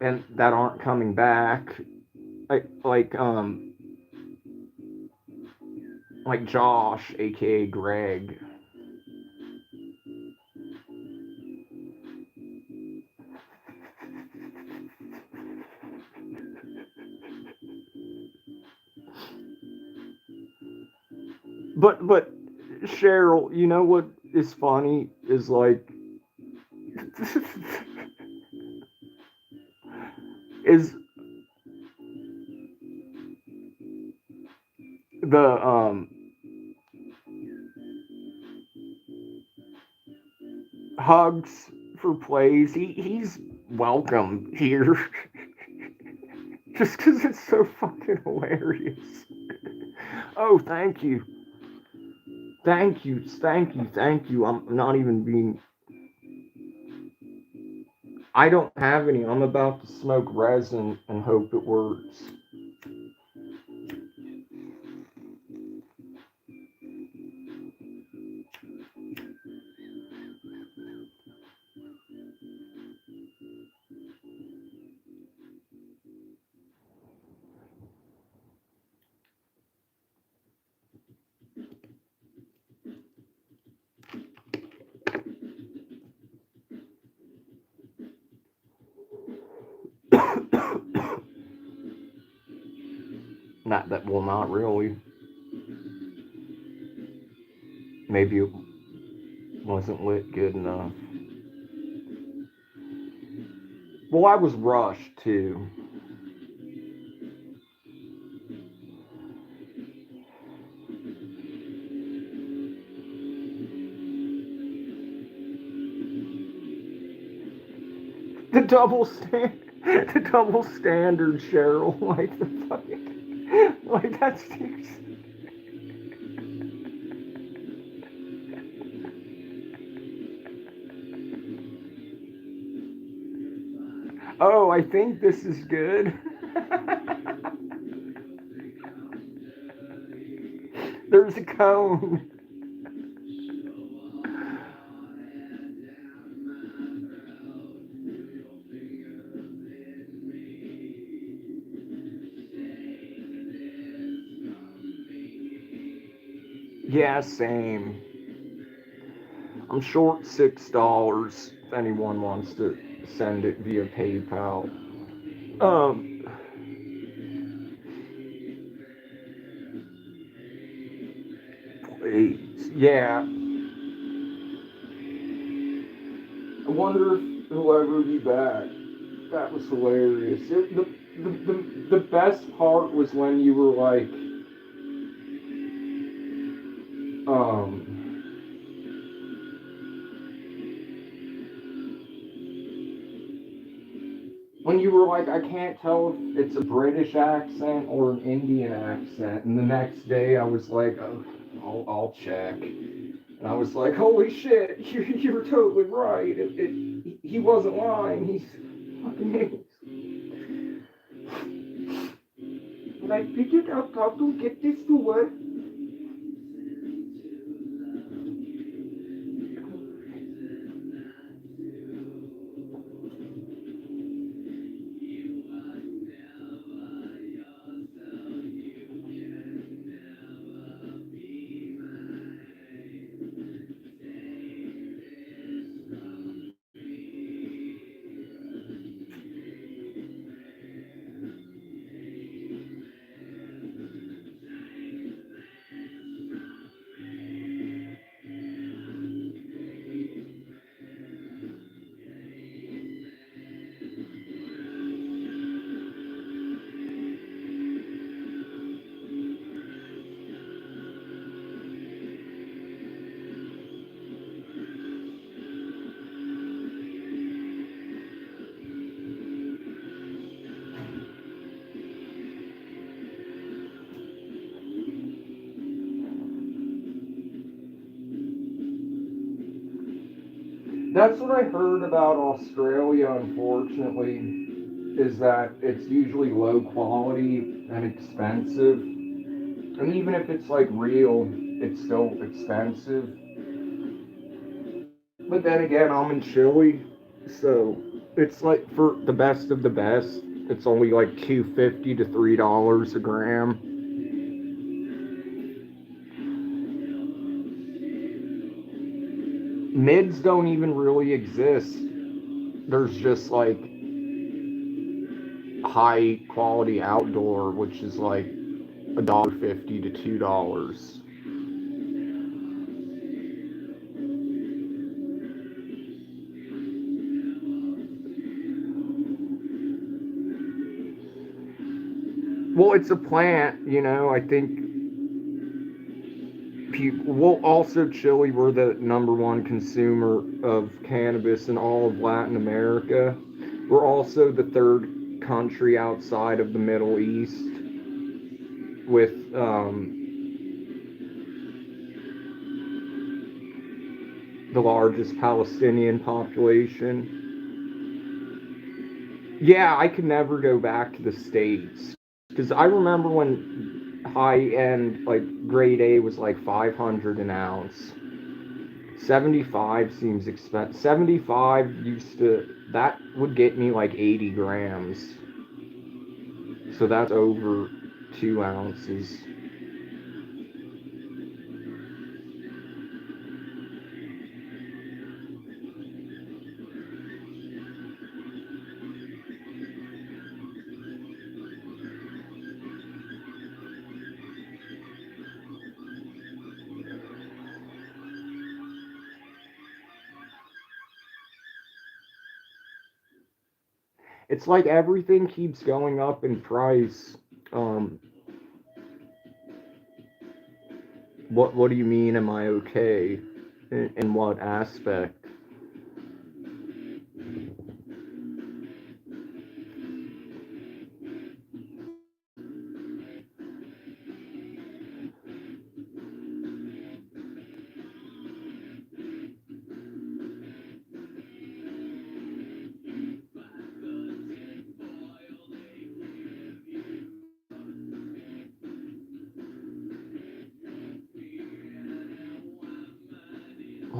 and that aren't coming back. Like like Josh, aka Greg. But Cheryl, you know what is funny is like is the hugs for plays. He's welcome here just because it's so fucking hilarious. Oh, thank you, thank you, thank you, thank you. I'm not even being. I don't have any. I'm about to smoke resin and hope it works. Not that. Well, not really. Maybe it wasn't lit good enough. Well, I was rushed too. The double stand, the double standard, Cheryl. Like the fucking, like that's. Oh, I think this is good. There's a cone. Yeah, same. I'm short $6 if anyone wants to send it via PayPal. Um, please. Yeah. I wonder if he'll ever be back. That was hilarious. The best part was when you were like, um, when you were like, I can't tell if it's a British accent or an Indian accent. And the next day I was like, oh, I'll check. And I was like, holy shit, you were totally right. He wasn't lying. He's fucking. And I figured out how to get this to work. That's what I heard about Australia, unfortunately, is that it's usually low quality and expensive. And even if it's like real, it's still expensive. But then again, I'm in Chile, so it's like for the best of the best, it's only like $2.50 to $3 a gram. Mids don't even really exist. There's just like high quality outdoor, which is like $1.50 to $2. Well, it's a plant, you know. I think people. Well, also Chile, we're the number one consumer of cannabis in all of Latin America. We're also the third country outside of the Middle East with the largest Palestinian population. Yeah, I could never go back to the States because I remember when high end, like grade A, was like 500 an ounce. 75 seems expensive. 75 used to, that would get me like 80 grams. So that's over 2 ounces. It's like everything keeps going up in price. Um, what do you mean? Am I okay? In what aspect?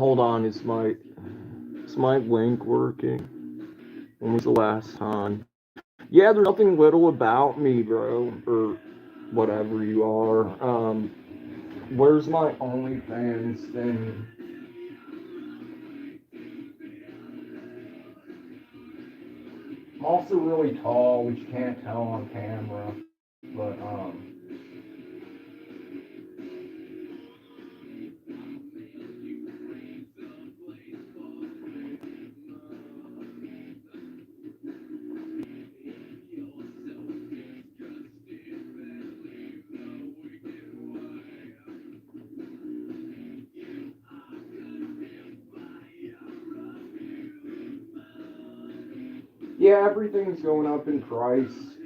Hold on, is my link working? When was the last time? Yeah, there's nothing little about me, bro, or whatever you are. Where's my OnlyFans thing? I'm also really tall, which you can't tell on camera, but yeah, everything's going up in price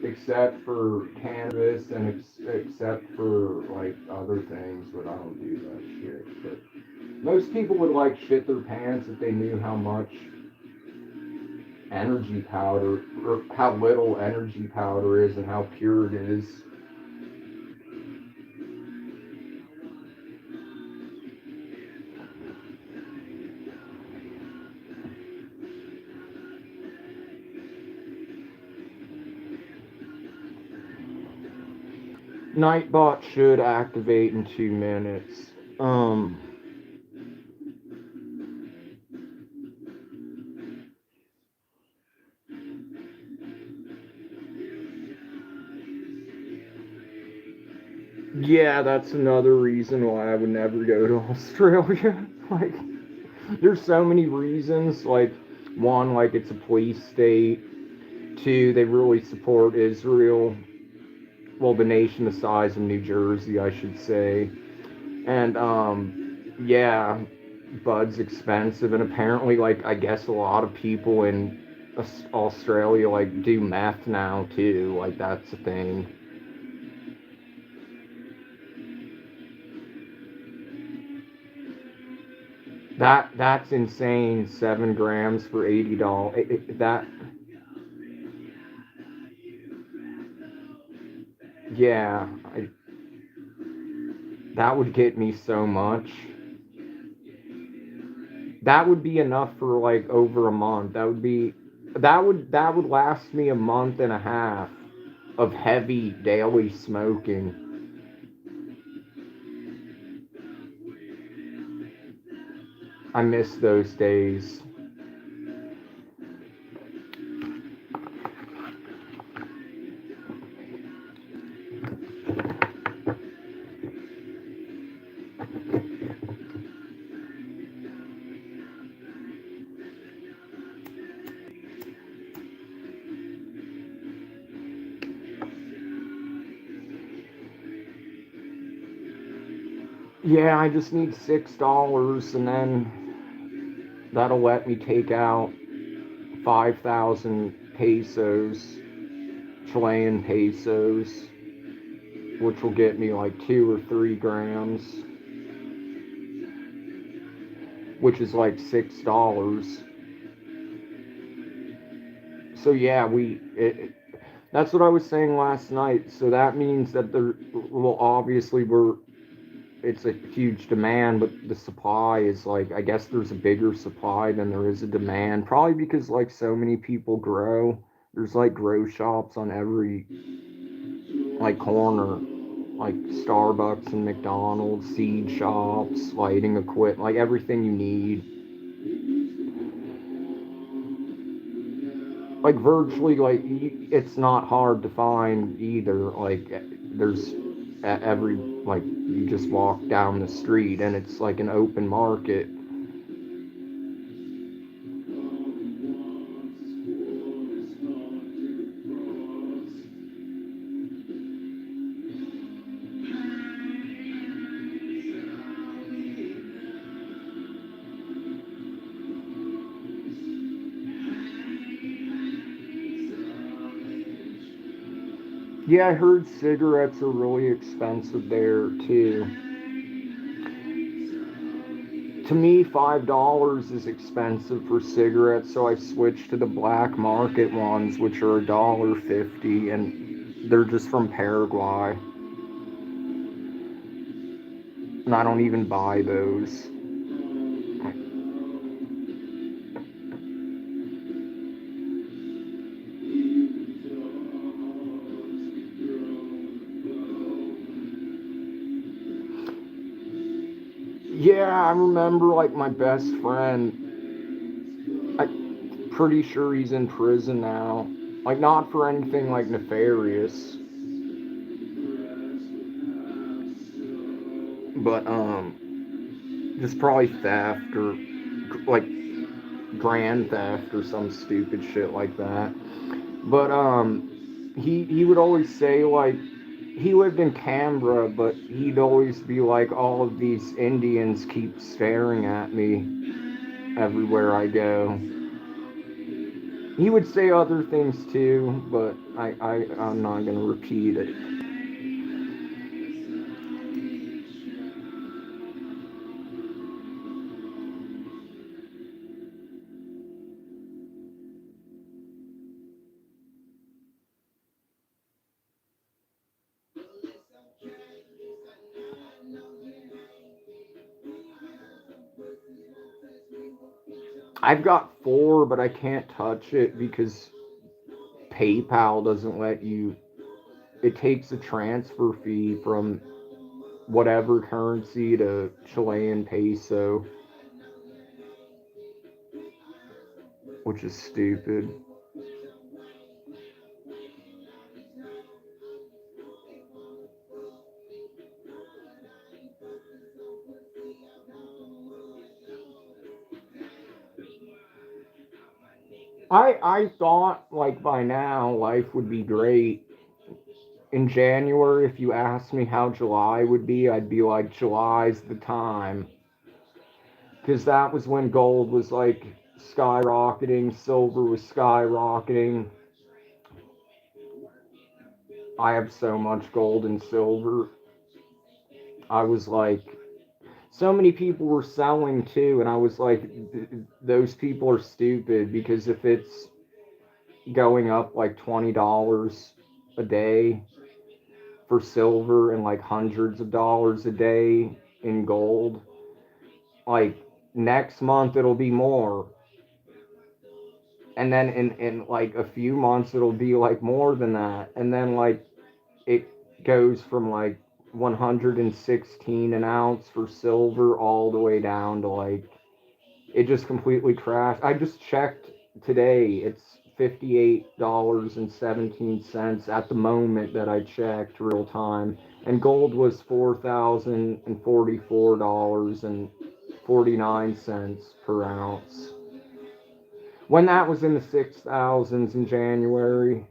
except for cannabis and except for like other things, but I don't do that shit. But most people would like shit their pants if they knew how much energy powder or how little energy powder is and how pure it is. Nightbot should activate in 2 minutes. Yeah, that's another reason why I would never go to Australia. Like, there's so many reasons. Like, one, like it's a police state. Two, they really support Israel. Well, the nation the size of New Jersey, I should say. And yeah, bud's expensive, and apparently, like I guess a lot of people in Australia like do meth now too. Like that's a thing. That's insane. 7 grams for $80. That yeah, that would get me so much. That would be enough for like over a month. That would last me a month and a half of heavy daily smoking. I miss those days. Yeah, I just need $6 and then that'll let me take out 5,000 pesos, Chilean pesos, which will get me like 2 or 3 grams, which is like $6. So yeah, that's what I was saying last night. So that means that well, obviously it's a huge demand, but the supply is like, I guess there's a bigger supply than there is a demand. Probably because like so many people grow. There's like grow shops on every like corner, like Starbucks and McDonald's, seed shops, lighting equipment, like everything you need. Like virtually, like it's not hard to find either. Like there's every like you just walk down the street and it's like an open market. Yeah, I heard cigarettes are really expensive there too. To me, $5 is expensive for cigarettes, so I switched to the black market ones, which are $1.50, and they're just from Paraguay. And I don't even buy those. Yeah, I remember like my best friend. I'm pretty sure he's in prison now. Like not for anything like nefarious, but just probably theft or like grand theft or some stupid shit like that. But he would always say like he lived in Canberra, but he'd always be like, all of these Indians keep staring at me everywhere I go. He would say other things too, but I'm not gonna repeat it. I've got four, but I can't touch it because PayPal doesn't let you. It takes a transfer fee from whatever currency to Chilean peso, which is stupid. I thought like by now life would be great. In January, if you asked me how July would be, I'd be like, July's the time. Because that was when gold was like skyrocketing, silver was skyrocketing. I have so much gold and silver. I was like, so many people were selling too, and I was like, those people are stupid because if it's going up like $20 a day for silver and like hundreds of dollars a day in gold, like next month it'll be more. And then in like a few months it'll be like more than that. And then like it goes from like 116 an ounce for silver all the way down to like it just completely crashed. I just checked today. It's $58.17 at the moment that I checked real time. And gold was $4,044.49 per ounce. When that was in the 6,000s in January.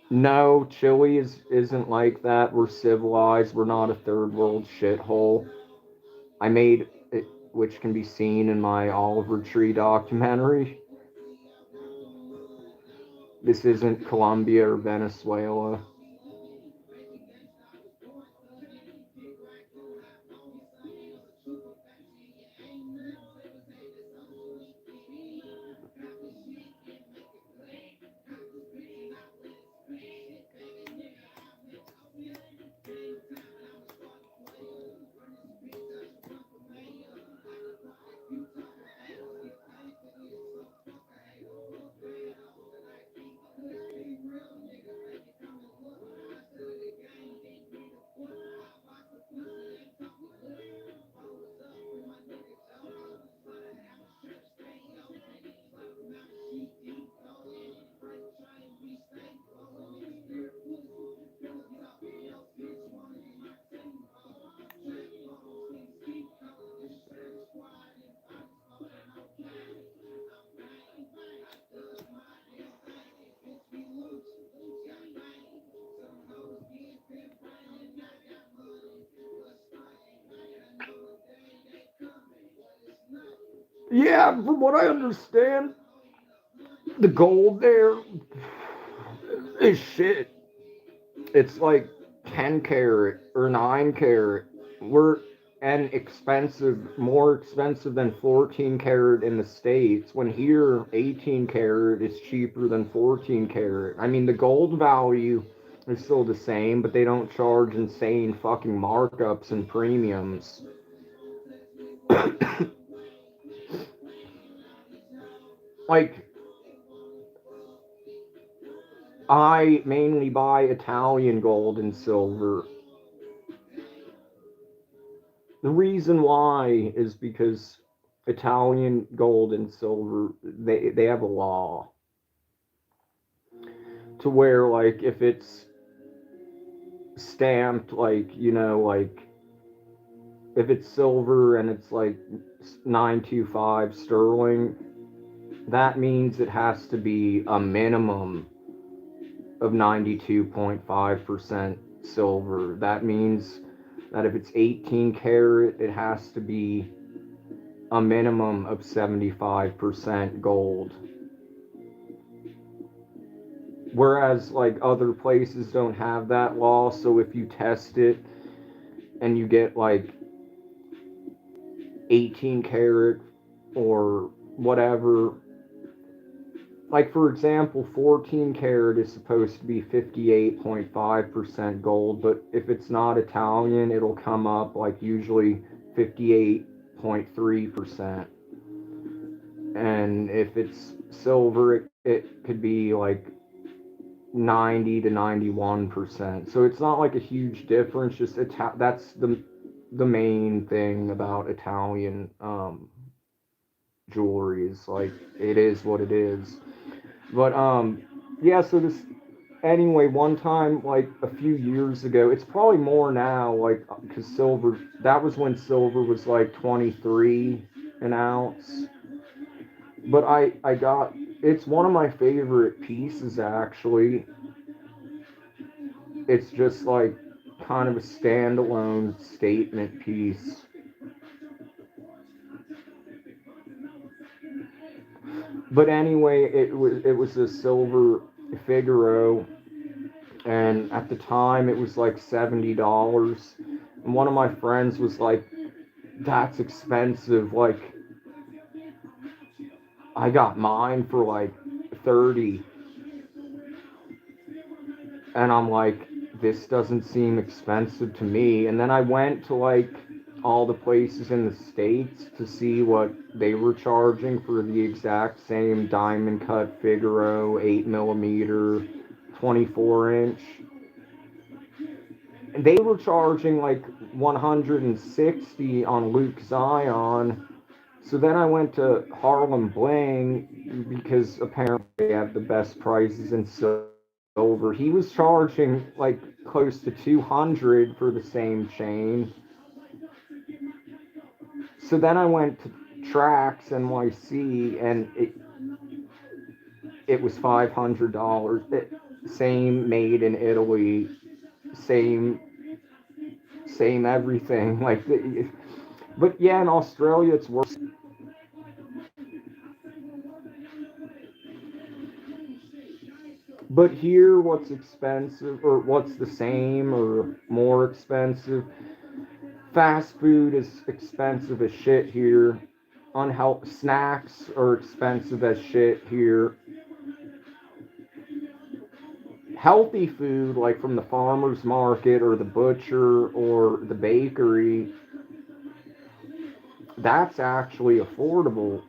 No, Chile isn't like that. We're civilized. We're not a third world shithole. I made it, which can be seen in my Oliver Tree documentary. This isn't Colombia or Venezuela. Yeah, from what I understand, the gold there is shit. It's like 10 carat or 9 carat. We're and expensive, more expensive than 14 carat in the States, when here 18 carat is cheaper than 14 carat. I mean, the gold value is still the same, but they don't charge insane fucking markups and premiums. Like, I mainly buy Italian gold and silver. The reason why is because Italian gold and silver, they have a law to where, like, if it's stamped, like, like, if it's silver and it's like 925 sterling, that means it has to be a minimum of 92.5% silver. That means that if it's 18 karat, it has to be a minimum of 75% gold. Whereas, like, other places don't have that law, so if you test it and you get like 18 karat or whatever, like, for example, 14 karat is supposed to be 58.5% gold, but if it's not Italian, it'll come up like usually 58.3%. And if it's silver, it could be like 90 to 91%. So it's not like a huge difference, just that's the main thing about Italian jewelry is, like, it is what it is. But yeah, so this anyway, one time, like a few years ago, it's probably more now, like, because silver, that was when silver was like 23 an ounce. But I got, it's one of my favorite pieces actually. It's just like kind of a standalone statement piece. But anyway, it was a silver Figaro, and at the time it was like $70. And one of my friends was like, "That's expensive. Like, I got mine for like 30." And I'm like, "This doesn't seem expensive to me." And then I went to like all the places in the States to see what they were charging for the exact same diamond cut Figaro 8 millimeter 24 inch. And they were charging like 160 on Luke Zion. So then I went to Harlem Bling because apparently they have the best prices in silver. He was charging like close to 200 for the same chain. So then I went to Trax NYC and it was $500. Same, made in Italy, same everything. Like, but yeah, in Australia it's worse. But here, what's expensive, or what's the same, or more expensive? Fast food is expensive as shit here. Unhealthy snacks are expensive as shit here. Healthy food, like from the farmer's market or the butcher or the bakery, that's actually affordable.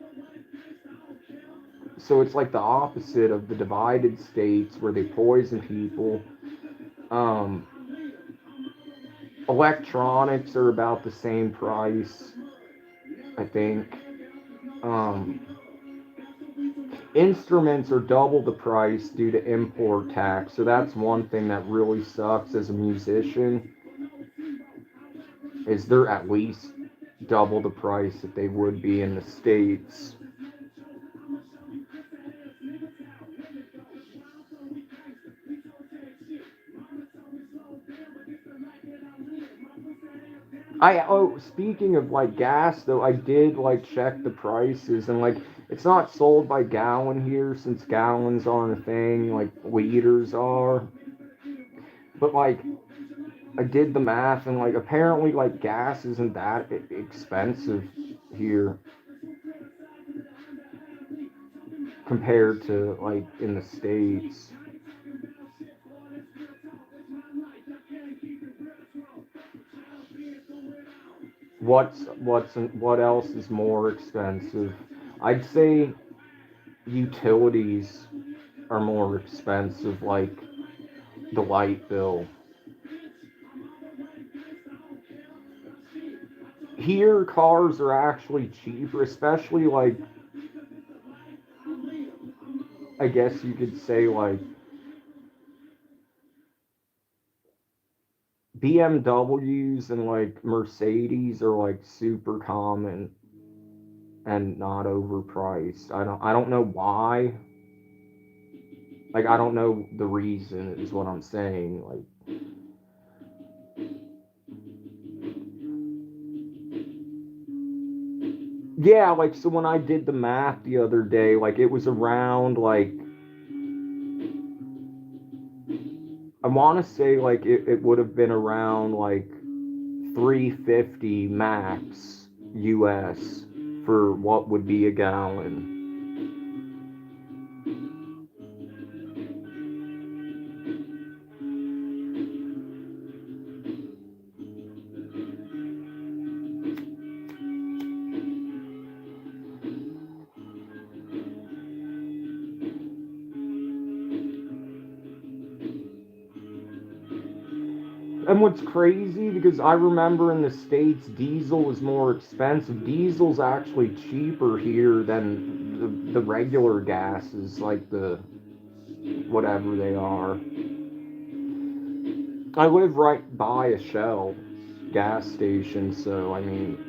So it's like the opposite of the divided states where they poison people. Um, Electronics are about the same price, I think. Um, Instruments are double the price due to import tax. So that's one thing that really sucks as a musician, is they're at least double the price that they would be in the States. Speaking of like gas though, I did like check the prices, and like it's not sold by gallon here since gallons aren't a thing, like liters are. But like I did the math, and like apparently like gas isn't that expensive here compared to like in the States. what else is more expensive? I'd say utilities are more expensive, like the light bill. Here, cars are actually cheaper, especially like, I guess you could say, like BMWs and like Mercedes are like super common and not overpriced. I don't know why. Like, I don't know the reason is what I'm saying. Like, yeah, like, so when I did the math the other day, like, it was around, like, I want to say, like, it would have been around, like, 350 max US for what would be a gallon. And what's crazy, because I remember in the States, diesel was more expensive. Diesel's actually cheaper here than the regular gases, like the whatever they are. I live right by a Shell gas station, so I mean,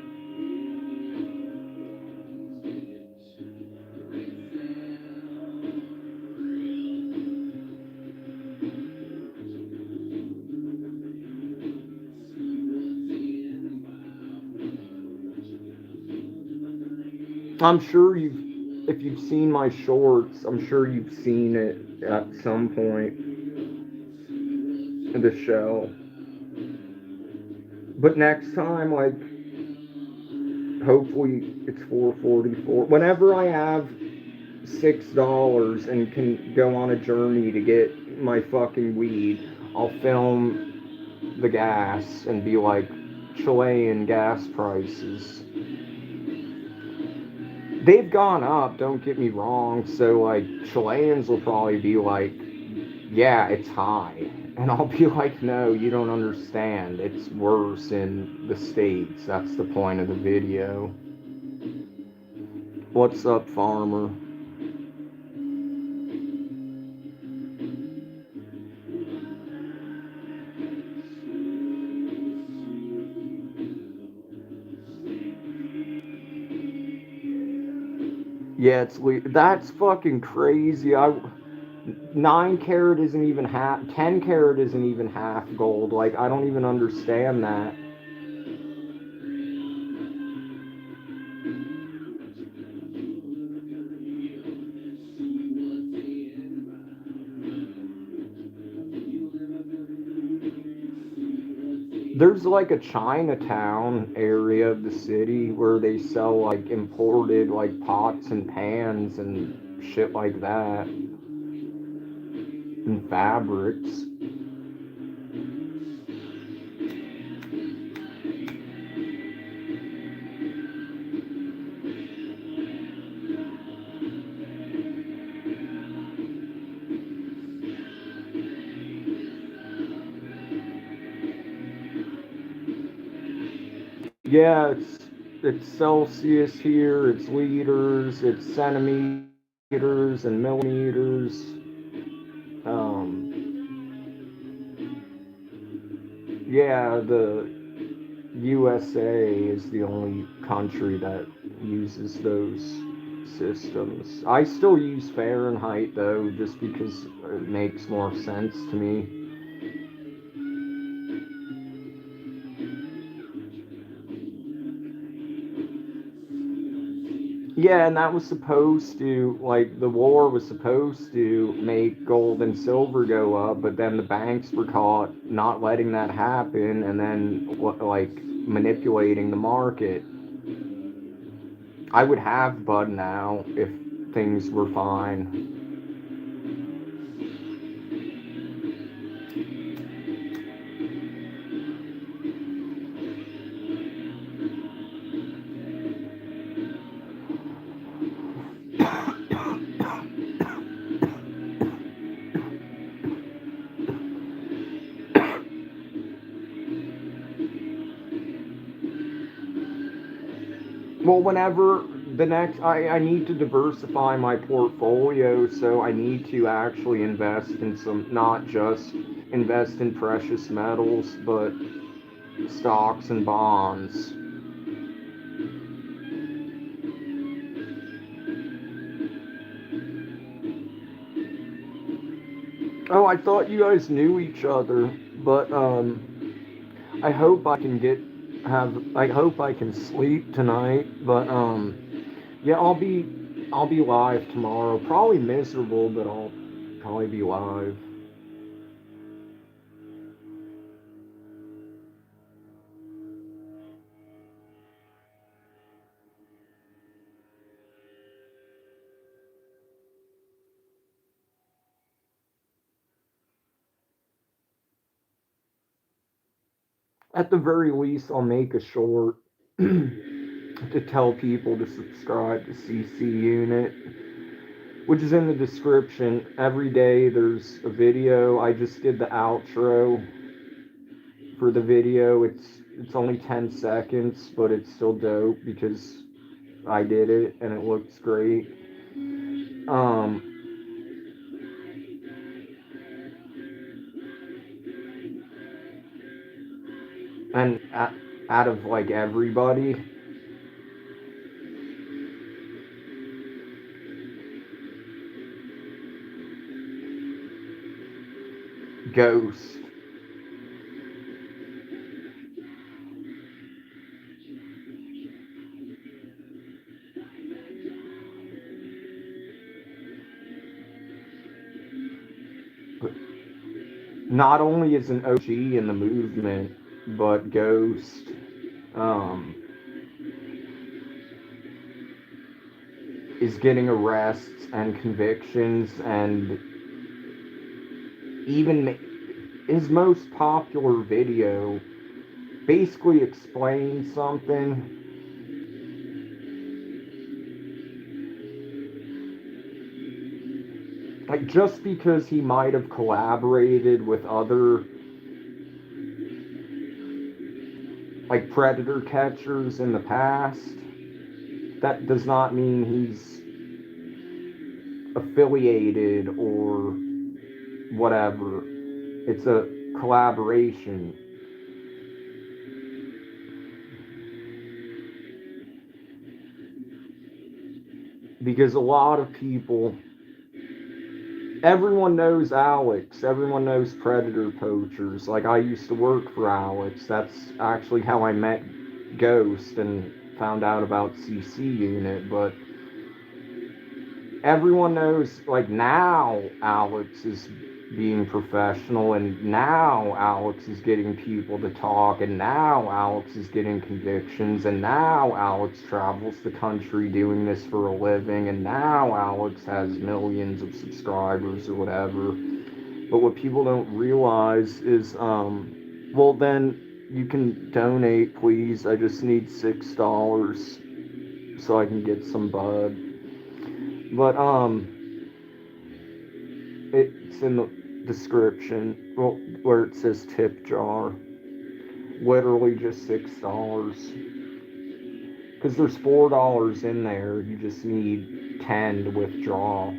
I'm sure if you've seen my shorts, I'm sure you've seen it at some point in the Shell. But next time, like, hopefully it's 444. Whenever I have $6 and can go on a journey to get my fucking weed, I'll film the gas and be like, Chilean gas prices. They've gone up, don't get me wrong, so like Chileans will probably be like, yeah, it's high. And I'll be like, no, you don't understand. It's worse in the States. That's the point of the video. What's up, farmer? Yeah, that's fucking crazy. 9 carat isn't even half, 10 carat isn't even half gold. Like, I don't even understand that. There's like a Chinatown area of the city where they sell like imported like pots and pans and shit like that and fabrics. Yeah, it's Celsius here, it's liters, it's centimeters and millimeters. Um, yeah, the USA is the only country that uses those systems. I still use Fahrenheit though, just because it makes more sense to me. Yeah, and that was supposed to, like, the war was supposed to make gold and silver go up, but then the banks were caught not letting that happen and then, like, manipulating the market. I would have Bud now if things were fine. Well, whenever the next, I need to diversify my portfolio, so I need to actually invest in some, not just invest in precious metals, but stocks and bonds. Oh, I thought you guys knew each other, but I hope I can I hope I can sleep tonight, but yeah, I'll be live tomorrow. Probably miserable, but I'll probably be live. At the very least, I'll make a short to tell people to subscribe to CC Unit, which is in the description. Every day there's a video. I just did the outro for the video. It's only 10 seconds, but it's still dope because I did it and it looks great. Um, and out of like everybody, Ghost. Not only is an OG in the movement, but Ghost um, is getting arrests and convictions, and even his most popular video basically explains something. Like, just because he might have collaborated with other like predator catchers in the past, that does not mean he's affiliated or whatever. It's a collaboration. Because a lot of people, everyone knows Alex, everyone knows predator poachers. Like, I used to work for Alex. That's actually how I met Ghost and found out about CC Unit. But everyone knows, like, now Alex is being professional, and now Alex is getting people to talk, and now Alex is getting convictions, and now Alex travels the country doing this for a living, and now Alex has millions of subscribers or whatever. But what people don't realize is, well, then you can donate, please. I just need $6 so I can get some bud. But it's in the description, well, where it says tip jar. Literally just $6. Because there's $4 in there. You just need 10 to withdraw.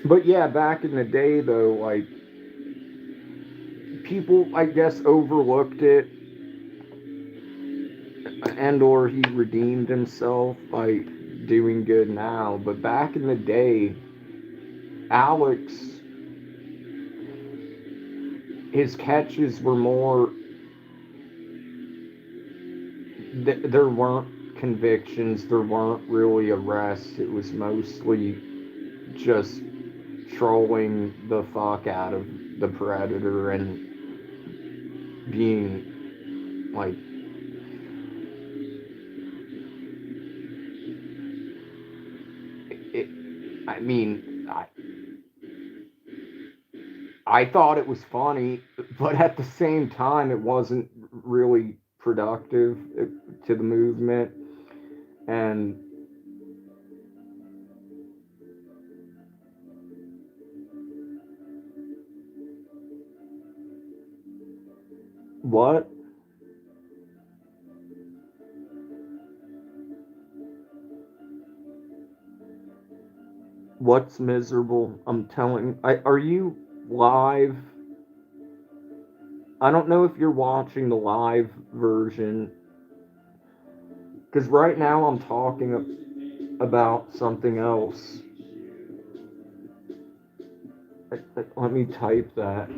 But yeah, back in the day though, like, people, I guess, overlooked it, and or he redeemed himself by doing good now. But back in the day, Alex, his catches were more, there weren't convictions, there weren't really arrests. It was mostly just trolling the fuck out of the predator and being like, it, I mean, I thought it was funny, but at the same time, it wasn't really productive. to the movement. And what? What's miserable? I'm telling. Are you live? I don't know if you're watching the live version, because right now I'm talking about something else. Let me type that.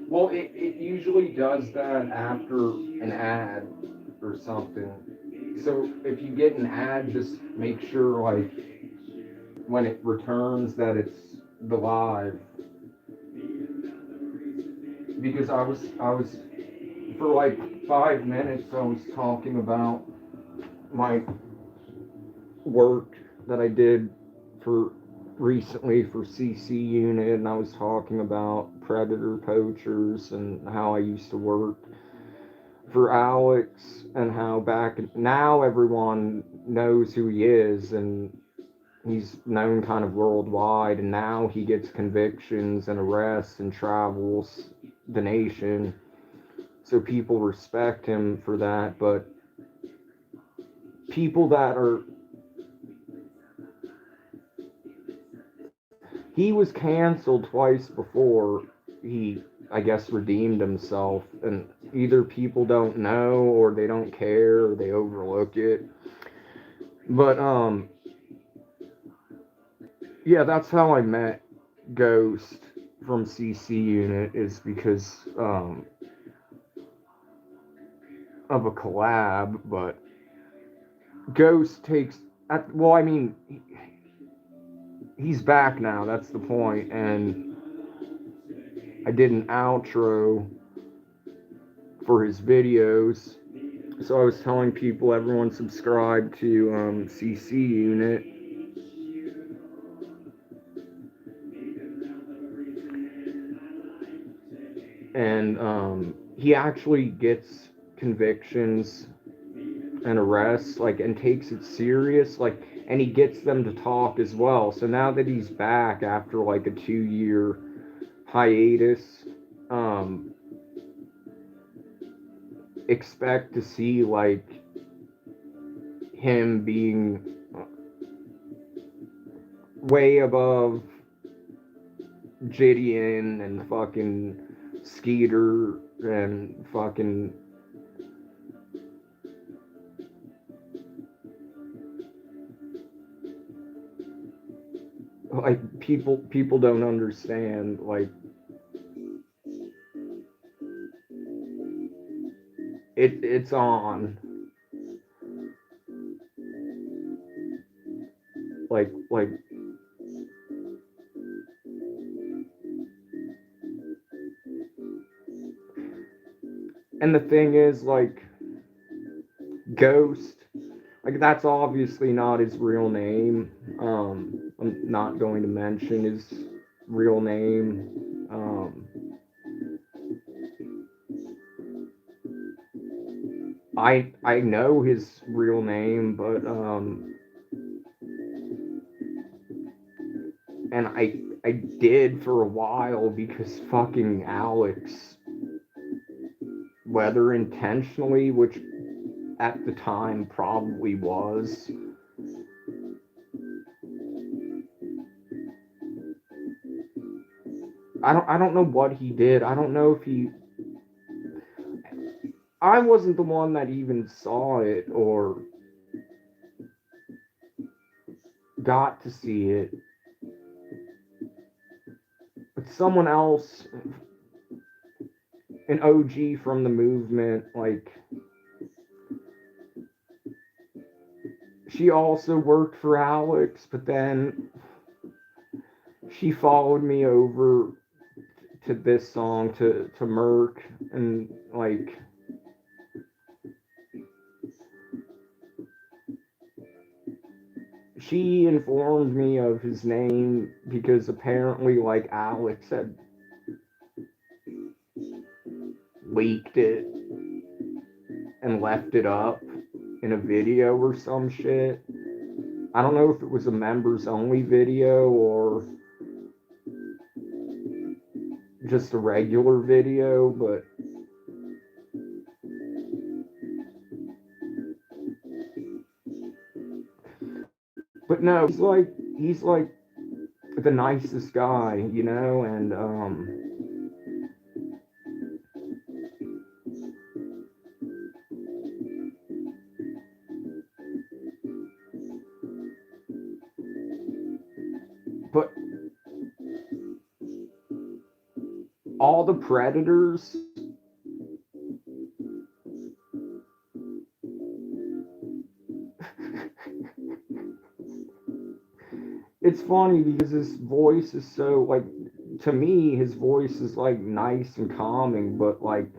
Well, it usually does that after an ad or something. So if you get an ad, just make sure, like, when it returns that it's the live. Because I was for like 5 minutes I was talking about my work that I did for recently for CC Unit, and I was talking about predator poachers and how I used to work for Alex, and how back now everyone knows who he is, and he's known kind of worldwide, and now he gets convictions and arrests and travels the nation, so people respect him for that. But people that are, he was canceled twice before he, I guess, redeemed himself, and either people don't know or they don't care or they overlook it. But yeah, that's how I met Ghost from CC Unit, is because of a collab. But Ghost takes, well, I mean, he's back now, that's the point. And I did an outro for his videos. So I was telling people, everyone subscribe to CC Unit. And he actually gets convictions and arrests, like, and takes it serious, like, and he gets them to talk as well. So now that he's back after like a 2-year hiatus, expect to see like him being way above Gideon and fucking Skeeter and fucking like people don't understand, like, it's on, like And the thing is, like, Ghost, like, that's obviously not his real name. I'm not going to mention his real name. I know his real name, but and I did for a while because fucking Alex, whether intentionally, which at the time probably was, I don't know what he did. I don't know if he, I wasn't the one that even saw it or got to see it. But someone else, an OG from the movement, like, she also worked for Alex, but then she followed me over to this song, to Merc, and like, she informed me of his name because apparently, like, Alex had leaked it and left it up in a video or some shit. I don't know if it was a members only video or just a regular video, but no, he's like the nicest guy, you know, and but all the predators, it's funny because his voice is so, like, to me his voice is like nice and calming, but like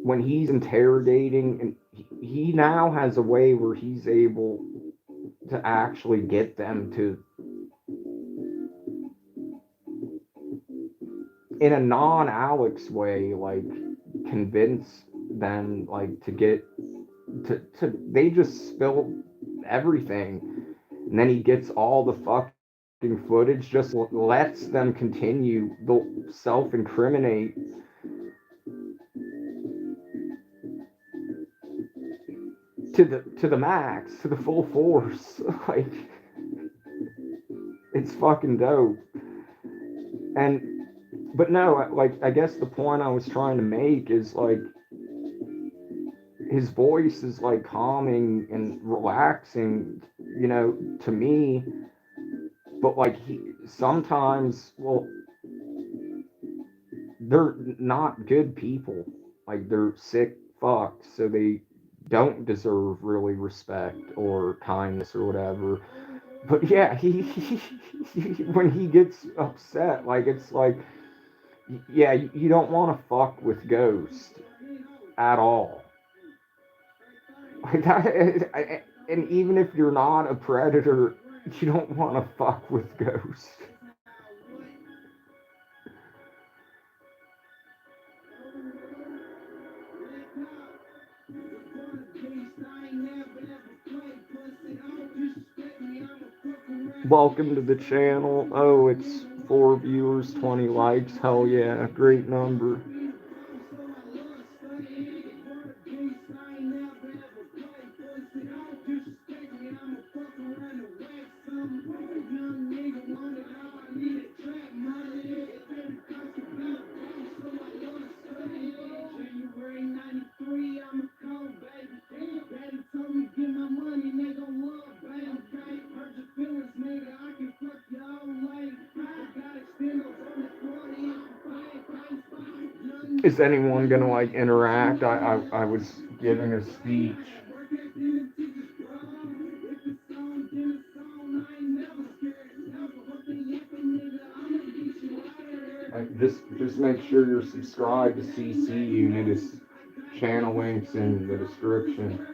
when he's interrogating, and he now has a way where he's able to actually get them to, in a non-Alex way, like, convince them, like, to get to they just spill everything, and then he gets all the fucking footage, just lets them continue, they'll self-incriminate to the max, to the full force. Like, it's fucking dope. And but no, like, I guess the point I was trying to make is, like, his voice is like calming and relaxing, you know, to me. But like, he sometimes, well, they're not good people. Like, they're sick fucks, so they don't deserve really respect or kindness or whatever. But yeah, when he gets upset, like, it's like, yeah, you don't want to fuck with Ghost at all. Like that, and even if you're not a predator, you don't want to fuck with Ghost. Welcome to the channel. Oh, it's 4 viewers, 20 likes. Hell yeah, great number. Is anyone gonna, like, interact? I was giving a speech. Like, just make sure you're subscribed to CC Unit. channel links in the description.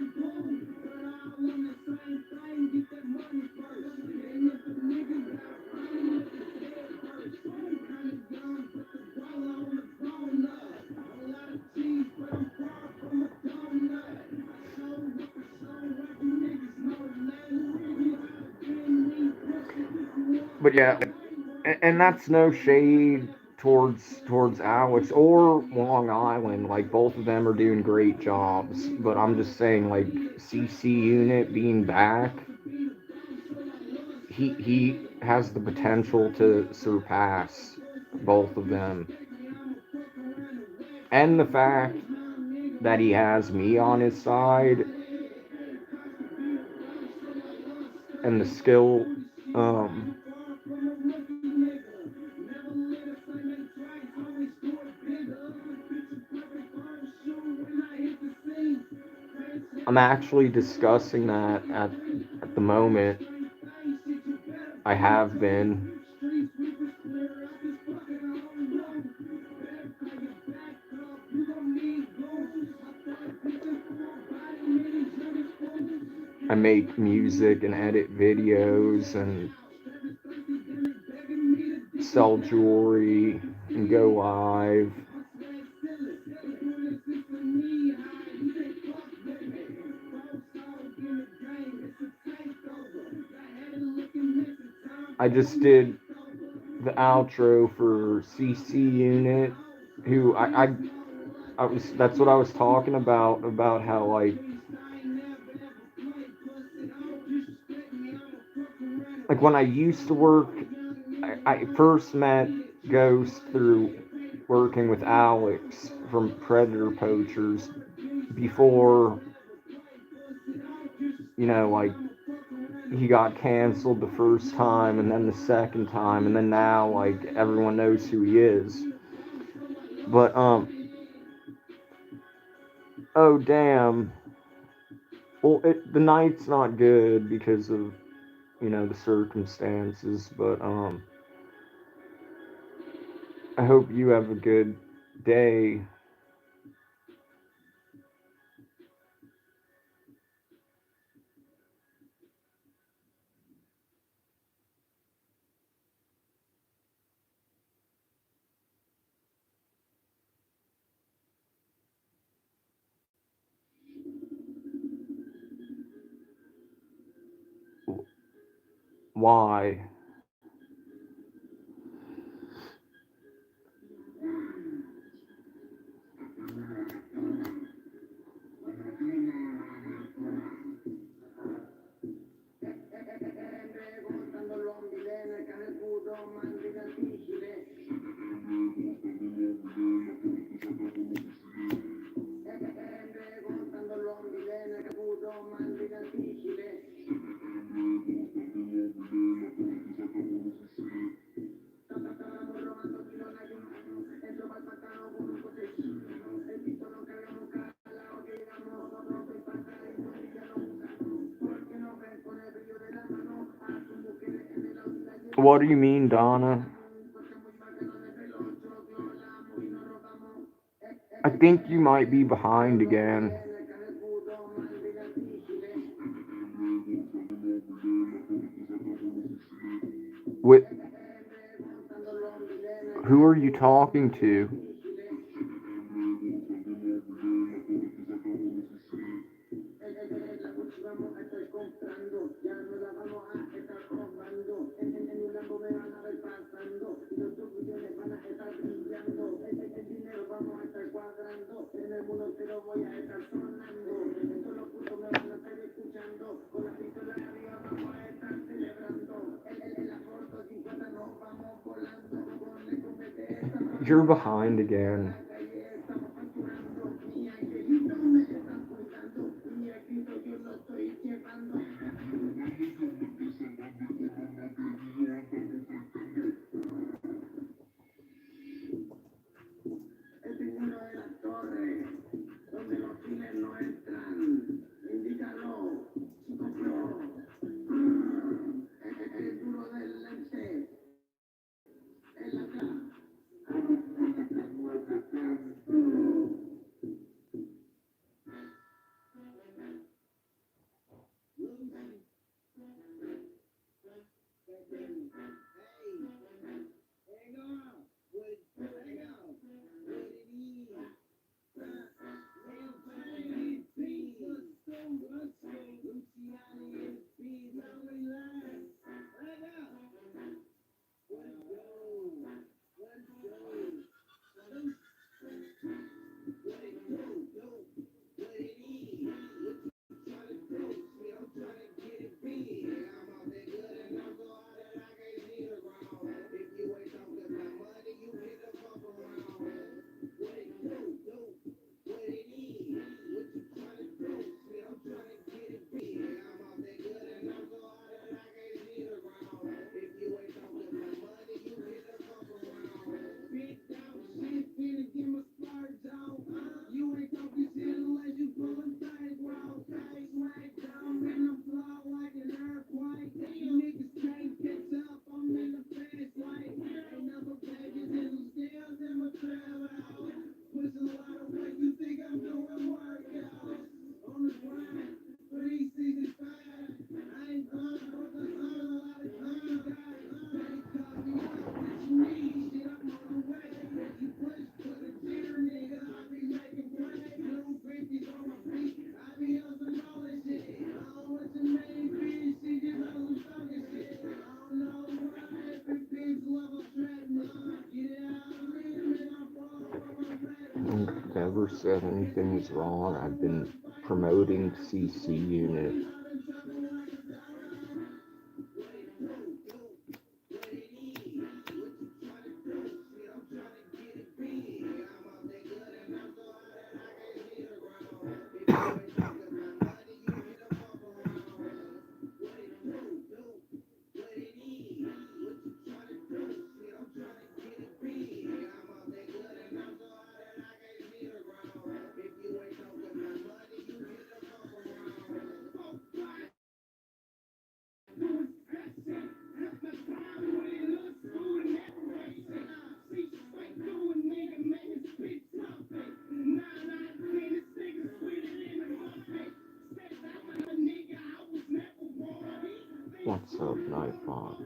But yeah, and that's no shade towards Alex or Long Island. Like both of them are doing great jobs. But I'm just saying, like CC Unit being back, he has the potential to surpass both of them. And the fact that he has me on his side and the skill, um, I'm actually discussing that at the moment. I have been. I make music and edit videos and sell jewelry and go live. I just did the outro for CC Unit, who I was, that's what I was talking about how like when I used to work, I first met Ghost through working with Alex from Predator Poachers before, like he got canceled the first time and then the second time and then now like everyone knows who he is. But oh damn. Well, the night's not good because of the circumstances, but I hope you have a good day. Why? What do you mean, Donna? I think you might be behind again. With who are you talking to? You're behind again. said anything is wrong. I've been promoting CC Unit. What's up, Nightbot?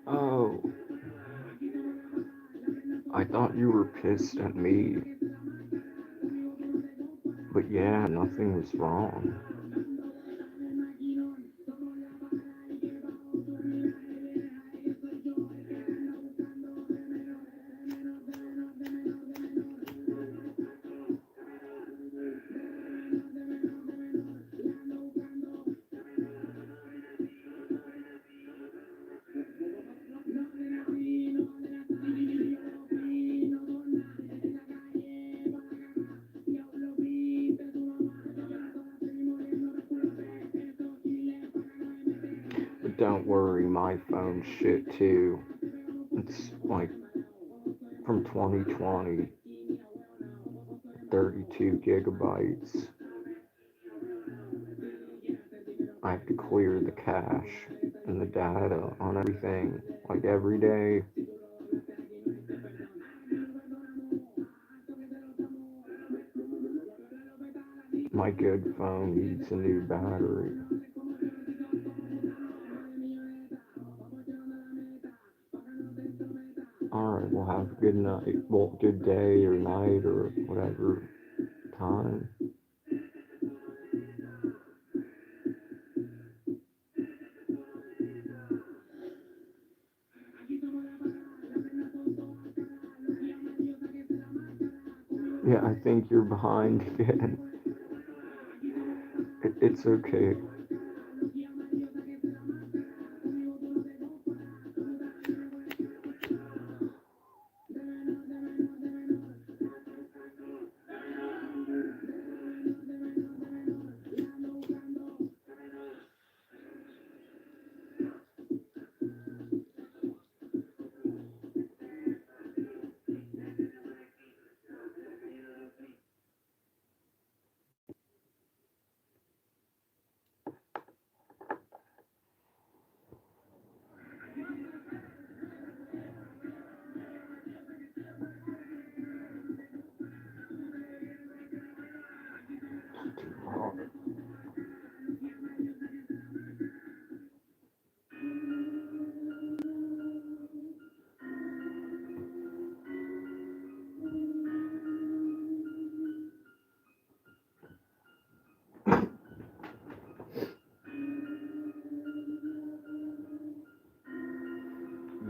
Oh, I thought you were pissed at me. But yeah, nothing was wrong. But don't worry, my phone's shit too. It's like from 2020, 32 gigabytes. I have to clear the cache and the data on everything, like every day. My good phone needs a new battery. Alright, well, have a good night. Well, good day or night or whatever time. Yeah, I think you're behind again. It's okay.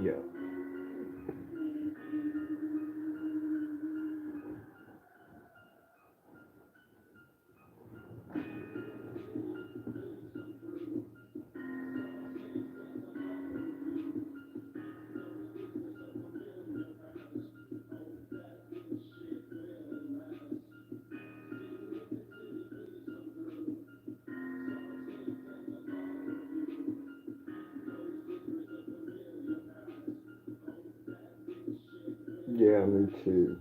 Yeah. Yeah, me too.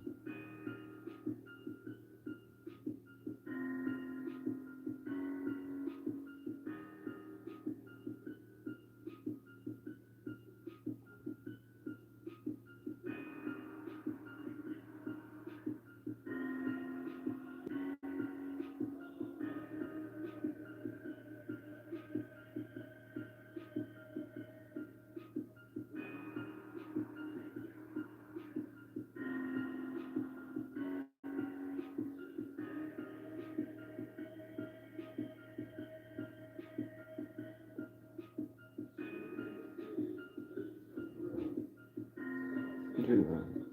Good man.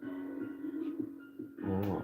Oh.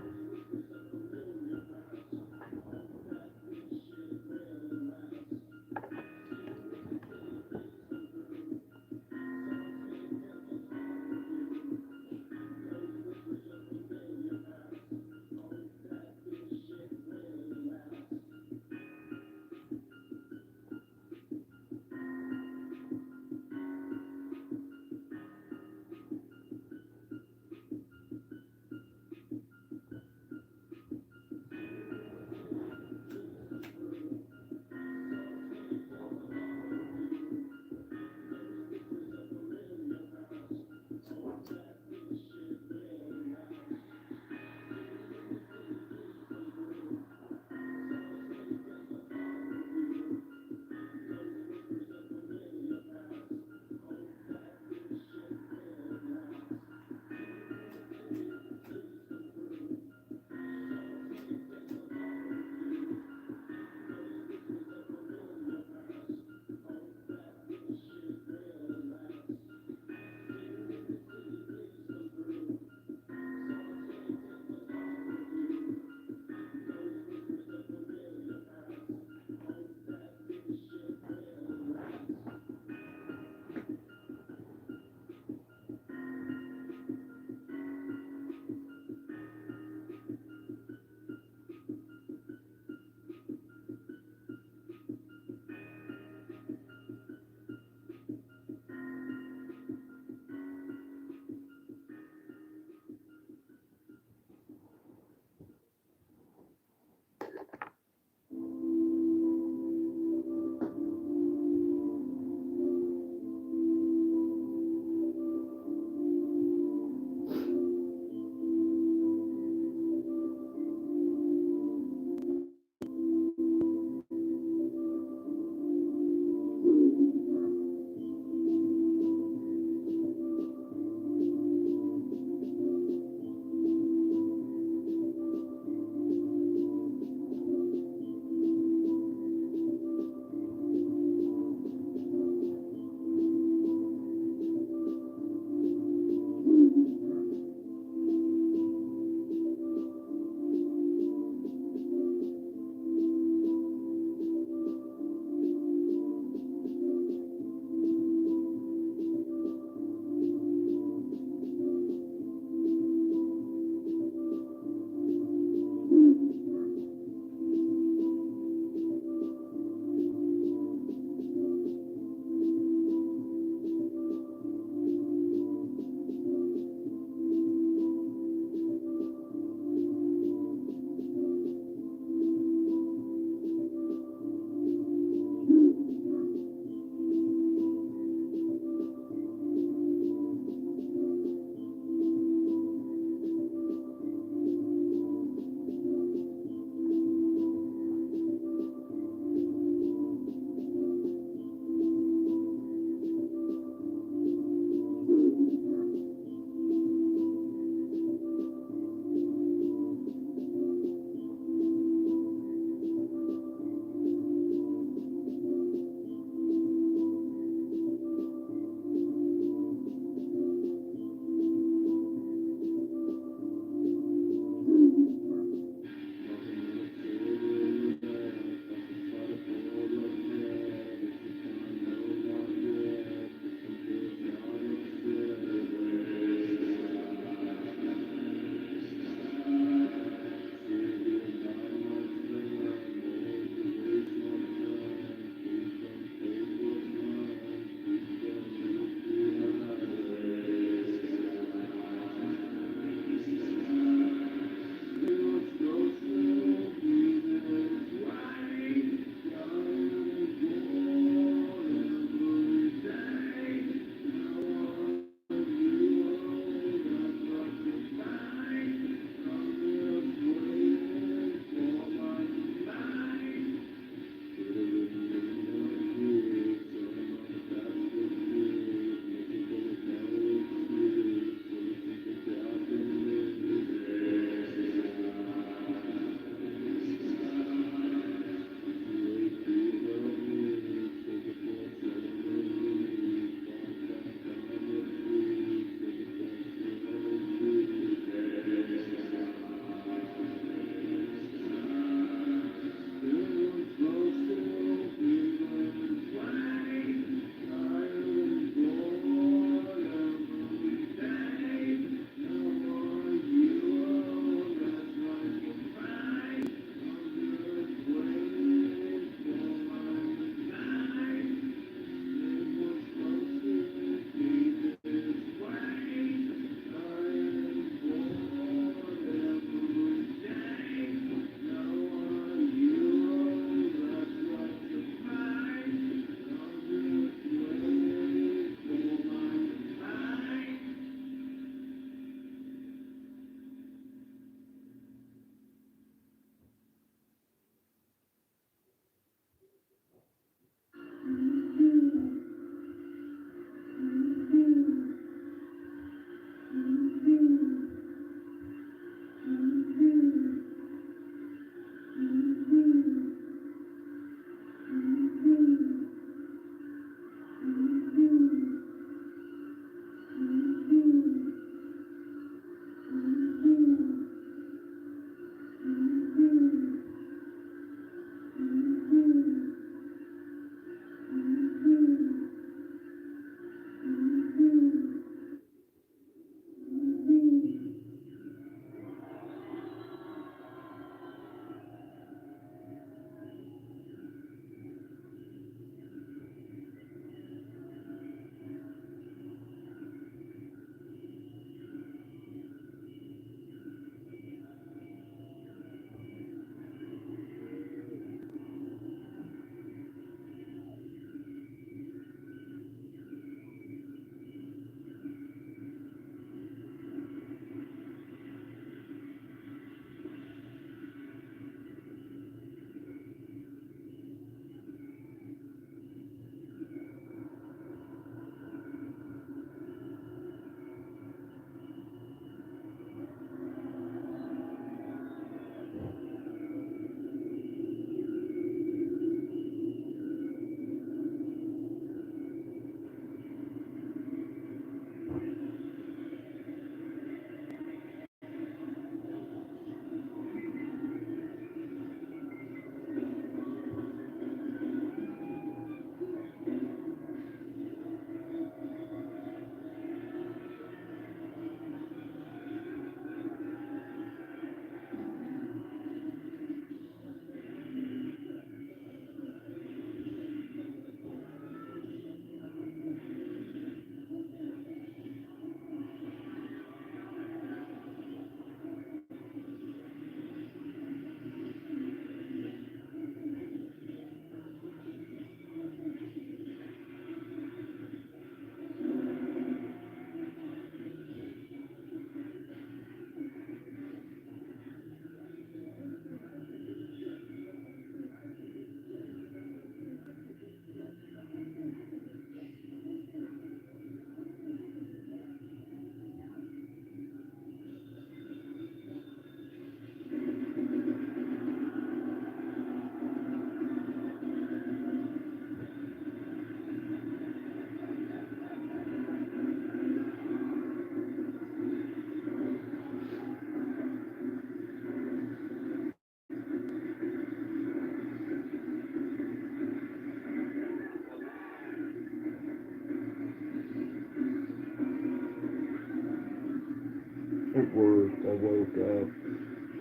At work, I woke up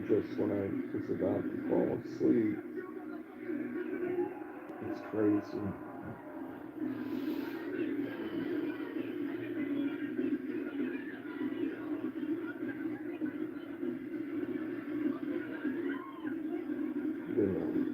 just when I was about to fall asleep. It's crazy. Yeah.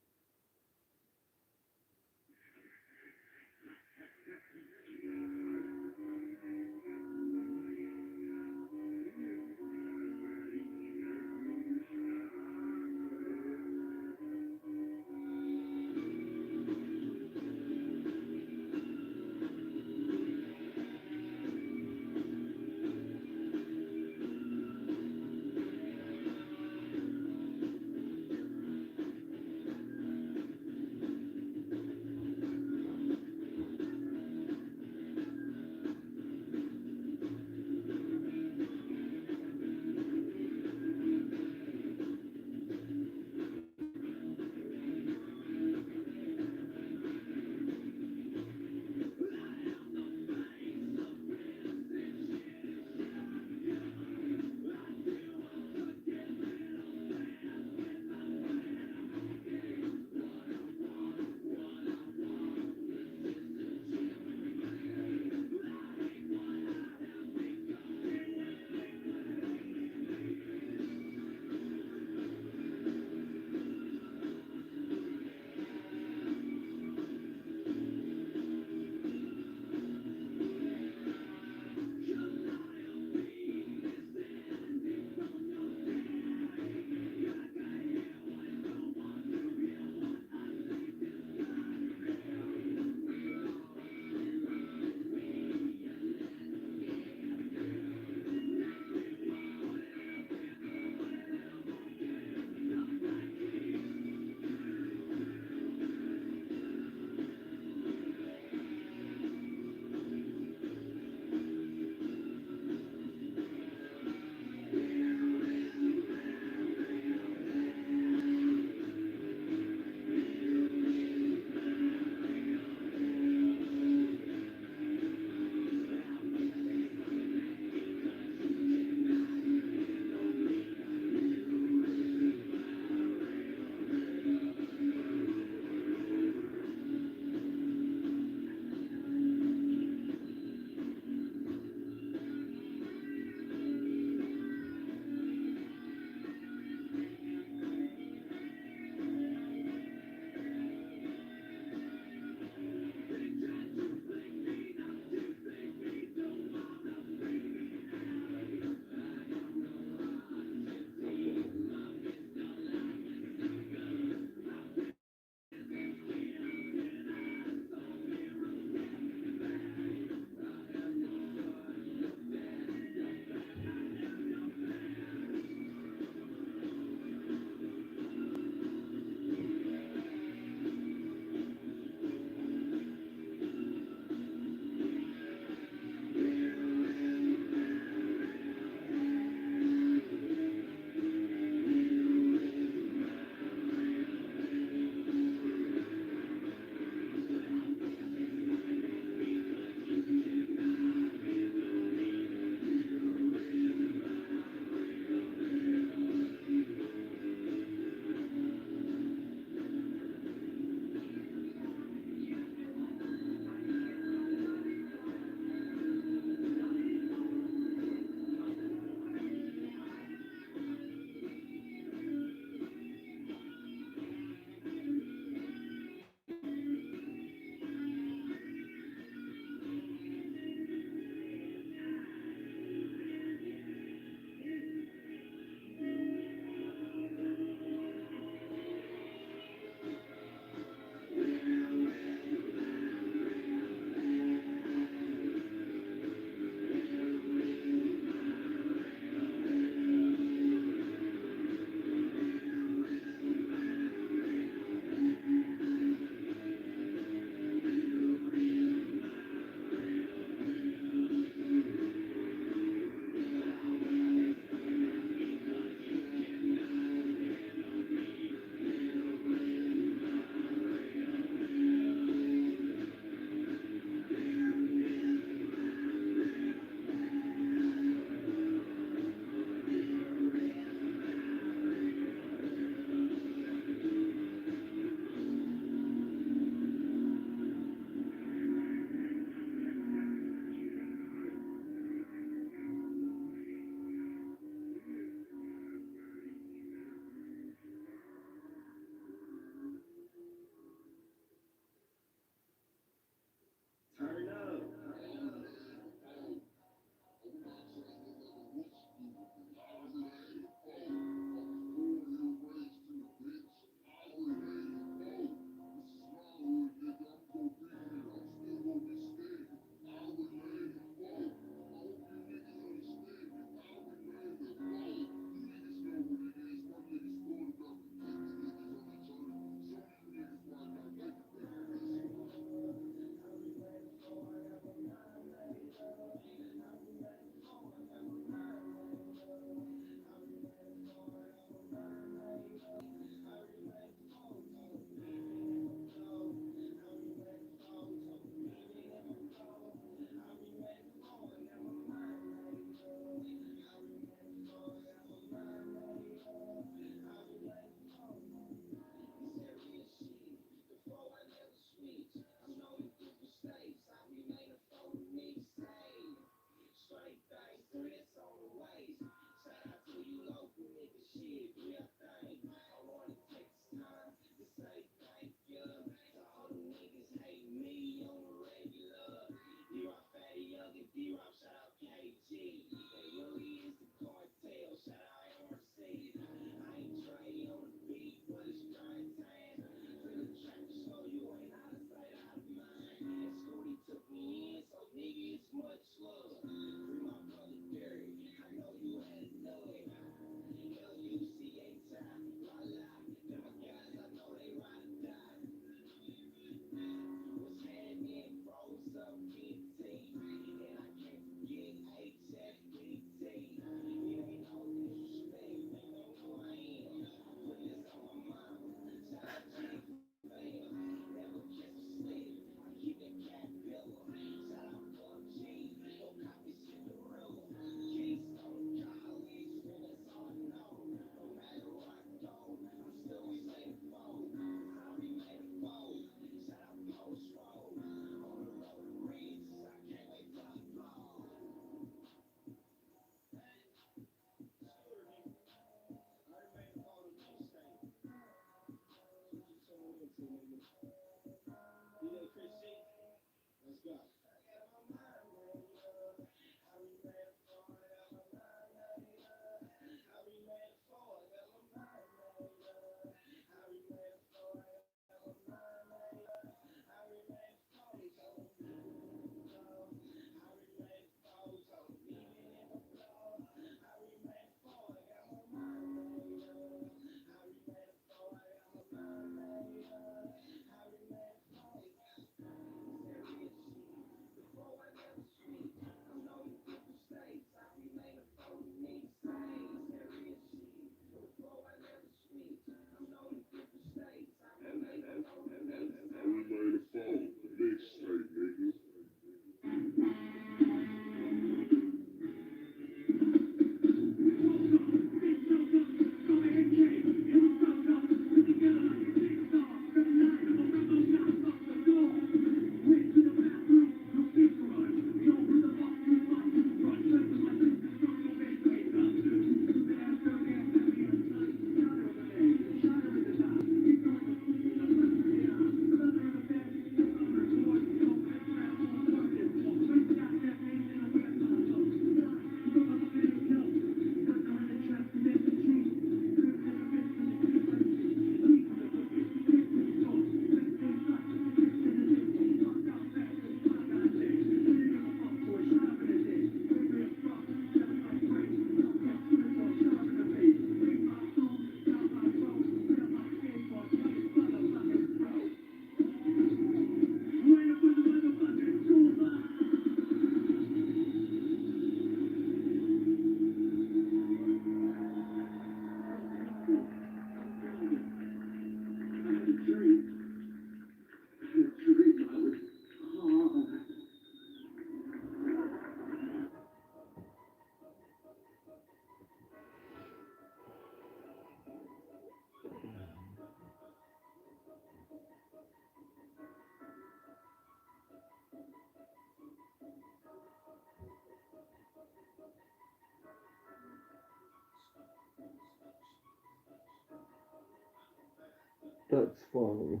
funny.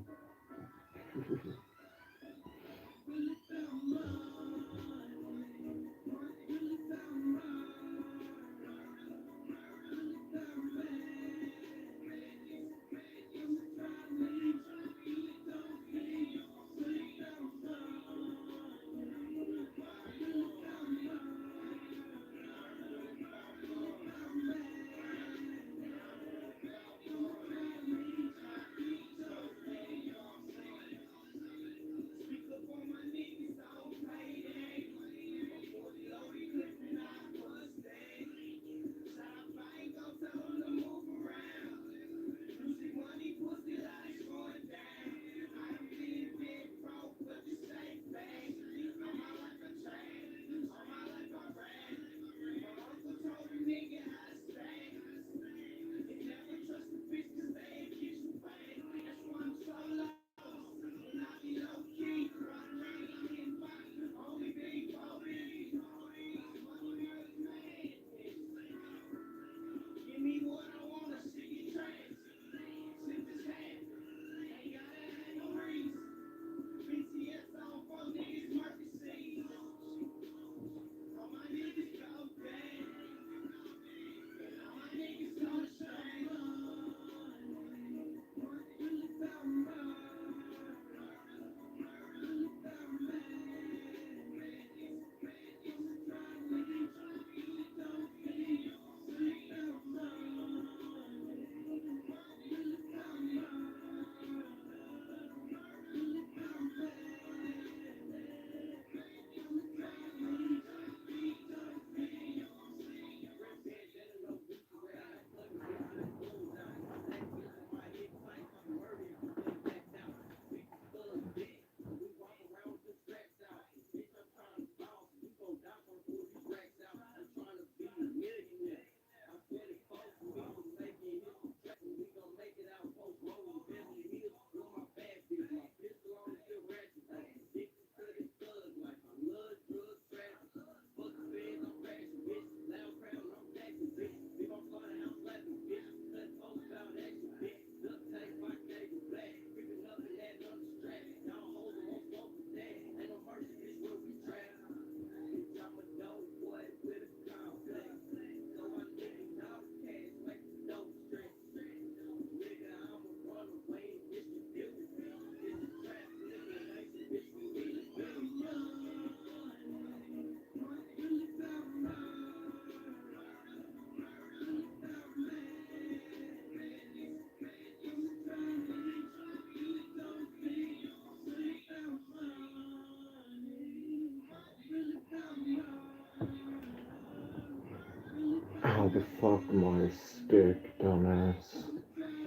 How the fuck my stick, dumbass?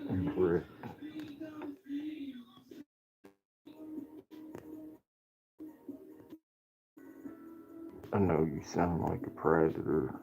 And brick. I know you sound like a predator.